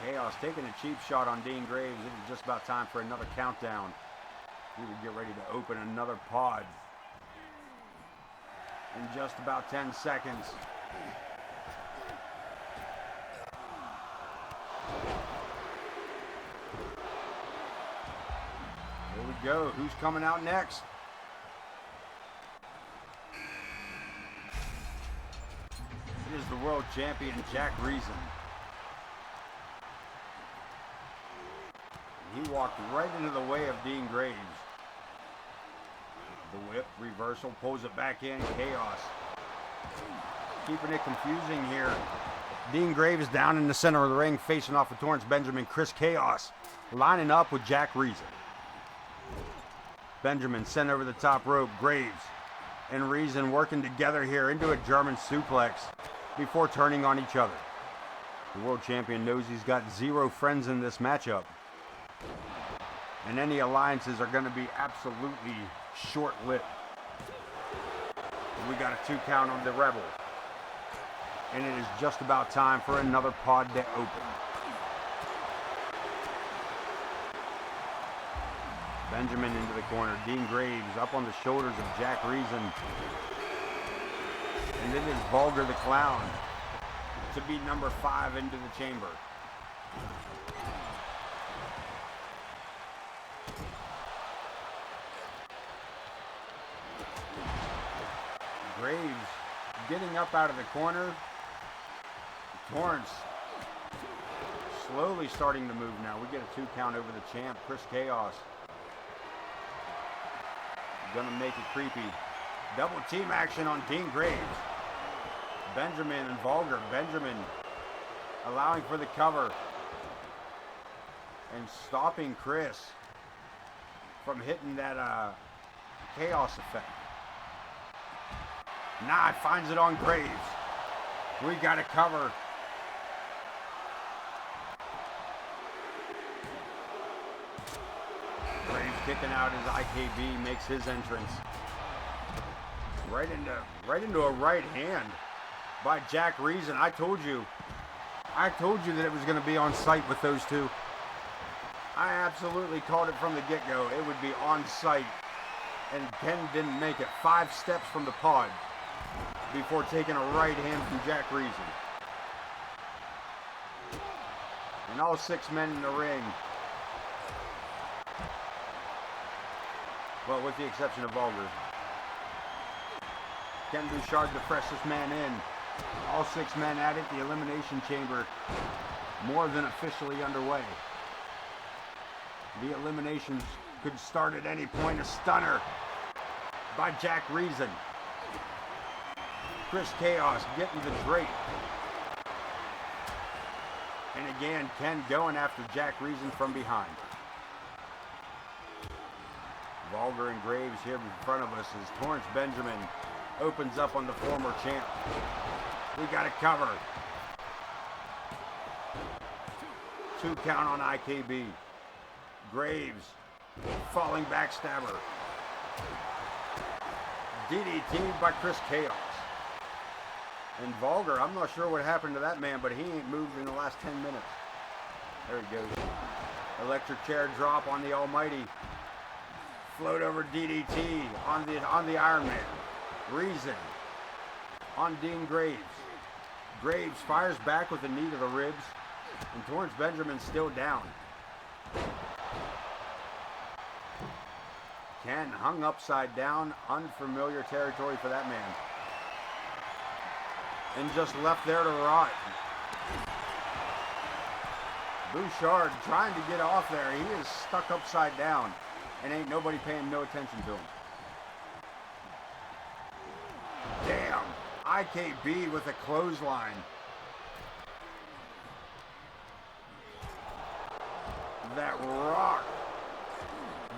Chaos taking a cheap shot on Dean Graves. It is just about time for another countdown. We will get ready to open another pod in just about 10 seconds. Here we go. Who's coming out next? It is the world champion, Jack Reason. He walked right into the way of Dean Graves. The whip, reversal, pulls it back in, chaos. Keeping it confusing here. Dean Graves down in the center of the ring, facing off with Torrance Benjamin. Chris Chaos lining up with Jack Reason. Benjamin sent over the top rope. Graves and Reason working together here into a German suplex before turning on each other. The world champion knows he's got 0 friends in this matchup. And any alliances are going to be absolutely short-lived. We got a 2 count on the Rebel. And it is just about time for another pod to open. Benjamin into the corner. Dean Graves up on the shoulders of Jack Reason. And it is Vulgar the Clown to be number 5 into the chamber. Graves getting up out of the corner. Torrance slowly starting to move now. We get a 2 count over the champ, Chris Chaos. Gonna make it creepy. Double team action on Dean Graves. Benjamin and Vulgar. Benjamin allowing for the cover. And stopping Chris from hitting that chaos effect. Nah, finds it on Graves. We got to cover. Graves kicking out his IKB, makes his entrance. Right into a right hand by Jack Reason. I told you that it was going to be on site with those two. I absolutely called it from the get-go. It would be on site. And Ken didn't make it. 5 steps from the pod before taking a right hand from Jack Reason. And all 6 men in the ring. Well, with the exception of Vulgar. Ken Bouchard, the freshest man in. All 6 men at it. The Elimination Chamber more than officially underway. The eliminations could start at any point. A stunner by Jack Reason. Chris Chaos getting the drape. And again, Ken going after Jack Reason from behind. Vulgar and Graves here in front of us as Torrance Benjamin opens up on the former champ. We got a cover. 2 count on IKB. Graves falling backstabber. DDT by Chris Chaos. And Vulgar, I'm not sure what happened to that man, but he ain't moved in the last 10 minutes. There he goes. Electric chair drop on the Almighty. Float over DDT on the Iron Man. Reason on Dean Graves. Graves fires back with a knee to the ribs. And Torrance Benjamin's still down. Ken hung upside down. Unfamiliar territory for that man. And just left there to rot. Bouchard trying to get off there. He is stuck upside down. And ain't nobody paying no attention to him. Damn. IKB with a clothesline. That rock.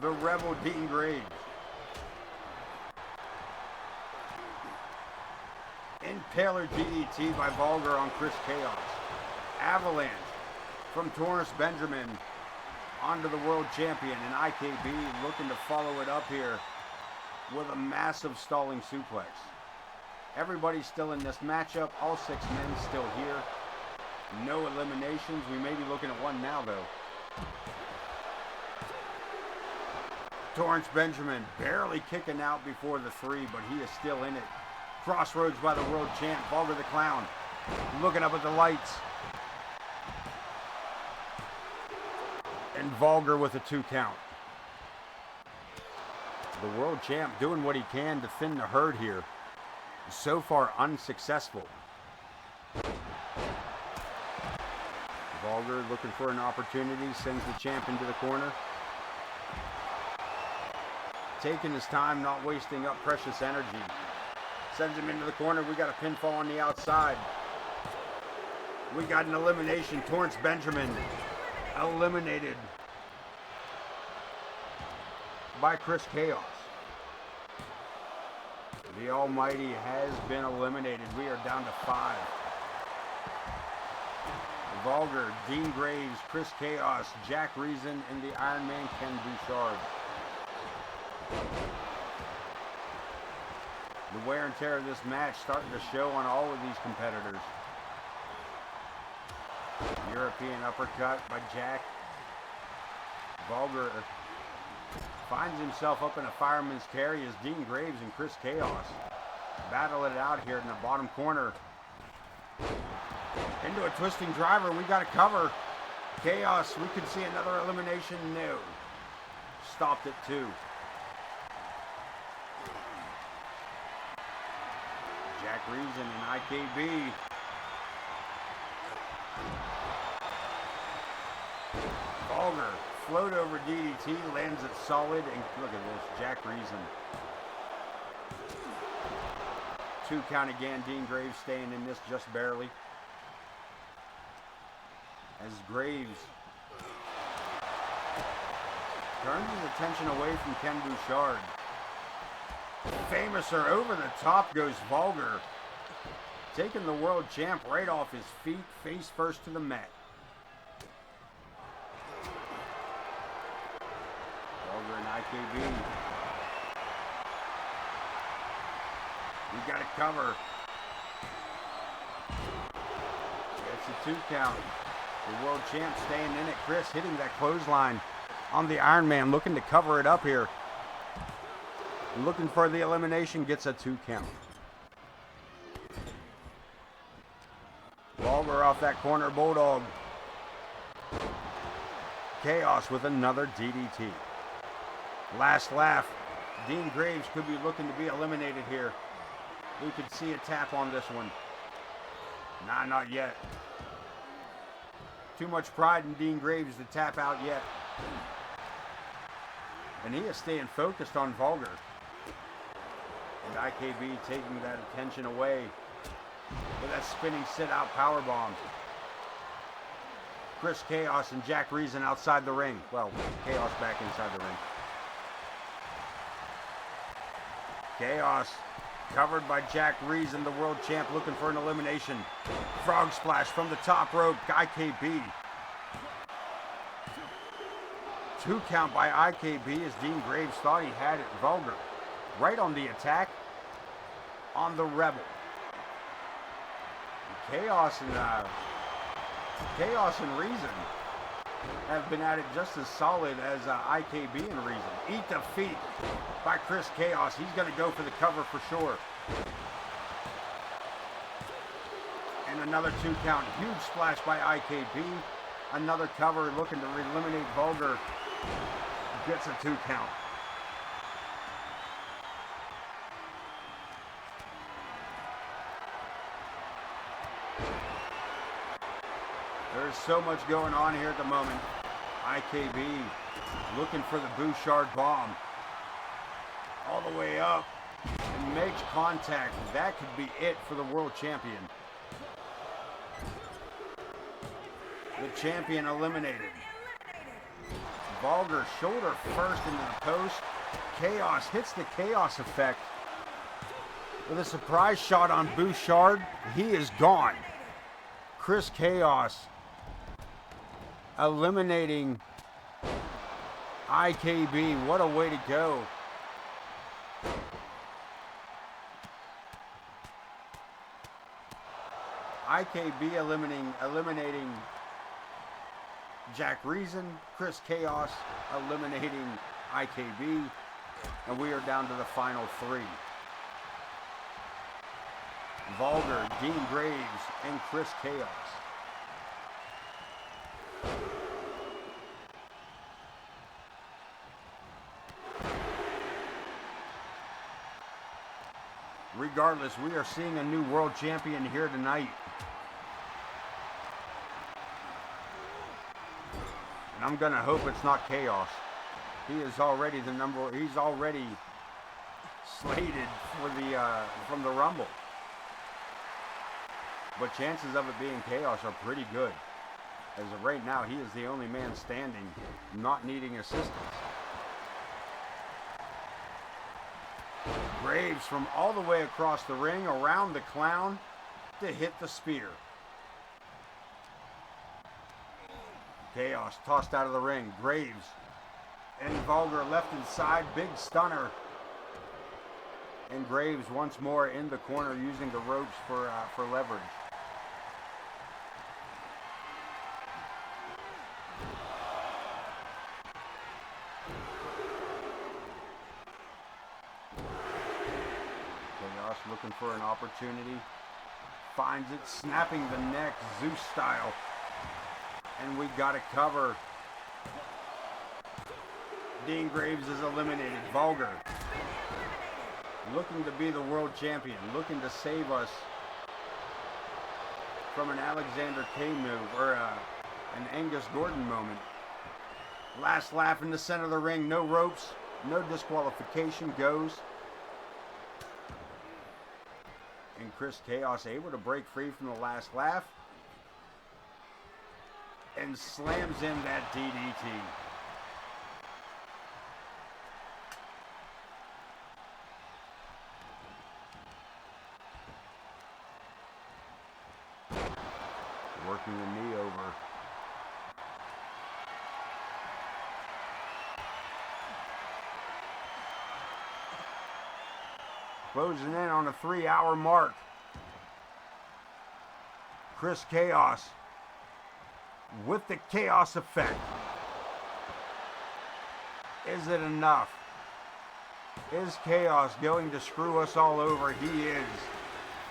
The Rebel Dean Graves. Impaler DDT by Vulgar on Chris Chaos. Avalanche from Torrance Benjamin onto the world champion, and IKB looking to follow it up here with a massive stalling suplex. Everybody's still in this matchup. All 6 men still here. No eliminations. We may be looking at one now, though. Torrance Benjamin barely kicking out before the 3, but he is still in it. Crossroads by the world champ, Vulgar the Clown, looking up at the lights. And Vulgar with a 2 count. The world champ doing what he can to thin the herd here. So far unsuccessful. Vulgar looking for an opportunity, sends the champ into the corner. Taking his time, not wasting up precious energy. Sends him into the corner. We got a pinfall on the outside. We got an elimination. Torrance Benjamin eliminated by Chris Chaos. The Almighty has been eliminated. We are down to 5. Vulgar, Dean Graves, Chris Chaos, Jack Reason, and the Iron Man Ken Bouchard. The wear and tear of this match starting to show on all of these competitors. European uppercut by Jack. Vulgar finds himself up in a fireman's carry as Dean Graves and Chris Chaos battle it out here in the bottom corner. Into a twisting driver. We got to cover. Chaos. We could see another elimination. No. Stopped at 2. Jack Reason and IKB. Vulgar. Float over DDT. Lands it solid. And look at this. Jack Reason. 2 count again. Dean Graves staying in this just barely. As Graves turns his attention away from Ken Bouchard. Famouser over the top goes Vulgar. Taking the world champ right off his feet, face first to the mat. Vulgar and IKB. We got to cover. It's a 2 count. The world champ staying in it. Chris hitting that clothesline on the Iron Man, looking to cover it up here. Looking for the elimination, gets a 2 count. Vulgar off that corner bulldog. Chaos with another DDT. Last laugh. Dean Graves could be looking to be eliminated here. We could see a tap on this one. Nah, not yet. Too much pride in Dean Graves to tap out yet. And he is staying focused on Vulgar. And IKB taking that attention away with that spinning sit-out powerbomb. Chris Chaos and Jack Reason outside the ring. Well, Chaos back inside the ring. Chaos covered by Jack Reason, the world champ, looking for an elimination. Frog splash from the top rope. IKB. 2 count by IKB as Dean Graves thought he had it. Vulgar. Right on the attack on the Rebel. Chaos and Reason have been at it just as solid as IKB and Reason. Eat the feet by Chris Chaos. He's going to go for the cover for sure. And another 2 count. Huge splash by IKB. Another cover looking to eliminate Vulgar. Gets a 2 count. There's so much going on here at the moment. IKB looking for the Bouchard bomb. All the way up and makes contact. That could be it for the world champion. The champion eliminated. Vulgar shoulder first into the post. Chaos hits the Chaos effect with a surprise shot on Bouchard. He is gone. Chris Chaos eliminating IKB. What a way to go. IKB eliminating Jack Reason. Chris Chaos eliminating IKB. And we are down to the final 3. Vulgar, Dean Graves, and Chris Chaos. Regardless, we are seeing a new world champion here tonight. And I'm gonna hope it's not Chaos. He is already he's already slated for the from the Rumble. But chances of it being Chaos are pretty good. As of right now, he is the only man standing, not needing assistance. Graves from all the way across the ring, around the clown, to hit the spear. Chaos tossed out of the ring. Graves and Vulgar left inside, big stunner. And Graves once more in the corner using the ropes for leverage. Chaos looking for an opportunity. Finds it, snapping the neck, Zeus style. And we got a cover. Dean Graves is eliminated. Vulgar looking to be the world champion, looking to save us from an Alexander K move or an Angus Gordon moment. Last laugh in the center of the ring. No ropes, no disqualification goes. And Chris Chaos able to break free from the last laugh and slams in that DDT. Working the knee over. Closing in on a 3-hour mark. Chris Chaos with the Chaos effect. Is it enough? Is Chaos going to screw us all over? He is.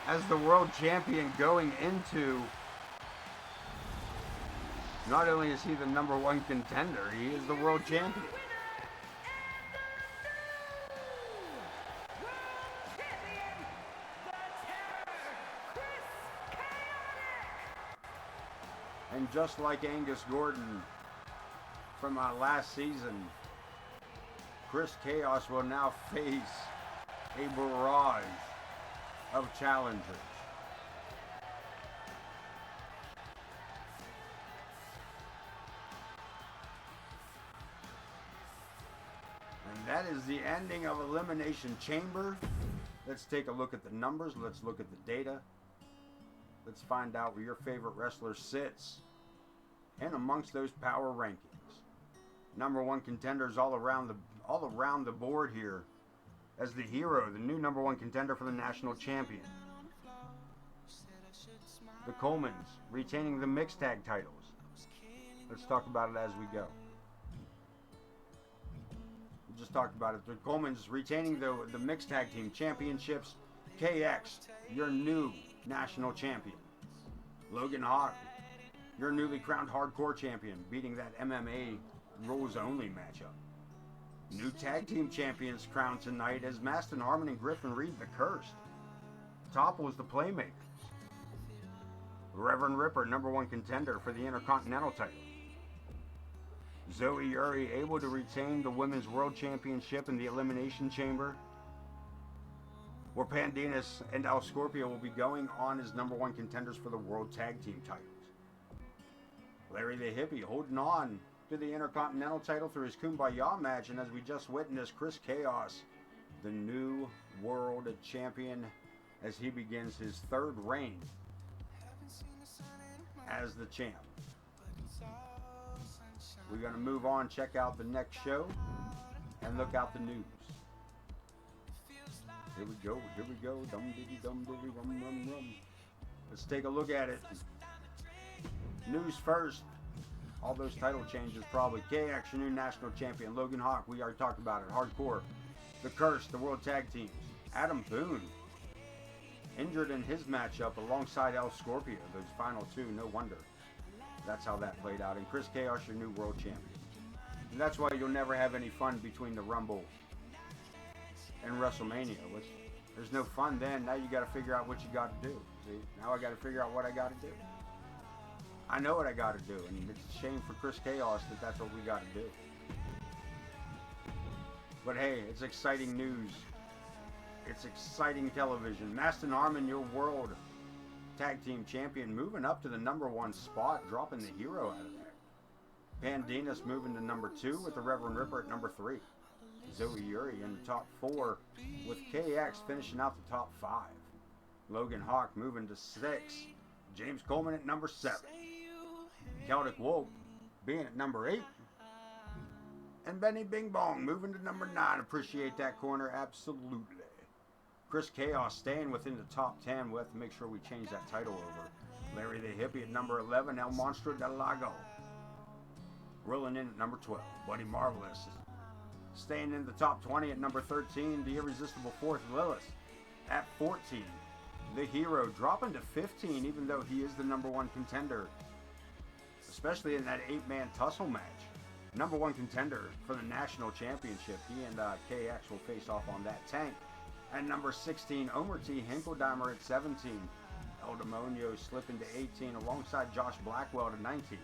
As the world champion going into... Not only is he the #1 contender, he is the world champion. And just like Angus Gordon from last season, Chris Chaos will now face a barrage of challengers. And that is the ending of Elimination Chamber. Let's take a look at the numbers. Let's look at the data. Let's find out where your favorite wrestler sits and amongst those power rankings. #1 contenders all around the board here. As the hero, the new #1 contender for the national champion. The Colemans retaining the mixed tag titles. Let's talk about it as we go. We just talked about it. The Colemans retaining the mixed tag team championships. KX, your new national champion. Logan Hawk, your newly crowned hardcore champion, beating that MMA rules only matchup. New tag team champions crowned tonight as Maston Harmon and Griffin Reed, the Cursed. Top was the Playmaker. Reverend Ripper, #1 contender for the Intercontinental title. Zoe Uri able to retain the Women's World Championship in the Elimination Chamber, where Pandinas and El Scorpio will be going on as #1 contenders for the World Tag Team titles. Larry the Hippie holding on to the Intercontinental title through his Kumbaya match, and as we just witnessed, Chris Chaos, the new world champion, as he begins his third reign as the champ. We're going to move on, check out the next show, and look out the news. Here we go, dum diddy dum diddy rum rum rum. Let's take a look at it. News first. All those title changes probably. KX, your new national champion. Logan Hawk, we already talked about it. Hardcore. The Curse, the World Tag Teams. Adam Boone, injured in his matchup alongside El Scorpio. Those final two, no wonder. That's how that played out. And Chris Chaos, your new world champion. And that's why you'll never have any fun between the Rumble and WrestleMania. There's no fun then. Now you got to figure out what you got to do. See, now I got to figure out what I got to do. I know what I got to do, and it's a shame for Chris Chaos that that's what we got to do. But hey, it's exciting news. It's exciting television. Maston Harmon, your world tag team champion, moving up to the #1 spot, dropping the Hero out of there. Pandinas moving to #2 with the Reverend Ripper at #3. Zoe Yuri in the top 4 with KX finishing out the top 5. Logan Hawk moving to 6. James Coleman at #7. Celtic Wolf being at #8. And Benny Bing Bong moving to #9. Appreciate that corner, absolutely. Chris Chaos staying within the top 10. We'll have to make sure we change that title over. Larry the Hippie at #11. El Monstro del Lago rolling in at #12. Buddy Marvelous staying in the top 20 at #13. The Irresistible Fourth Lilith at 14. The Hero dropping to 15, even though he is the #1 contender, especially in that 8-man tussle match. #1 contender for the national championship. He and KX will face off on that. Tank at #16. Omer T. Hinkeldimer at 17. El Demonio slipping to 18 alongside Josh Blackwell to 19.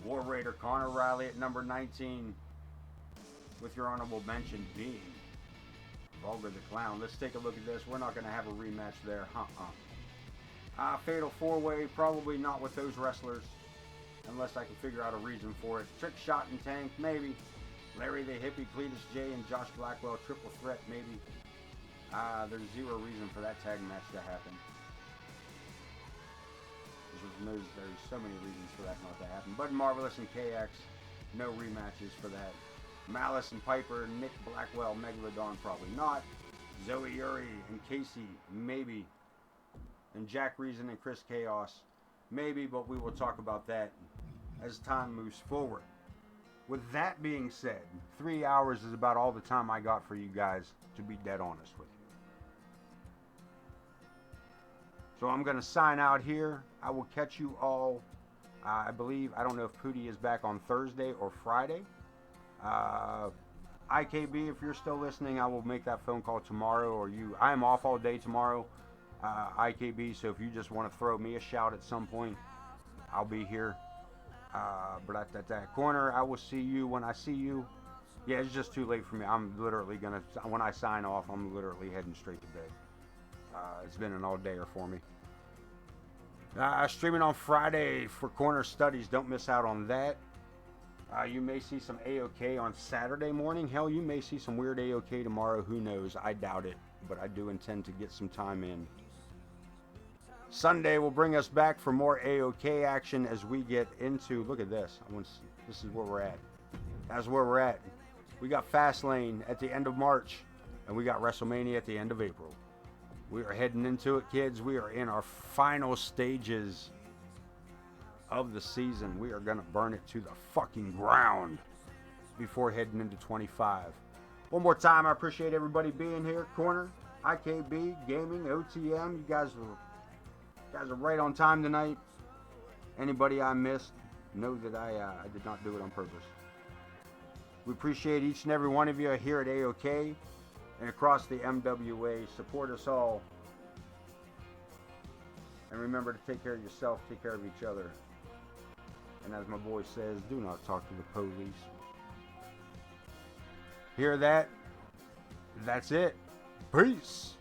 War Raider Connor Riley at #19 with your honorable mention being Vulgar the Clown. Let's take a look at this. We're not going to have a rematch there. Fatal 4-way, probably not with those wrestlers unless I can figure out a reason for it. Trick Shot and Tank, maybe. Larry the Hippie, Cletus J, and Josh Blackwell, triple threat, maybe. There's zero reason for that tag match to happen. There's so many reasons for that not to happen. Bud Marvelous and KX, no rematches for that. Malice and Piper, Nick Blackwell, Megalodon, probably not. Zoe Yuri and Casey, maybe. And Jack Reason and Chris Chaos, maybe, but we will talk about that as time moves forward. With that being said, 3 hours is about all the time I got for you guys, to be dead honest with you. So I'm going to sign out here. I will catch you all, I believe, I don't know if Pootie is back on Thursday or Friday. IKB, if you're still listening, I will make that phone call tomorrow, or you. I am off all day tomorrow, IKB, so if you just want to throw me a shout at some point, I'll be here. But at that corner, I will see you when I see you. Yeah, it's just too late for me. I'm literally gonna, when I sign off, I'm literally heading straight to bed. It's been an all-dayer for me. Streaming on Friday for Corner Studies. Don't miss out on that. You may see some AoK on Saturday morning. Hell, you may see some weird AoK tomorrow. Who knows? I doubt it, but I do intend to get some time in. Sunday will bring us back for more AoK action as we get into, look at this. This is where we're at. That's where we're at. We got Fastlane at the end of March, and we got WrestleMania at the end of April. We are heading into it, kids. We are in our final stages of the season. We are going to burn it to the fucking ground before heading into 25. One more time, I appreciate everybody being here. Corner, IKB, Gaming, OTM. You guys are right on time tonight. Anybody I missed, know that I did not do it on purpose. We appreciate each and every one of you here at AoK and across the MWA. Support us all. And remember to take care of yourself, take care of each other. And as my boy says, do not talk to the police. Hear that? That's it. Peace.